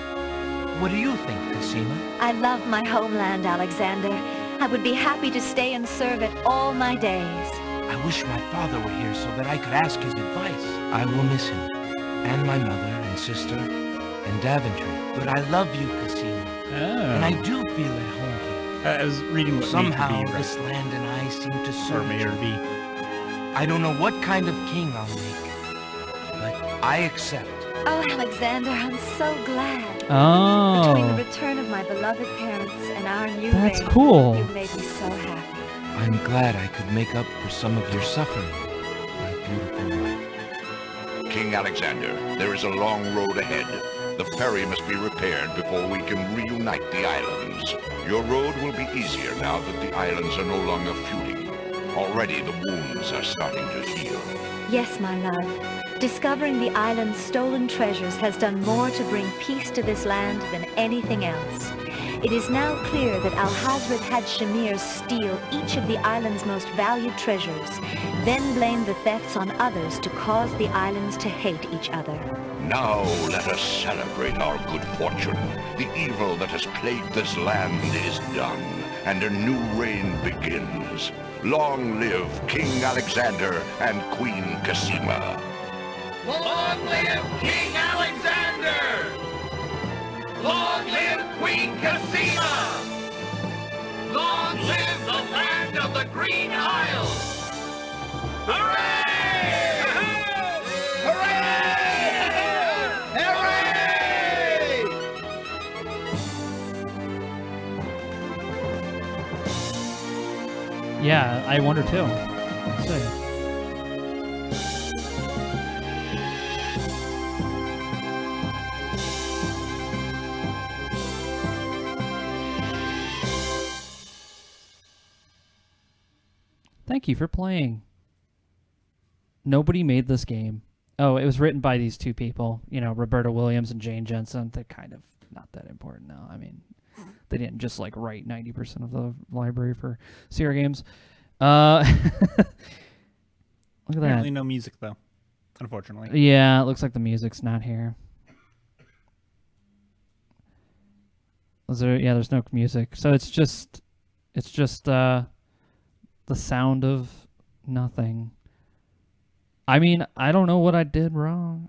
What do you think, Cosima? I love my homeland, Alexander. I would be happy to stay and serve it all my days. I wish my father were here so that I could ask his advice. I will miss him, and my mother and sister, and Daventry. But I love you, Cosima. And I do feel at home here. I was reading what somehow made to be, this land and I seem to serve may or be. I don't know what kind of king I'll make, but I accept. Oh, Alexander, I'm so glad. Oh. Between the return of my beloved parents and our new That's reign, cool. you've made me so happy. I'm glad I could make up for some of your suffering, my beautiful wife. King Alexander, there is a long road ahead. The ferry must be repaired before we can reunite the islands. Your road will be easier now that the islands are no longer feuding. Already the wounds are starting to heal. Yes, my love. Discovering the island's stolen treasures has done more to bring peace to this land than anything else. It is now clear that Alhazred had Shamir steal each of the island's most valued treasures, then blame the thefts on others to cause the islands to hate each other. Now let us celebrate our good fortune. The evil that has plagued this land is done, and a new reign begins. Long live King Alexander and Queen Cosima. Long live King Alexander! Long live Queen Cosima! Long live the land of the Green Isles! Hooray! Hooray! Hooray! Yeah, I wonder too. Let's see. Thank you for playing. Nobody made this game. Oh, it was written by these two people, Roberta Williams and Jane Jensen. They're kind of not that important now. I mean, they didn't just write 90% of the library for Sierra games. Look at Apparently that. no music though, unfortunately. Yeah, it looks like the music's not here. Yeah, there's no music. So it's just the sound of nothing. I mean, I don't know what I did wrong.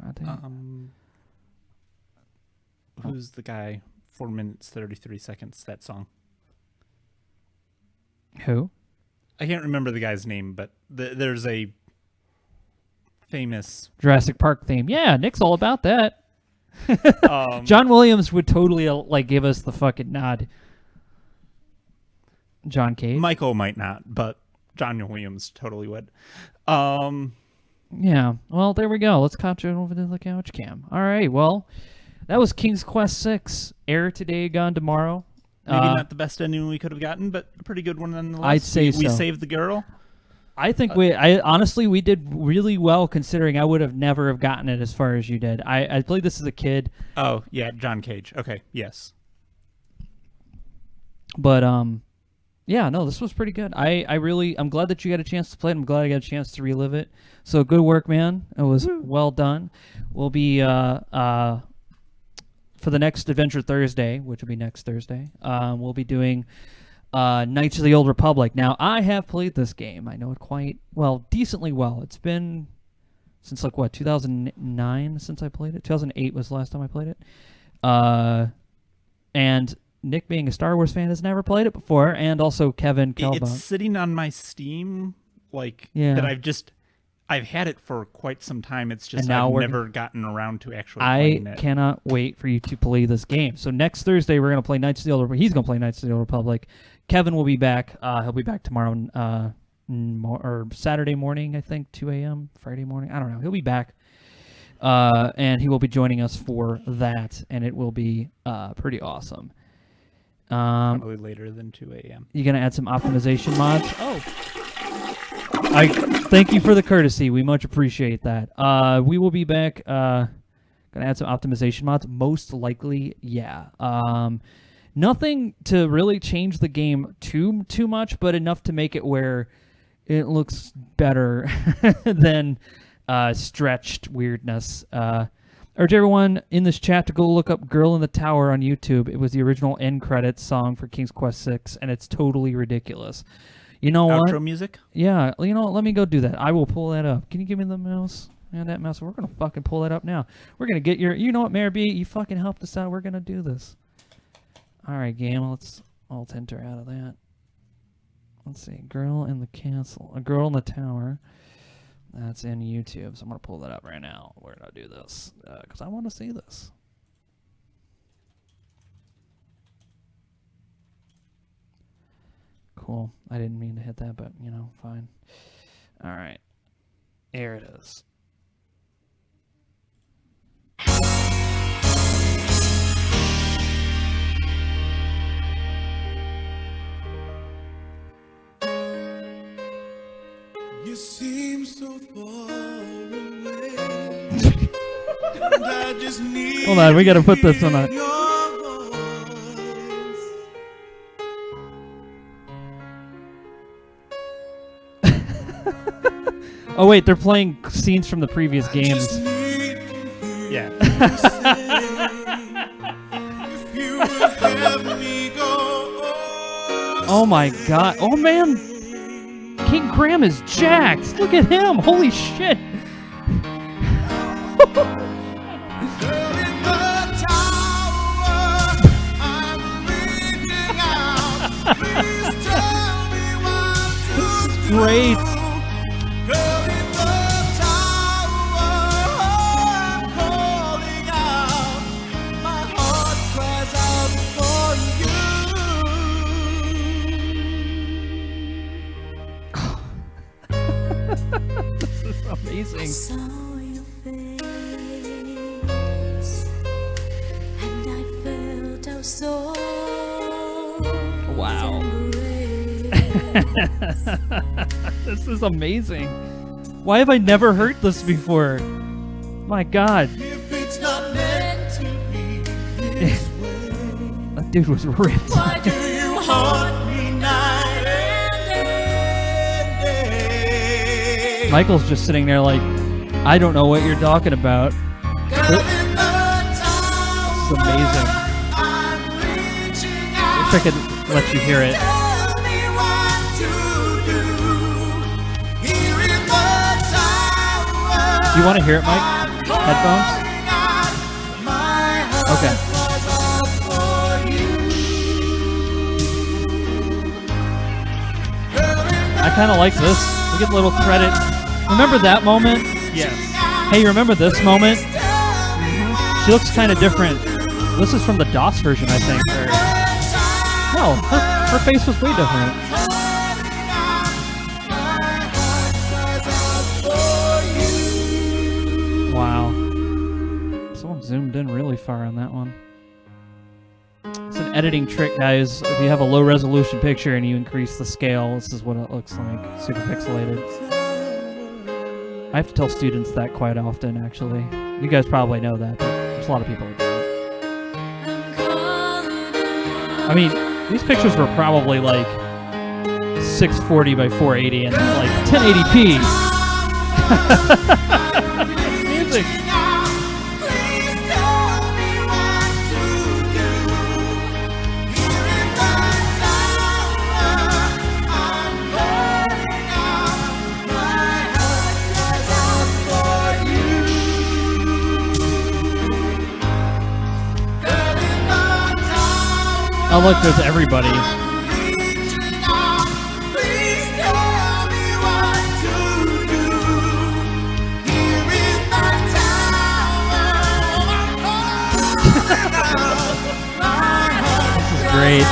Who's the guy? 4 minutes 33 seconds. That song. Who? I can't remember the guy's name, but there's a famous Jurassic Park theme. Yeah, Nick's all about that. John Williams would totally give us the fucking nod. John Cage. Michael might not, but John Williams totally would. Yeah. Well, there we go. Let's catch it over to the couch cam. All right. Well, that was King's Quest 6. Air today, gone tomorrow. Maybe not the best ending we could have gotten, but a pretty good one nonetheless. I'd say we so. saved the girl. I think honestly we did really well considering I would have never have gotten it as far as you did. I played this as a kid. Oh yeah, John Cage. Okay, yes. But yeah, no, this was pretty good. I'm glad that you got a chance to play it. I'm glad I got a chance to relive it. So good work, man. It was well done. We'll be for the next Adventure Thursday, which will be next Thursday. We'll be doing Knights of the Old Republic. Now, I have played this game. I know it decently well. It's been since 2009 since I played it. 2008 was the last time I played it. And Nick, being a Star Wars fan, has never played it before, and also Kevin Kelbach. It's sitting on my Steam, that I've had it for quite some time. It's just I've never gotten around to actually playing it. I cannot wait for you to play this game. So next Thursday, we're going to play Knights of the Old Republic. He's going to play Knights of the Old Republic. Kevin will be back. He'll be back tomorrow, or Saturday morning, I think, 2 a.m., Friday morning. I don't know. He'll be back. And he will be joining us for that, and it will be pretty awesome. Probably later than 2 a.m. You gonna add some optimization mods? Oh, I thank you for the courtesy. We much appreciate that. We will be back. Gonna add some optimization mods. Most likely, yeah. Nothing to really change the game too much, but enough to make it where it looks better than stretched weirdness. Urge everyone in this chat to go look up Girl in the Tower on YouTube. It was the original end credits song for King's Quest VI, and it's totally ridiculous. You know what? Outro music? Yeah, you know what? Let me go do that. I will pull that up. Can you give me the mouse? Yeah, that mouse. We're going to fucking pull that up now. We're going to get your... You know what, Mayor B? You fucking helped us out. We're going to do this. All right, game. Let's alt enter out of that. Let's see. Girl in the Castle. A Girl in the Tower. That's in YouTube, so I'm going to pull that up right now. We're going to do this because I want to see this. Cool. I didn't mean to hit that, but, you know, fine. All right. There it is. You seem so far away. And I just need Hold on, we got to put this on. Oh wait, they're playing scenes from the previous games. Yeah. Oh my god. Oh man. King Graham is jacked. Look at him. Holy shit. This is great. This is amazing. I saw your face, and I felt our souls Wow. This is amazing. Why have I never heard this before? My god. If it's not meant to be this way, That dude was ripped. why do you haunt me night and day? Michael's just sitting there like, I don't know what you're talking about. This is amazing. Wish I could let you hear it. Do you want to hear it, Mike? Headphones? Okay. I kind of like this. We get a little credit. Remember that moment? Yes. Hey, you remember this moment? She looks kind of different. This is from the DOS version, I think. No, her face was way different. Wow. Someone zoomed in really far on that one. It's an editing trick, guys. If you have a low resolution picture and you increase the scale, this is what it looks like. Super pixelated. I have to tell students that quite often, actually. You guys probably know that, but there's a lot of people who don't. I mean, these pictures were probably like 640 by 480 and like 1080p. Music. Oh look, there's everybody. This is great.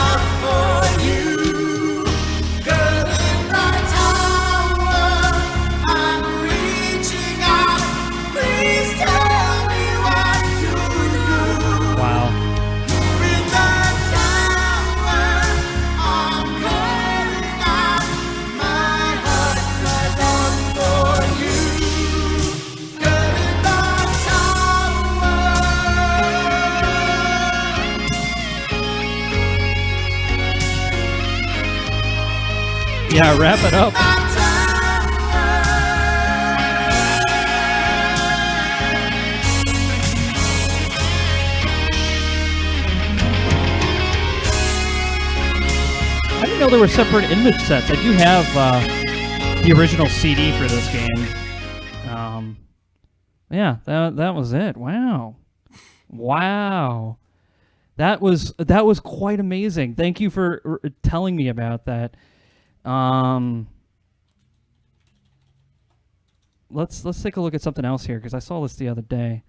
Wow. Yeah, wrap it up. know there were separate image sets. I do have the original CD for this game. Yeah, that was it. Wow. That was quite amazing. Thank you for telling me about that. Let's take a look at something else here because I saw this the other day.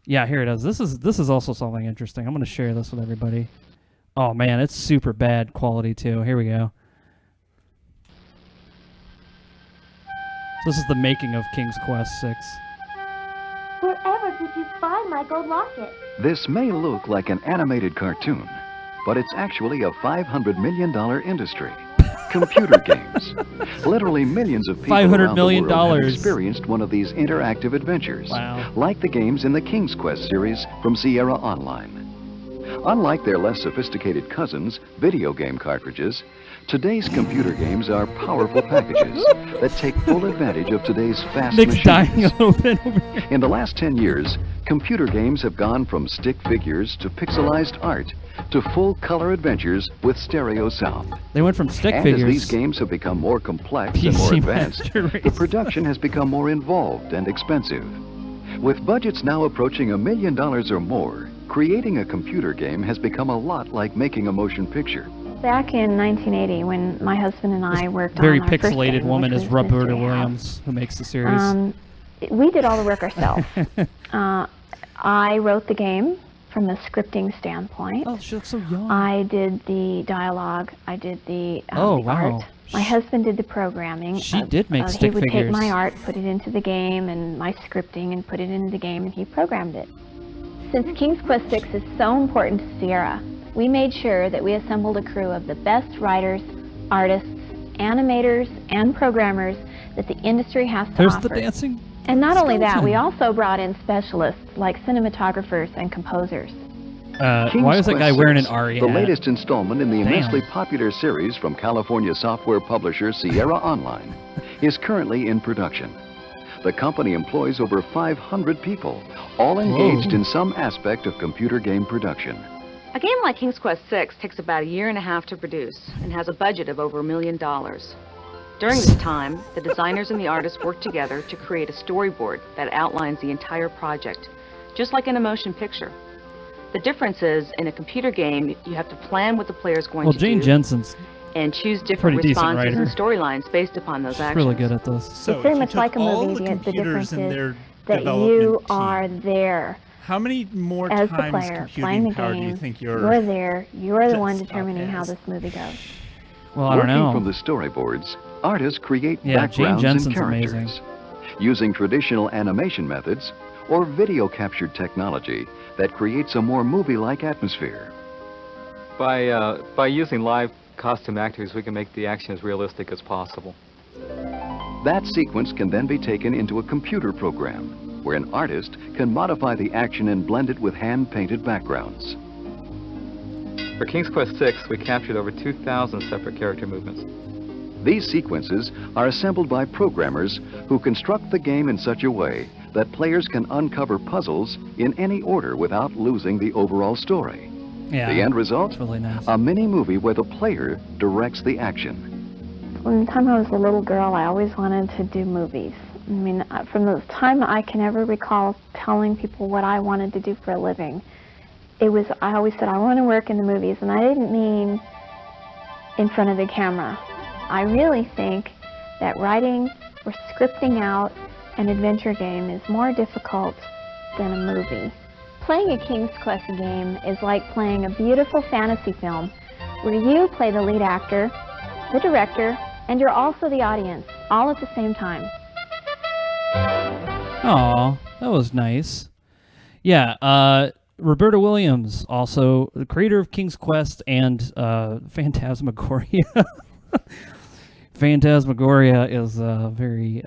Yeah, here it is. This is also something interesting. I'm going to share this with everybody. Oh man, it's super bad quality too. Here we go. This is the making of King's Quest VI. Wherever did you find my gold locket? This may look like an animated cartoon, but it's actually a $500 million industry. Computer games. Literally millions of people around the world have experienced one of these interactive adventures, like the games in the King's Quest series from Sierra Online. Unlike their less sophisticated cousins, video game cartridges, today's computer games are powerful packages that take full advantage of today's fast Nick's dying machines. a little bit over here. In the last 10 years, computer games have gone from stick figures to pixelized art to full-color adventures with stereo sound. They went from stick and figures. As these games have become more complex and more advanced, the production has become more involved and expensive. With budgets now approaching $1 million or more, creating a computer game has become a lot like making a motion picture. Back in 1980, when my husband and I worked Very on our first pixelated game, woman which is was Roberta Mystery House, Williams, who makes the series. we did all the work ourselves. I wrote the game from the scripting standpoint. Oh, she looks so young. I did the dialogue. I did the, Oh, the wow. art. My husband did the programming. She did make He stick would take figures. my art, put it into the game, and my scripting, and put it into the game, and he programmed it. Since King's Quest VI is so important to Sierra, we made sure that we assembled a crew of the best writers, artists, animators, and programmers that the industry has to There's offer. the dancing. And not only that, skeleton. we also brought in specialists like cinematographers and composers. Why is that guy Quest wearing an VI, Ari the hat? latest installment in the Damn. immensely popular series from California software publisher Sierra Online, is currently in production. The company employs over 500 people, all engaged in some aspect of computer game production. A game like King's Quest VI takes about a year and a half to produce and has a budget of over $1 million. During this time, the designers and the artists work together to create a storyboard that outlines the entire project, just like in a motion picture. The difference is, in a computer game, you have to plan what the player is going Well, to Jane do Jensen's and choose different pretty decent responses and writer. storylines based upon those She's actions. really good at this. So It's very if you much took like a all movie. the The computers difference in is their that development you team, are there how many more as the times player playing computing the power do you game. think You're there. You're the one just determining how as? this movie goes. Well, I don't Working know. from the storyboards, artists create Yeah, Jane backgrounds Jensen's and characters. amazing. Using traditional animation methods or video captured technology that creates a more movie-like atmosphere. By using live costume actors, we can make the action as realistic as possible. That sequence can then be taken into a computer program, where an artist can modify the action and blend it with hand-painted backgrounds. For King's Quest VI, we captured over 2,000 separate character movements. These sequences are assembled by programmers who construct the game in such a way that players can uncover puzzles in any order without losing the overall story. Yeah, the end result? Really nice. A mini-movie where the player directs the action. From the time I was a little girl, I always wanted to do movies. I mean, from the time I can ever recall telling people what I wanted to do for a living, I always said, I want to work in the movies, and I didn't mean in front of the camera. I really think that writing or scripting out an adventure game is more difficult than a movie. Playing a King's Quest game is like playing a beautiful fantasy film where you play the lead actor, the director, and you're also the audience, all at the same time. Aw, that was nice. Yeah, Roberta Williams, also the creator of King's Quest and Phantasmagoria. Phantasmagoria is very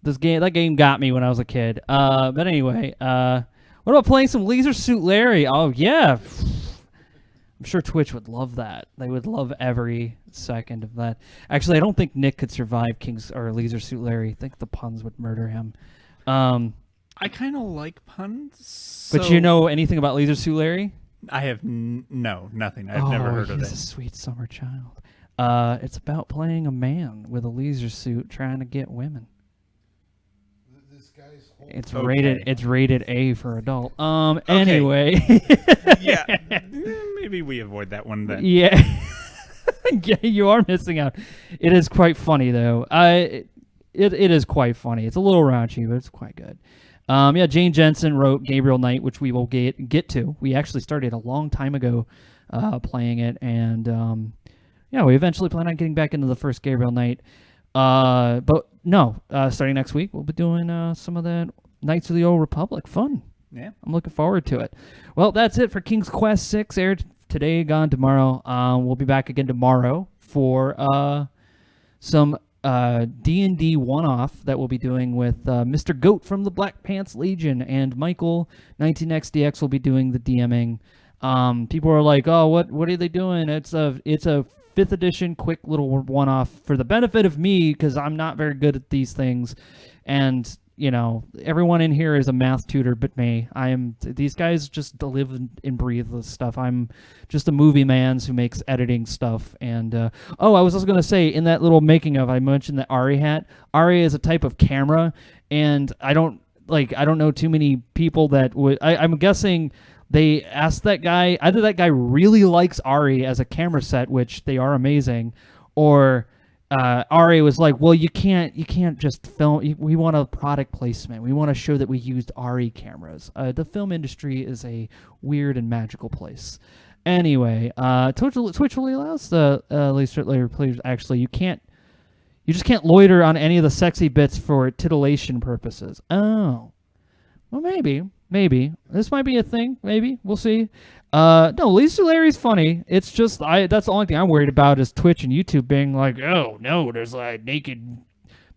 that game got me when I was a kid. But anyway, what about playing some Leisure Suit Larry? Oh yeah. I'm sure Twitch would love that. They would love every second of that. Actually, I don't think Nick could survive King's or Leisure Suit Larry. I think the puns would murder him. I kind of like puns. But you know anything about Leisure Suit Larry? I have no, nothing. I've never heard of He's it. a sweet summer child. It's about playing a man with a laser suit trying to get women. It's rated A for adult. Anyway. Yeah. Maybe we avoid that one then. Yeah. Yeah, you are missing out. It is quite funny though. It is quite funny. It's a little raunchy, but it's quite good. Yeah, Jane Jensen wrote Gabriel Knight, which we will get to. We actually started a long time ago playing it, and yeah, we eventually plan on getting back into the first Gabriel Knight. But no, starting next week, we'll be doing some of the Knights of the Old Republic. Fun. Yeah. I'm looking forward to it. Well, that's it for King's Quest 6, aired today, gone tomorrow. We'll be back again tomorrow for some D&D one-off that we'll be doing with Mr. Goat from the Black Pants Legion, and Michael 19XDX will be doing the DMing. People are like, oh, what are they doing? It's a 5th edition quick little one-off for the benefit of me, because I'm not very good at these things, and you know, everyone in here is a math tutor but me. These guys just live and breathe this stuff. I'm just a movie man who makes editing stuff. And oh, I was also gonna say, in that little making of, I mentioned that Ari hat. Ari is a type of camera, and I don't know too many people that would. I'm guessing they asked that guy, either that guy really likes Ari as a camera set, which they are amazing, or Ari was like, well, you can't just film. We want a product placement. We want to show that we used Ari cameras. The film industry is a weird and magical place. Anyway, Twitch really allows the later players. Actually, you just can't loiter on any of the sexy bits for titillation purposes. Oh, well, maybe this might be a thing. Maybe we'll see. No, Lisa Larry's funny. It's just that's the only thing I'm worried about is Twitch and YouTube being like, oh no, there's like naked,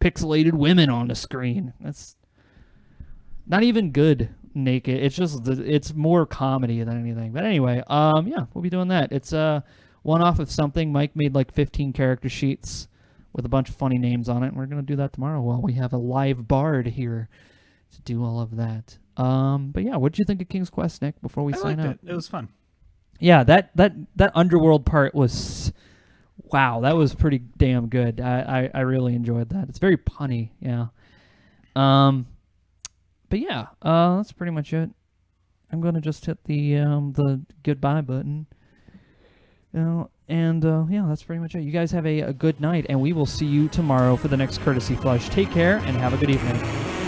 pixelated women on the screen. That's not even good naked. It's just it's more comedy than anything. But anyway, yeah, we'll be doing that. It's one off of something. Mike made like 15 character sheets with a bunch of funny names on it, and we're gonna do that tomorrow while we have a live bard here to do all of that. But yeah, what did you think of King's Quest, Nick, before we sign out? It was fun. Yeah, that underworld part was, wow, that was pretty damn good. I really enjoyed that. It's very punny, yeah. But yeah, that's pretty much it. I'm gonna just hit the goodbye button. And yeah, that's pretty much it. You guys have a good night, and we will see you tomorrow for the next Courtesy Flush. Take care and have a good evening.